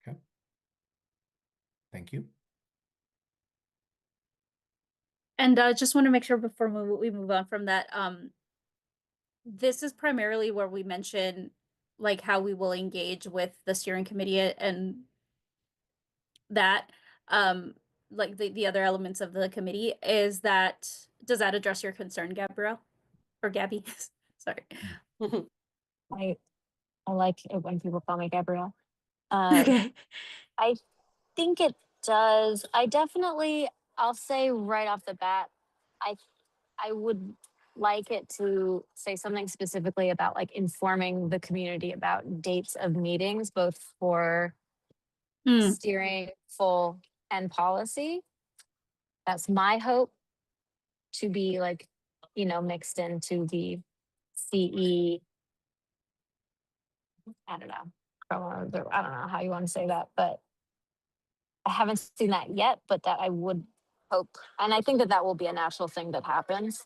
Okay. Thank you. And just want to make sure before we move on from that, this is primarily where we mention like how we will engage with the steering committee and that like the other elements of the committee. Does that address your concern, Gabrielle or Gabby? Sorry. I like it when people call me Gabrielle. Okay. I think it does. I'll say right off the bat, I would like it to say something specifically about like informing the community about dates of meetings, both for steering, full, and policy. That's my hope, to be like, mixed into the CE. I don't know. I don't know how you want to say that, but I haven't seen that yet, but that I would hope. And I think that will be a natural thing that happens.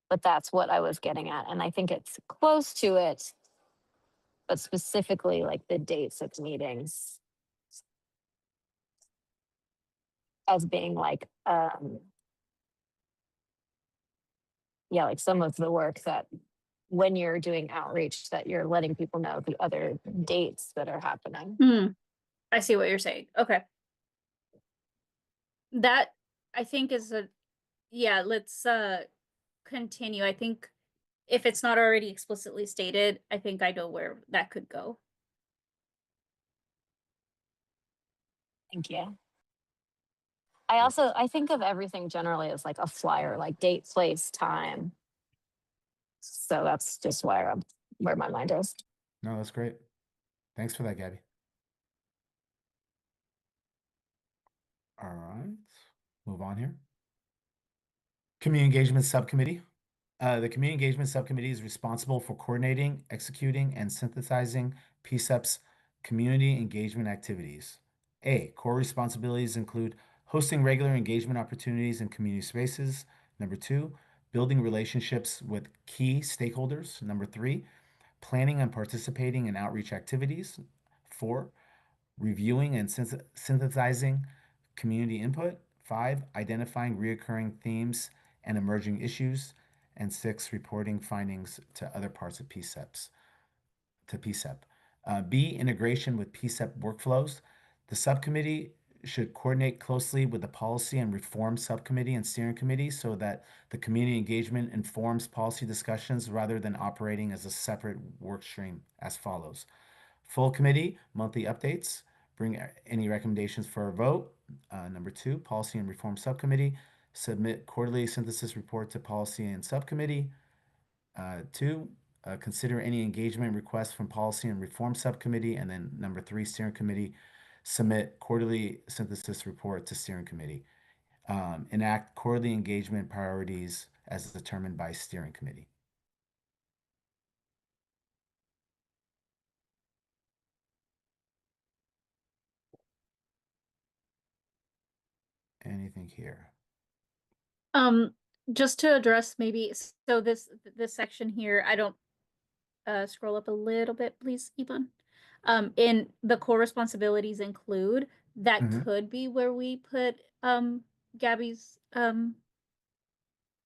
But that's what I was getting at. And I think it's close to it, but specifically like the dates of meetings. as being like, yeah, like some of the work that when you're doing outreach, that you're letting people know the other dates that are happening. I see what you're saying. Okay. That I think is yeah, let's continue. I think if it's not already explicitly stated, I think I know where that could go. Thank you. I think of everything generally as like a flyer, like date, place, time. So that's just where my mind is. No, that's great. Thanks for that, Gabby. All right, move on here. Community Engagement Subcommittee. The Community Engagement Subcommittee is responsible for coordinating, executing, and synthesizing PCEP's community engagement activities. A, core responsibilities include hosting regular engagement opportunities in community spaces. Number 2, building relationships with key stakeholders. Number 3, planning and participating in outreach activities. 4, reviewing and synthesizing community input. 5, identifying reoccurring themes and emerging issues. And 6, reporting findings to other parts of PCEP. B, integration with PCEP workflows. The subcommittee should coordinate closely with the policy and reform subcommittee and steering committee so that the community engagement informs policy discussions rather than operating as a separate work stream as follows. Full committee, monthly updates, bring any recommendations for a vote. Number 2, policy and reform subcommittee, submit quarterly synthesis report to policy and subcommittee. 2, consider any engagement requests from policy and reform subcommittee. And then number 3, steering committee, submit quarterly synthesis report to steering committee. Enact quarterly engagement priorities as determined by steering committee. Anything here? Just to address maybe, so this section here, I don't scroll up a little bit, please, Ivan. In the core responsibilities include, that could be where we put Gabby's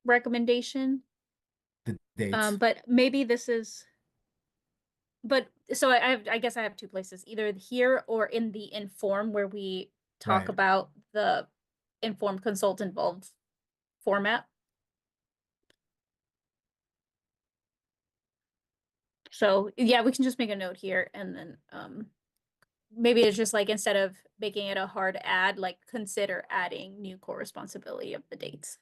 recommendation. The dates. But maybe this is, but so I guess I have 2 places, either here or in the inform where we talk Right. about the informed consult involved format. So yeah, we can just make a note here and then maybe it's just like, instead of making it a hard add, like consider adding new core responsibility of the dates.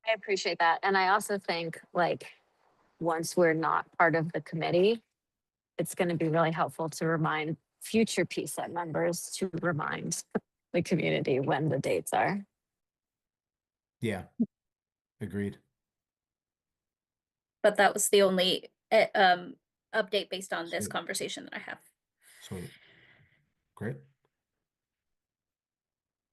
I appreciate that. And I also think like once we're not part of the committee, it's going to be really helpful to remind future PSET members to remind the community when the dates are. Yeah. Agreed. But that was the only update based on this Sweet. conversation that I have. Sweet. Great.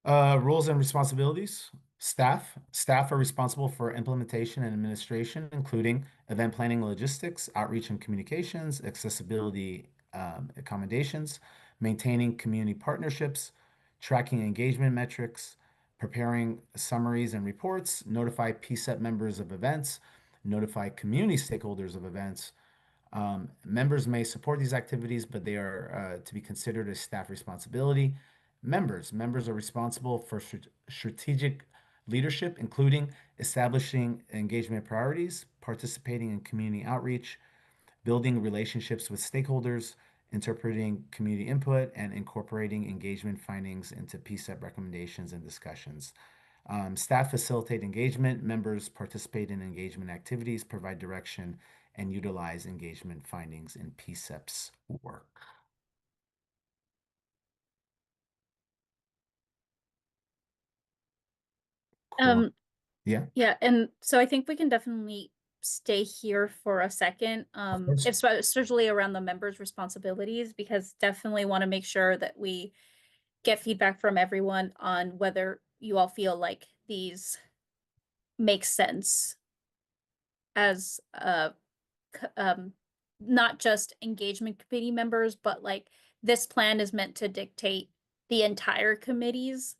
Roles and responsibilities. Staff are responsible for implementation and administration, including event planning, logistics, outreach and communications, accessibility accommodations, maintaining community partnerships, tracking engagement metrics, preparing summaries and reports, notify PCEP members of events, notify community stakeholders of events. Members may support these activities, but they are to be considered as staff responsibility. Members are responsible for strategic leadership, including establishing engagement priorities, participating in community outreach, building relationships with stakeholders, interpreting community input, and incorporating engagement findings into PCEP recommendations and discussions. Staff facilitate engagement, members participate in engagement activities, provide direction, and utilize engagement findings in PCEP's work. Cool. Yeah. Yeah, and so I think we can definitely stay here for a second, especially around the members' responsibilities, because definitely want to make sure that we get feedback from everyone on whether you all feel like these make sense as not just engagement committee members, but like this plan is meant to dictate the entire committee's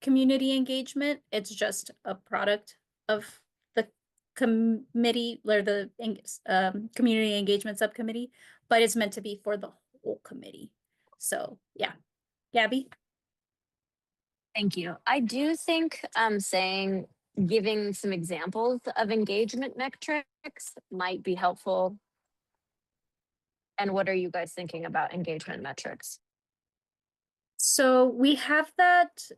community engagement. It's just a product of the committee or the community engagement subcommittee, but it's meant to be for the whole committee. So yeah, Gabby. Thank you. I do think saying, giving some examples of engagement metrics might be helpful. And what are you guys thinking about engagement metrics? So we have that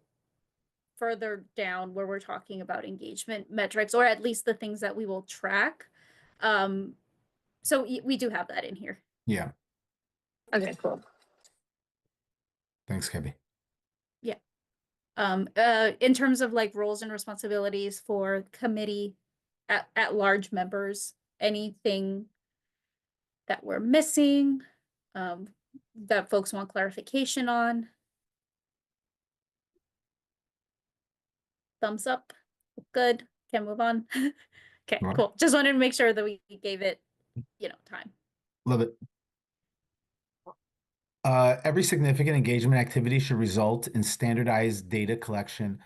further down where we're talking about engagement metrics, or at least the things that we will track. So we do have that in here. Yeah. Okay, cool. Thanks, Gabby. Yeah. In terms of like roles and responsibilities for committee at large members, anything that we're missing, that folks want clarification on? Thumbs up. Good. Can move on. Okay, Right. cool. Just wanted to make sure that we gave it, time. Love it. Every significant engagement activity should result in standardized data collection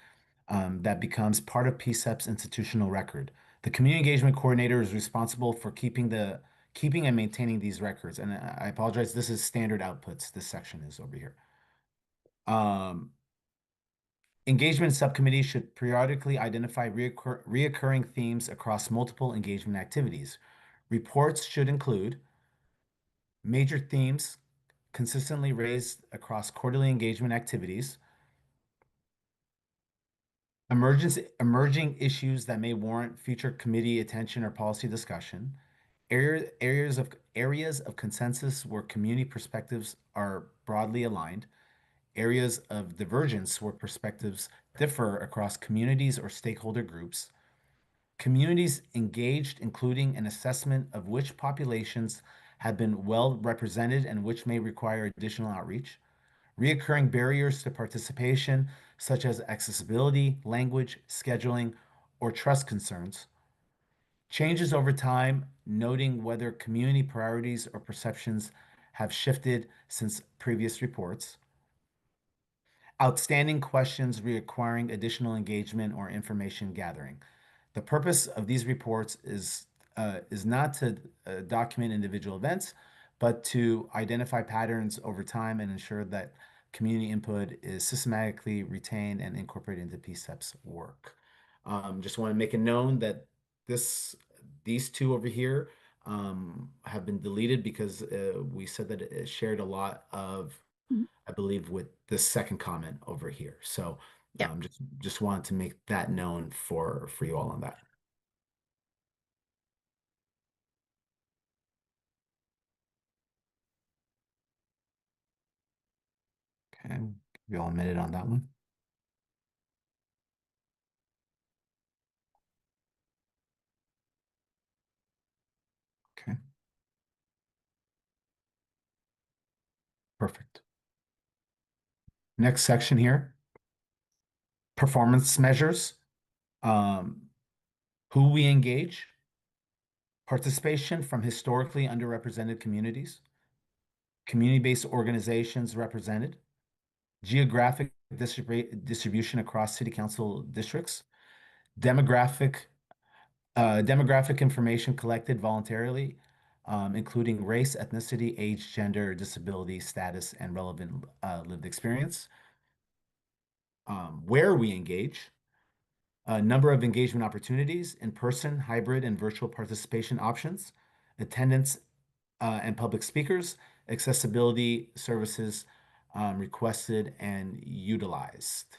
that becomes part of PCEP's institutional record. The community engagement coordinator is responsible for keeping and maintaining these records. And I apologize, this is standard outputs. This section is over here. Engagement subcommittees should periodically identify reoccurring themes across multiple engagement activities. Reports should include major themes consistently raised across quarterly engagement activities, emerging issues that may warrant future committee attention or policy discussion, areas of consensus where community perspectives are broadly aligned, areas of divergence where perspectives differ across communities or stakeholder groups, communities engaged, including an assessment of which populations have been well represented and which may require additional outreach, reoccurring barriers to participation, such as accessibility, language, scheduling, or trust concerns, changes over time, noting whether community priorities or perceptions have shifted since previous reports, outstanding questions requiring additional engagement or information gathering. The purpose of these reports is not to document individual events, but to identify patterns over time and ensure that community input is systematically retained and incorporated into PCEP's work. Just want to make it known that these two over here have been deleted because we said that it shared a lot of, I believe, with the second comment over here. So just wanted to make that known for you all on that. Okay, we all admitted on that one. Okay. Perfect. Next section here, performance measures. Who we engage, participation from historically underrepresented communities, community-based organizations represented, geographic distribution across city council districts, demographic information collected voluntarily, including race, ethnicity, age, gender, disability, status, and relevant lived experience. Where we engage, a number of engagement opportunities, in-person, hybrid, and virtual participation options, attendance and public speakers, accessibility services requested and utilized,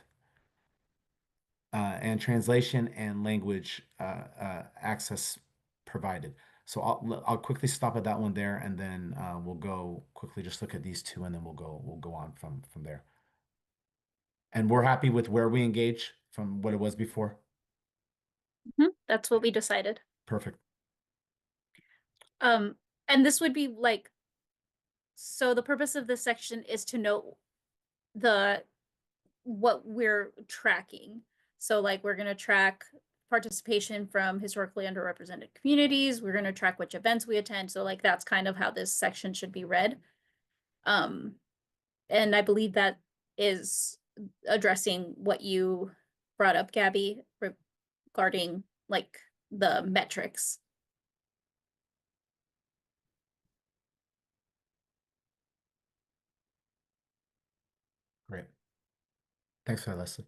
and translation and language access provided. So I'll quickly stop at that one there, and then we'll go quickly just look at these two, and then we'll go on from there. And we're happy with where we engage from what it was before. That's what we decided. Perfect. And this would be like, so the purpose of this section is to note what we're tracking. So like we're going to track participation from historically underrepresented communities. We're going to track which events we attend. So like that's kind of how this section should be read. And I believe that is addressing what you brought up, Gabby, regarding like the metrics. Great. Thanks for that, Leslie.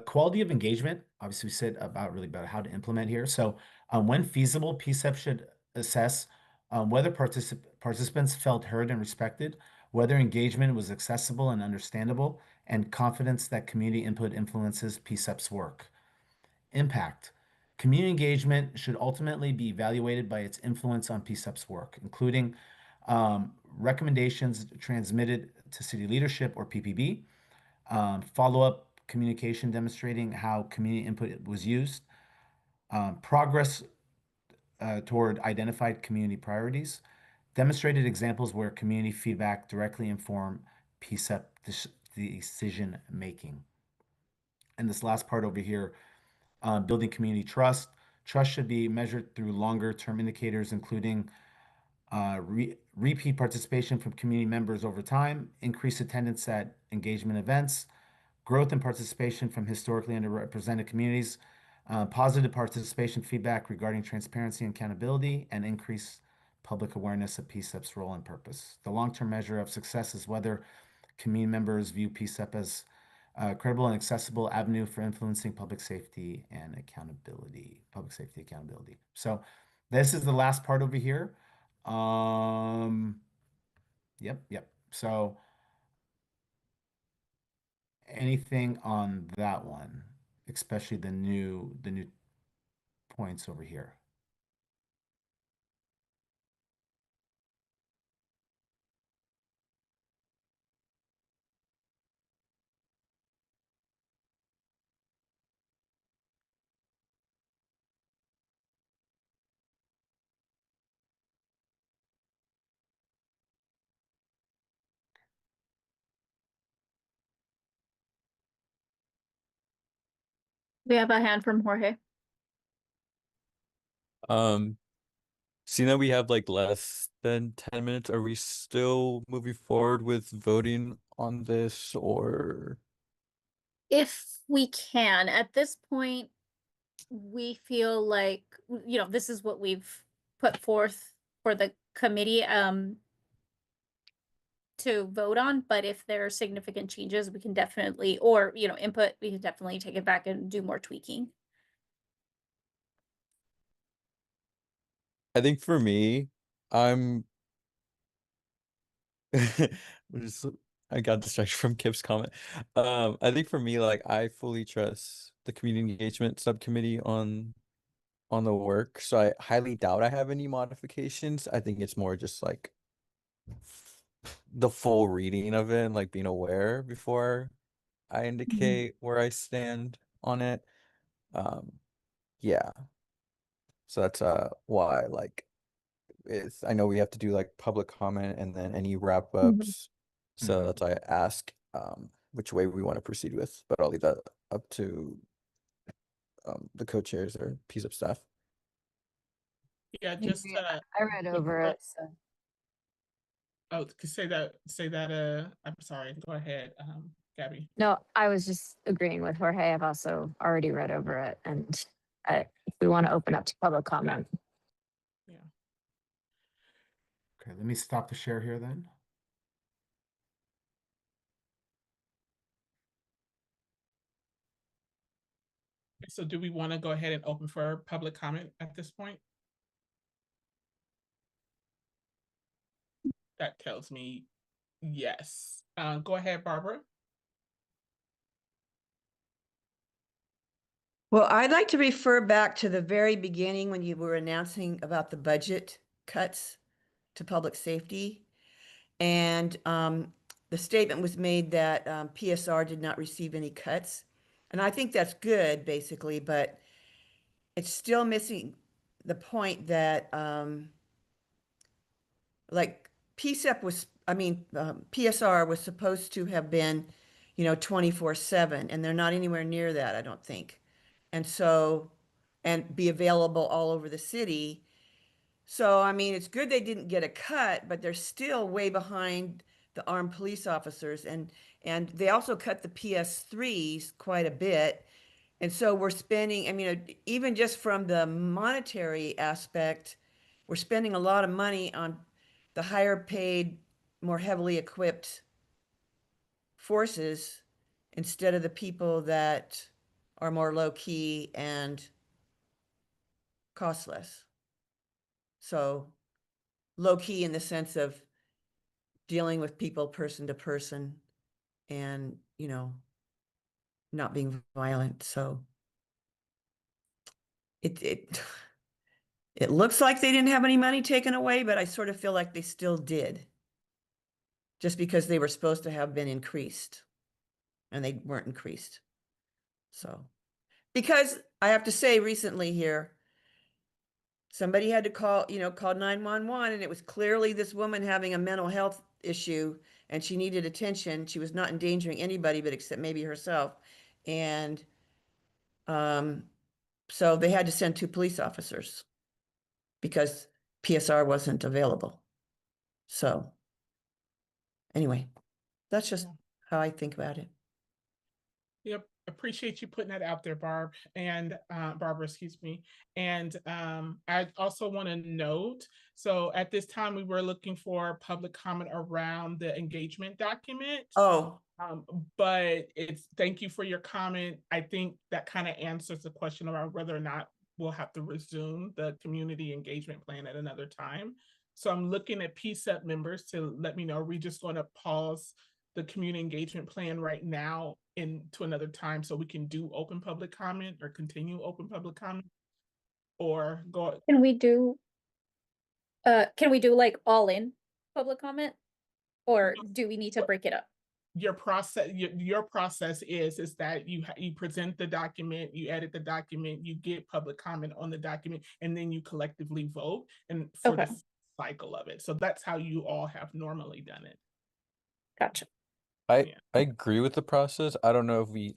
Quality of engagement, obviously we said about really about how to implement here. So when feasible, PCEP should assess whether participants felt heard and respected, whether engagement was accessible and understandable, and confidence that community input influences PCEP's work. Impact. Community engagement should ultimately be evaluated by its influence on PCEP's work, including recommendations transmitted to city leadership or PPB, follow-up communication demonstrating how community input was used, progress toward identified community priorities, demonstrated examples where community feedback directly inform PCEP decision making. And this last part over here, building community trust. Trust should be measured through longer term indicators, including repeat participation from community members over time, increased attendance at engagement events, growth and participation from historically underrepresented communities, positive participation feedback regarding transparency and accountability, and increased public awareness of PCEP's role and purpose. The long-term measure of success is whether community members view PCEP as a credible and accessible avenue for influencing public safety and accountability. So this is the last part over here. Yep. So anything on that one, especially the new points over here? We have a hand from Jorge. Seeing that we have like less than 10 minutes, are we still moving forward with voting on this or? If we can, at this point, we feel like, this is what we've put forth for the committee to vote on, but if there are significant changes, we can definitely, or, input, we can definitely take it back and do more tweaking. I think for me, I'm just I got distracted from Kip's comment. I think for me, like I fully trust the community engagement subcommittee on the work. So I highly doubt I have any modifications. I think it's more just like the full reading of it and like being aware before I indicate where I stand on it. Yeah. So that's why like I know we have to do like public comment and then any wrap ups. So that's why I ask which way we want to proceed with, but I'll leave that up to the co-chairs or PCEP staff. Yeah, just I read over it. So. Oh, say that I'm sorry. Go ahead, Gabby. No, I was just agreeing with Jorge. I've also already read over it, and we want to open up to public comment. Yeah. Okay, let me stop the share here then. So do we want to go ahead and open for public comment at this point? That tells me yes. Go ahead, Barbara. Well, I'd like to refer back to the very beginning when you were announcing about the budget cuts to public safety. And the statement was made that PSR did not receive any cuts. And I think that's good, basically, but it's still missing the point that like PSEP was, PSR was supposed to have been 24/7, and they're not anywhere near that, I don't think. And so, and be available all over the city. So, I mean, it's good they didn't get a cut, but they're still way behind the armed police officers. And they also cut the PS3s quite a bit. And so we're spending, I mean, even just from the monetary aspect, we're spending a lot of money on the higher paid, more heavily equipped forces instead of the people that are more low key and cost less. So low key in the sense of dealing with people person to person and, not being violent. So it it looks like they didn't have any money taken away, but I sort of feel like they still did. Just because they were supposed to have been increased and they weren't increased. So, because I have to say recently here, somebody had to call 911, and it was clearly this woman having a mental health issue and she needed attention. She was not endangering anybody but except maybe herself. And so they had to send 2 police officers because PSR wasn't available. So anyway, that's just how I think about it. Yep, appreciate you putting that out there, Barb, and Barbara, excuse me. And I also want to note, so at this time we were looking for public comment around the engagement document. Oh, but thank you for your comment. I think that kind of answers the question about whether or not we'll have to resume the community engagement plan at another time. So I'm looking at PCEP members to let me know, are we just going to pause the community engagement plan right now into another time so we can do open public comment or continue open public comment, or go? Can we do like all in public comment, or do we need to break it up? Your process is that you present the document, you edit the document, you get public comment on the document, and then you collectively vote and for the cycle of it. So that's how you all have normally done it. Gotcha. I agree with the process. I don't know if we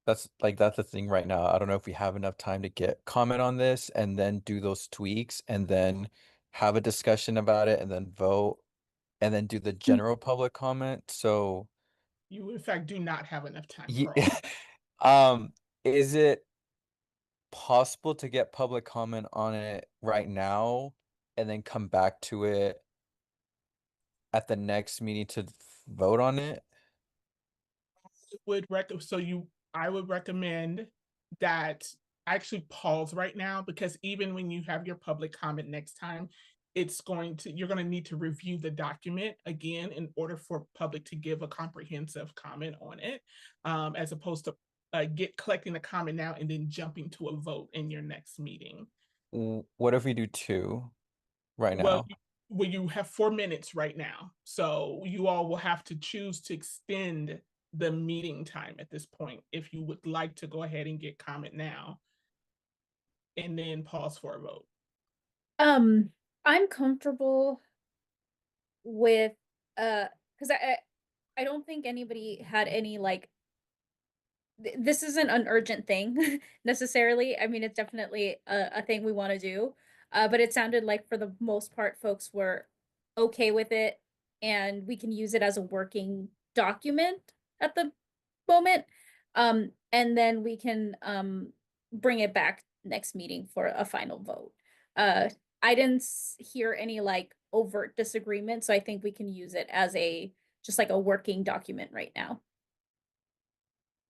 that's the thing right now. I don't know if we have enough time to get comment on this and then do those tweaks and then have a discussion about it and then vote and then do the general public comment. So you in fact do not have enough time. Is it possible to get public comment on it right now and then come back to it at the next meeting to vote on it? I would recommend that actually pause right now, because even when you have your public comment next time, you're going to need to review the document again in order for public to give a comprehensive comment on it, as opposed to collecting the comment now and then jumping to a vote in your next meeting. What if we do 2 right now? Well, you have 4 minutes right now, so you all will have to choose to extend the meeting time at this point if you would like to go ahead and get comment now and then pause for a vote. I'm comfortable with because I don't think anybody had any this isn't an urgent thing necessarily. I mean, it's definitely a thing we want to do. But it sounded like for the most part, folks were okay with it, and we can use it as a working document at the moment. And then we can bring it back next meeting for a final vote. I didn't hear any overt disagreement, so I think we can use it as just like a working document right now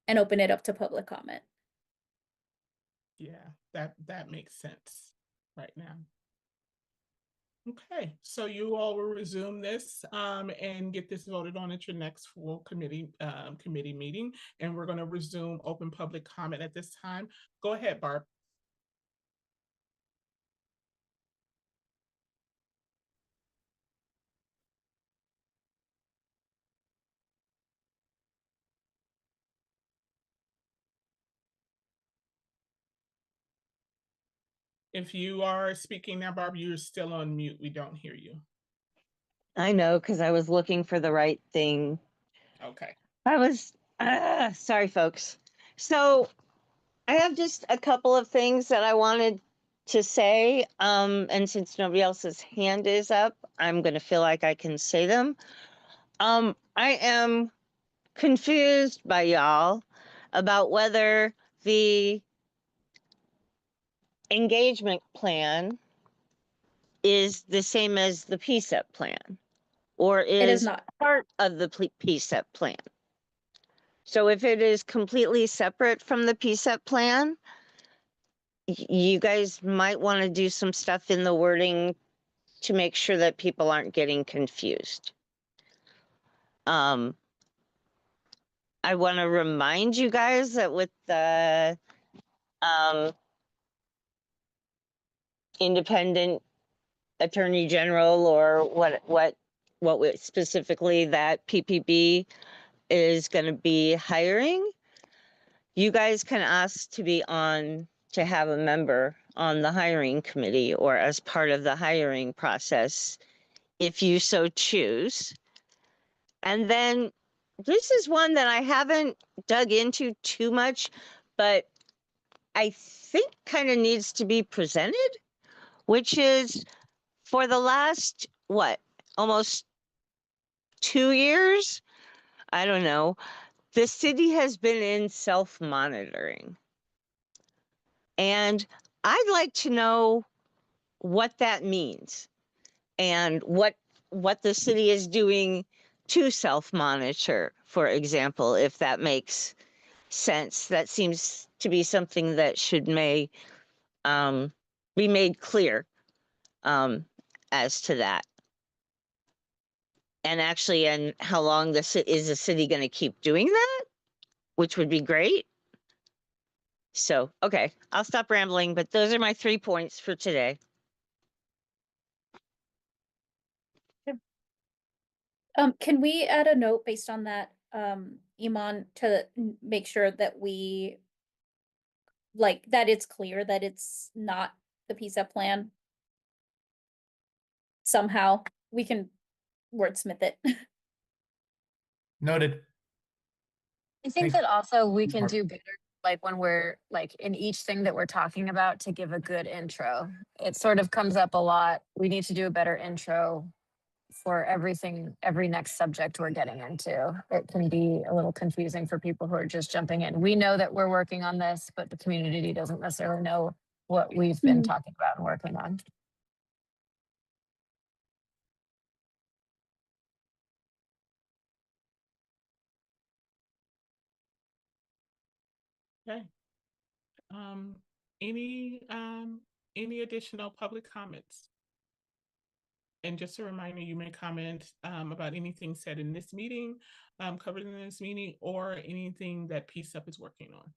and open it up to public comment. Yeah, that makes sense right now. Okay, so you all will resume this and get this voted on at your next full committee meeting, and we're going to resume open public comment at this time. Go ahead, Barb. If you are speaking now, Barb, you're still on mute. We don't hear you. I know, because I was looking for the right thing. Okay. Sorry, folks. So I have just a couple of things that I wanted to say. And since nobody else's hand is up, I'm going to feel like I can say them. I am confused by y'all about whether the engagement plan is the same as the PCEP plan or It is is not. part of the PCEP plan. So if it is completely separate from the PCEP plan, you guys might want to do some stuff in the wording to make sure that people aren't getting confused. I want to remind you guys that with the independent attorney general or what specifically that PPB is going to be hiring, you guys can ask to have a member on the hiring committee or as part of the hiring process if you so choose. And then this is one that I haven't dug into too much, but I think kind of needs to be presented, which is for the last, almost 2 years? I don't know. The city has been in self-monitoring. And I'd like to know what that means and what the city is doing to self-monitor, for example, if that makes sense. That seems to be something that should be made clear as to that. And actually, and how long is the city going to keep doing that? Which would be great. So, okay, I'll stop rambling, but those are my 3 points for today. Can we add a note based on that, Iman, to make sure that that it's clear that it's not the PCEP plan? Somehow we can wordsmith it. Noted. I think Thank that also we you, can Barb. do better, like when we're like in each thing that we're talking about, to give a good intro. It sort of comes up a lot. We need to do a better intro for everything, every next subject we're getting into. It can be a little confusing for people who are just jumping in. We know that we're working on this, but the community doesn't necessarily know what we've been talking about and working on. Okay. Any additional public comments? And just a reminder, you may comment about anything said in this meeting, covered in this meeting, or anything that PCEP is working on.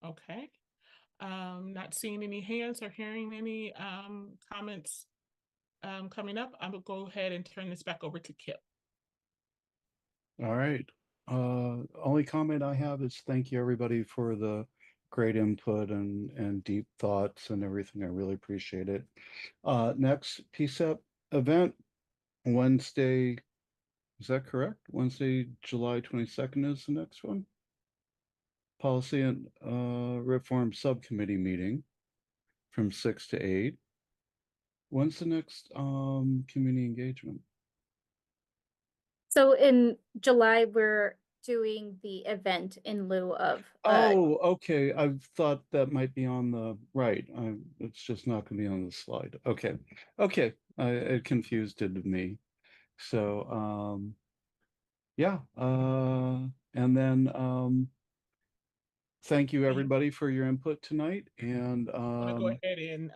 Okay. Not seeing any hands or hearing any comments coming up, I will go ahead and turn this back over to Kip. All right. Only comment I have is thank you everybody for the great input and deep thoughts and everything. I really appreciate it. Next PCEP event, Wednesday, is that correct? Wednesday, July 22nd is the next one. Policy and Reform Subcommittee meeting from 6 to 8. When's the next community engagement? So in July, we're doing the event in lieu of. Oh, okay. I thought that might be on the right. It's just not going to be on the slide. Okay. Okay. It confused me. So, yeah. And then, thank you everybody for your input tonight. And I'm gonna go ahead and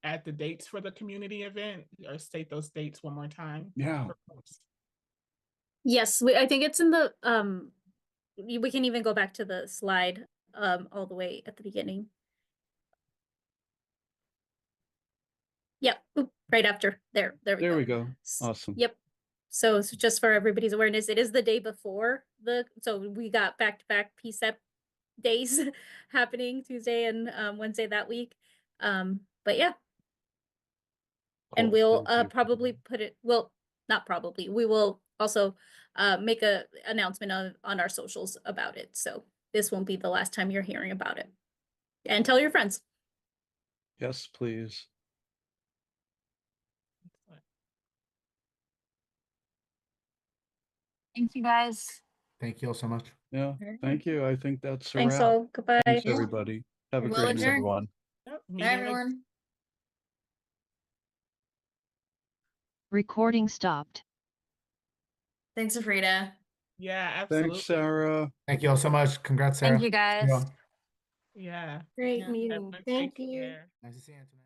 add the dates for the community event, or state those dates one more time. Yeah. Yes, I think it's in the we can even go back to the slide all the way at the beginning. Yep, right after there we There go. we go. Awesome. Yep. So just for everybody's awareness, it is the day before so we got back-to-back PCEP days happening, Tuesday and Wednesday that week. But yeah. And Cool, we'll thank you. probably put it, well, not probably, we will also make a announcement on our socials about it. So this won't be the last time you're hearing about it. And tell your friends. Yes, please. Thank you guys. Thank you all so much. Yeah, thank you. I think that's a Thanks wrap. all. Goodbye. Thanks, Yeah. everybody. Have a Well great Thanks, night. adjourned. everyone. Yep, Bye, meeting everyone. Recording stopped. Thanks, Frida. Yeah, absolutely. Thanks, Sarah. Thank you all so much. Congrats, Sarah. Thank you See guys. all. Yeah. Great Yeah. meeting. Everyone Thank take you. care. Nice to see you tonight.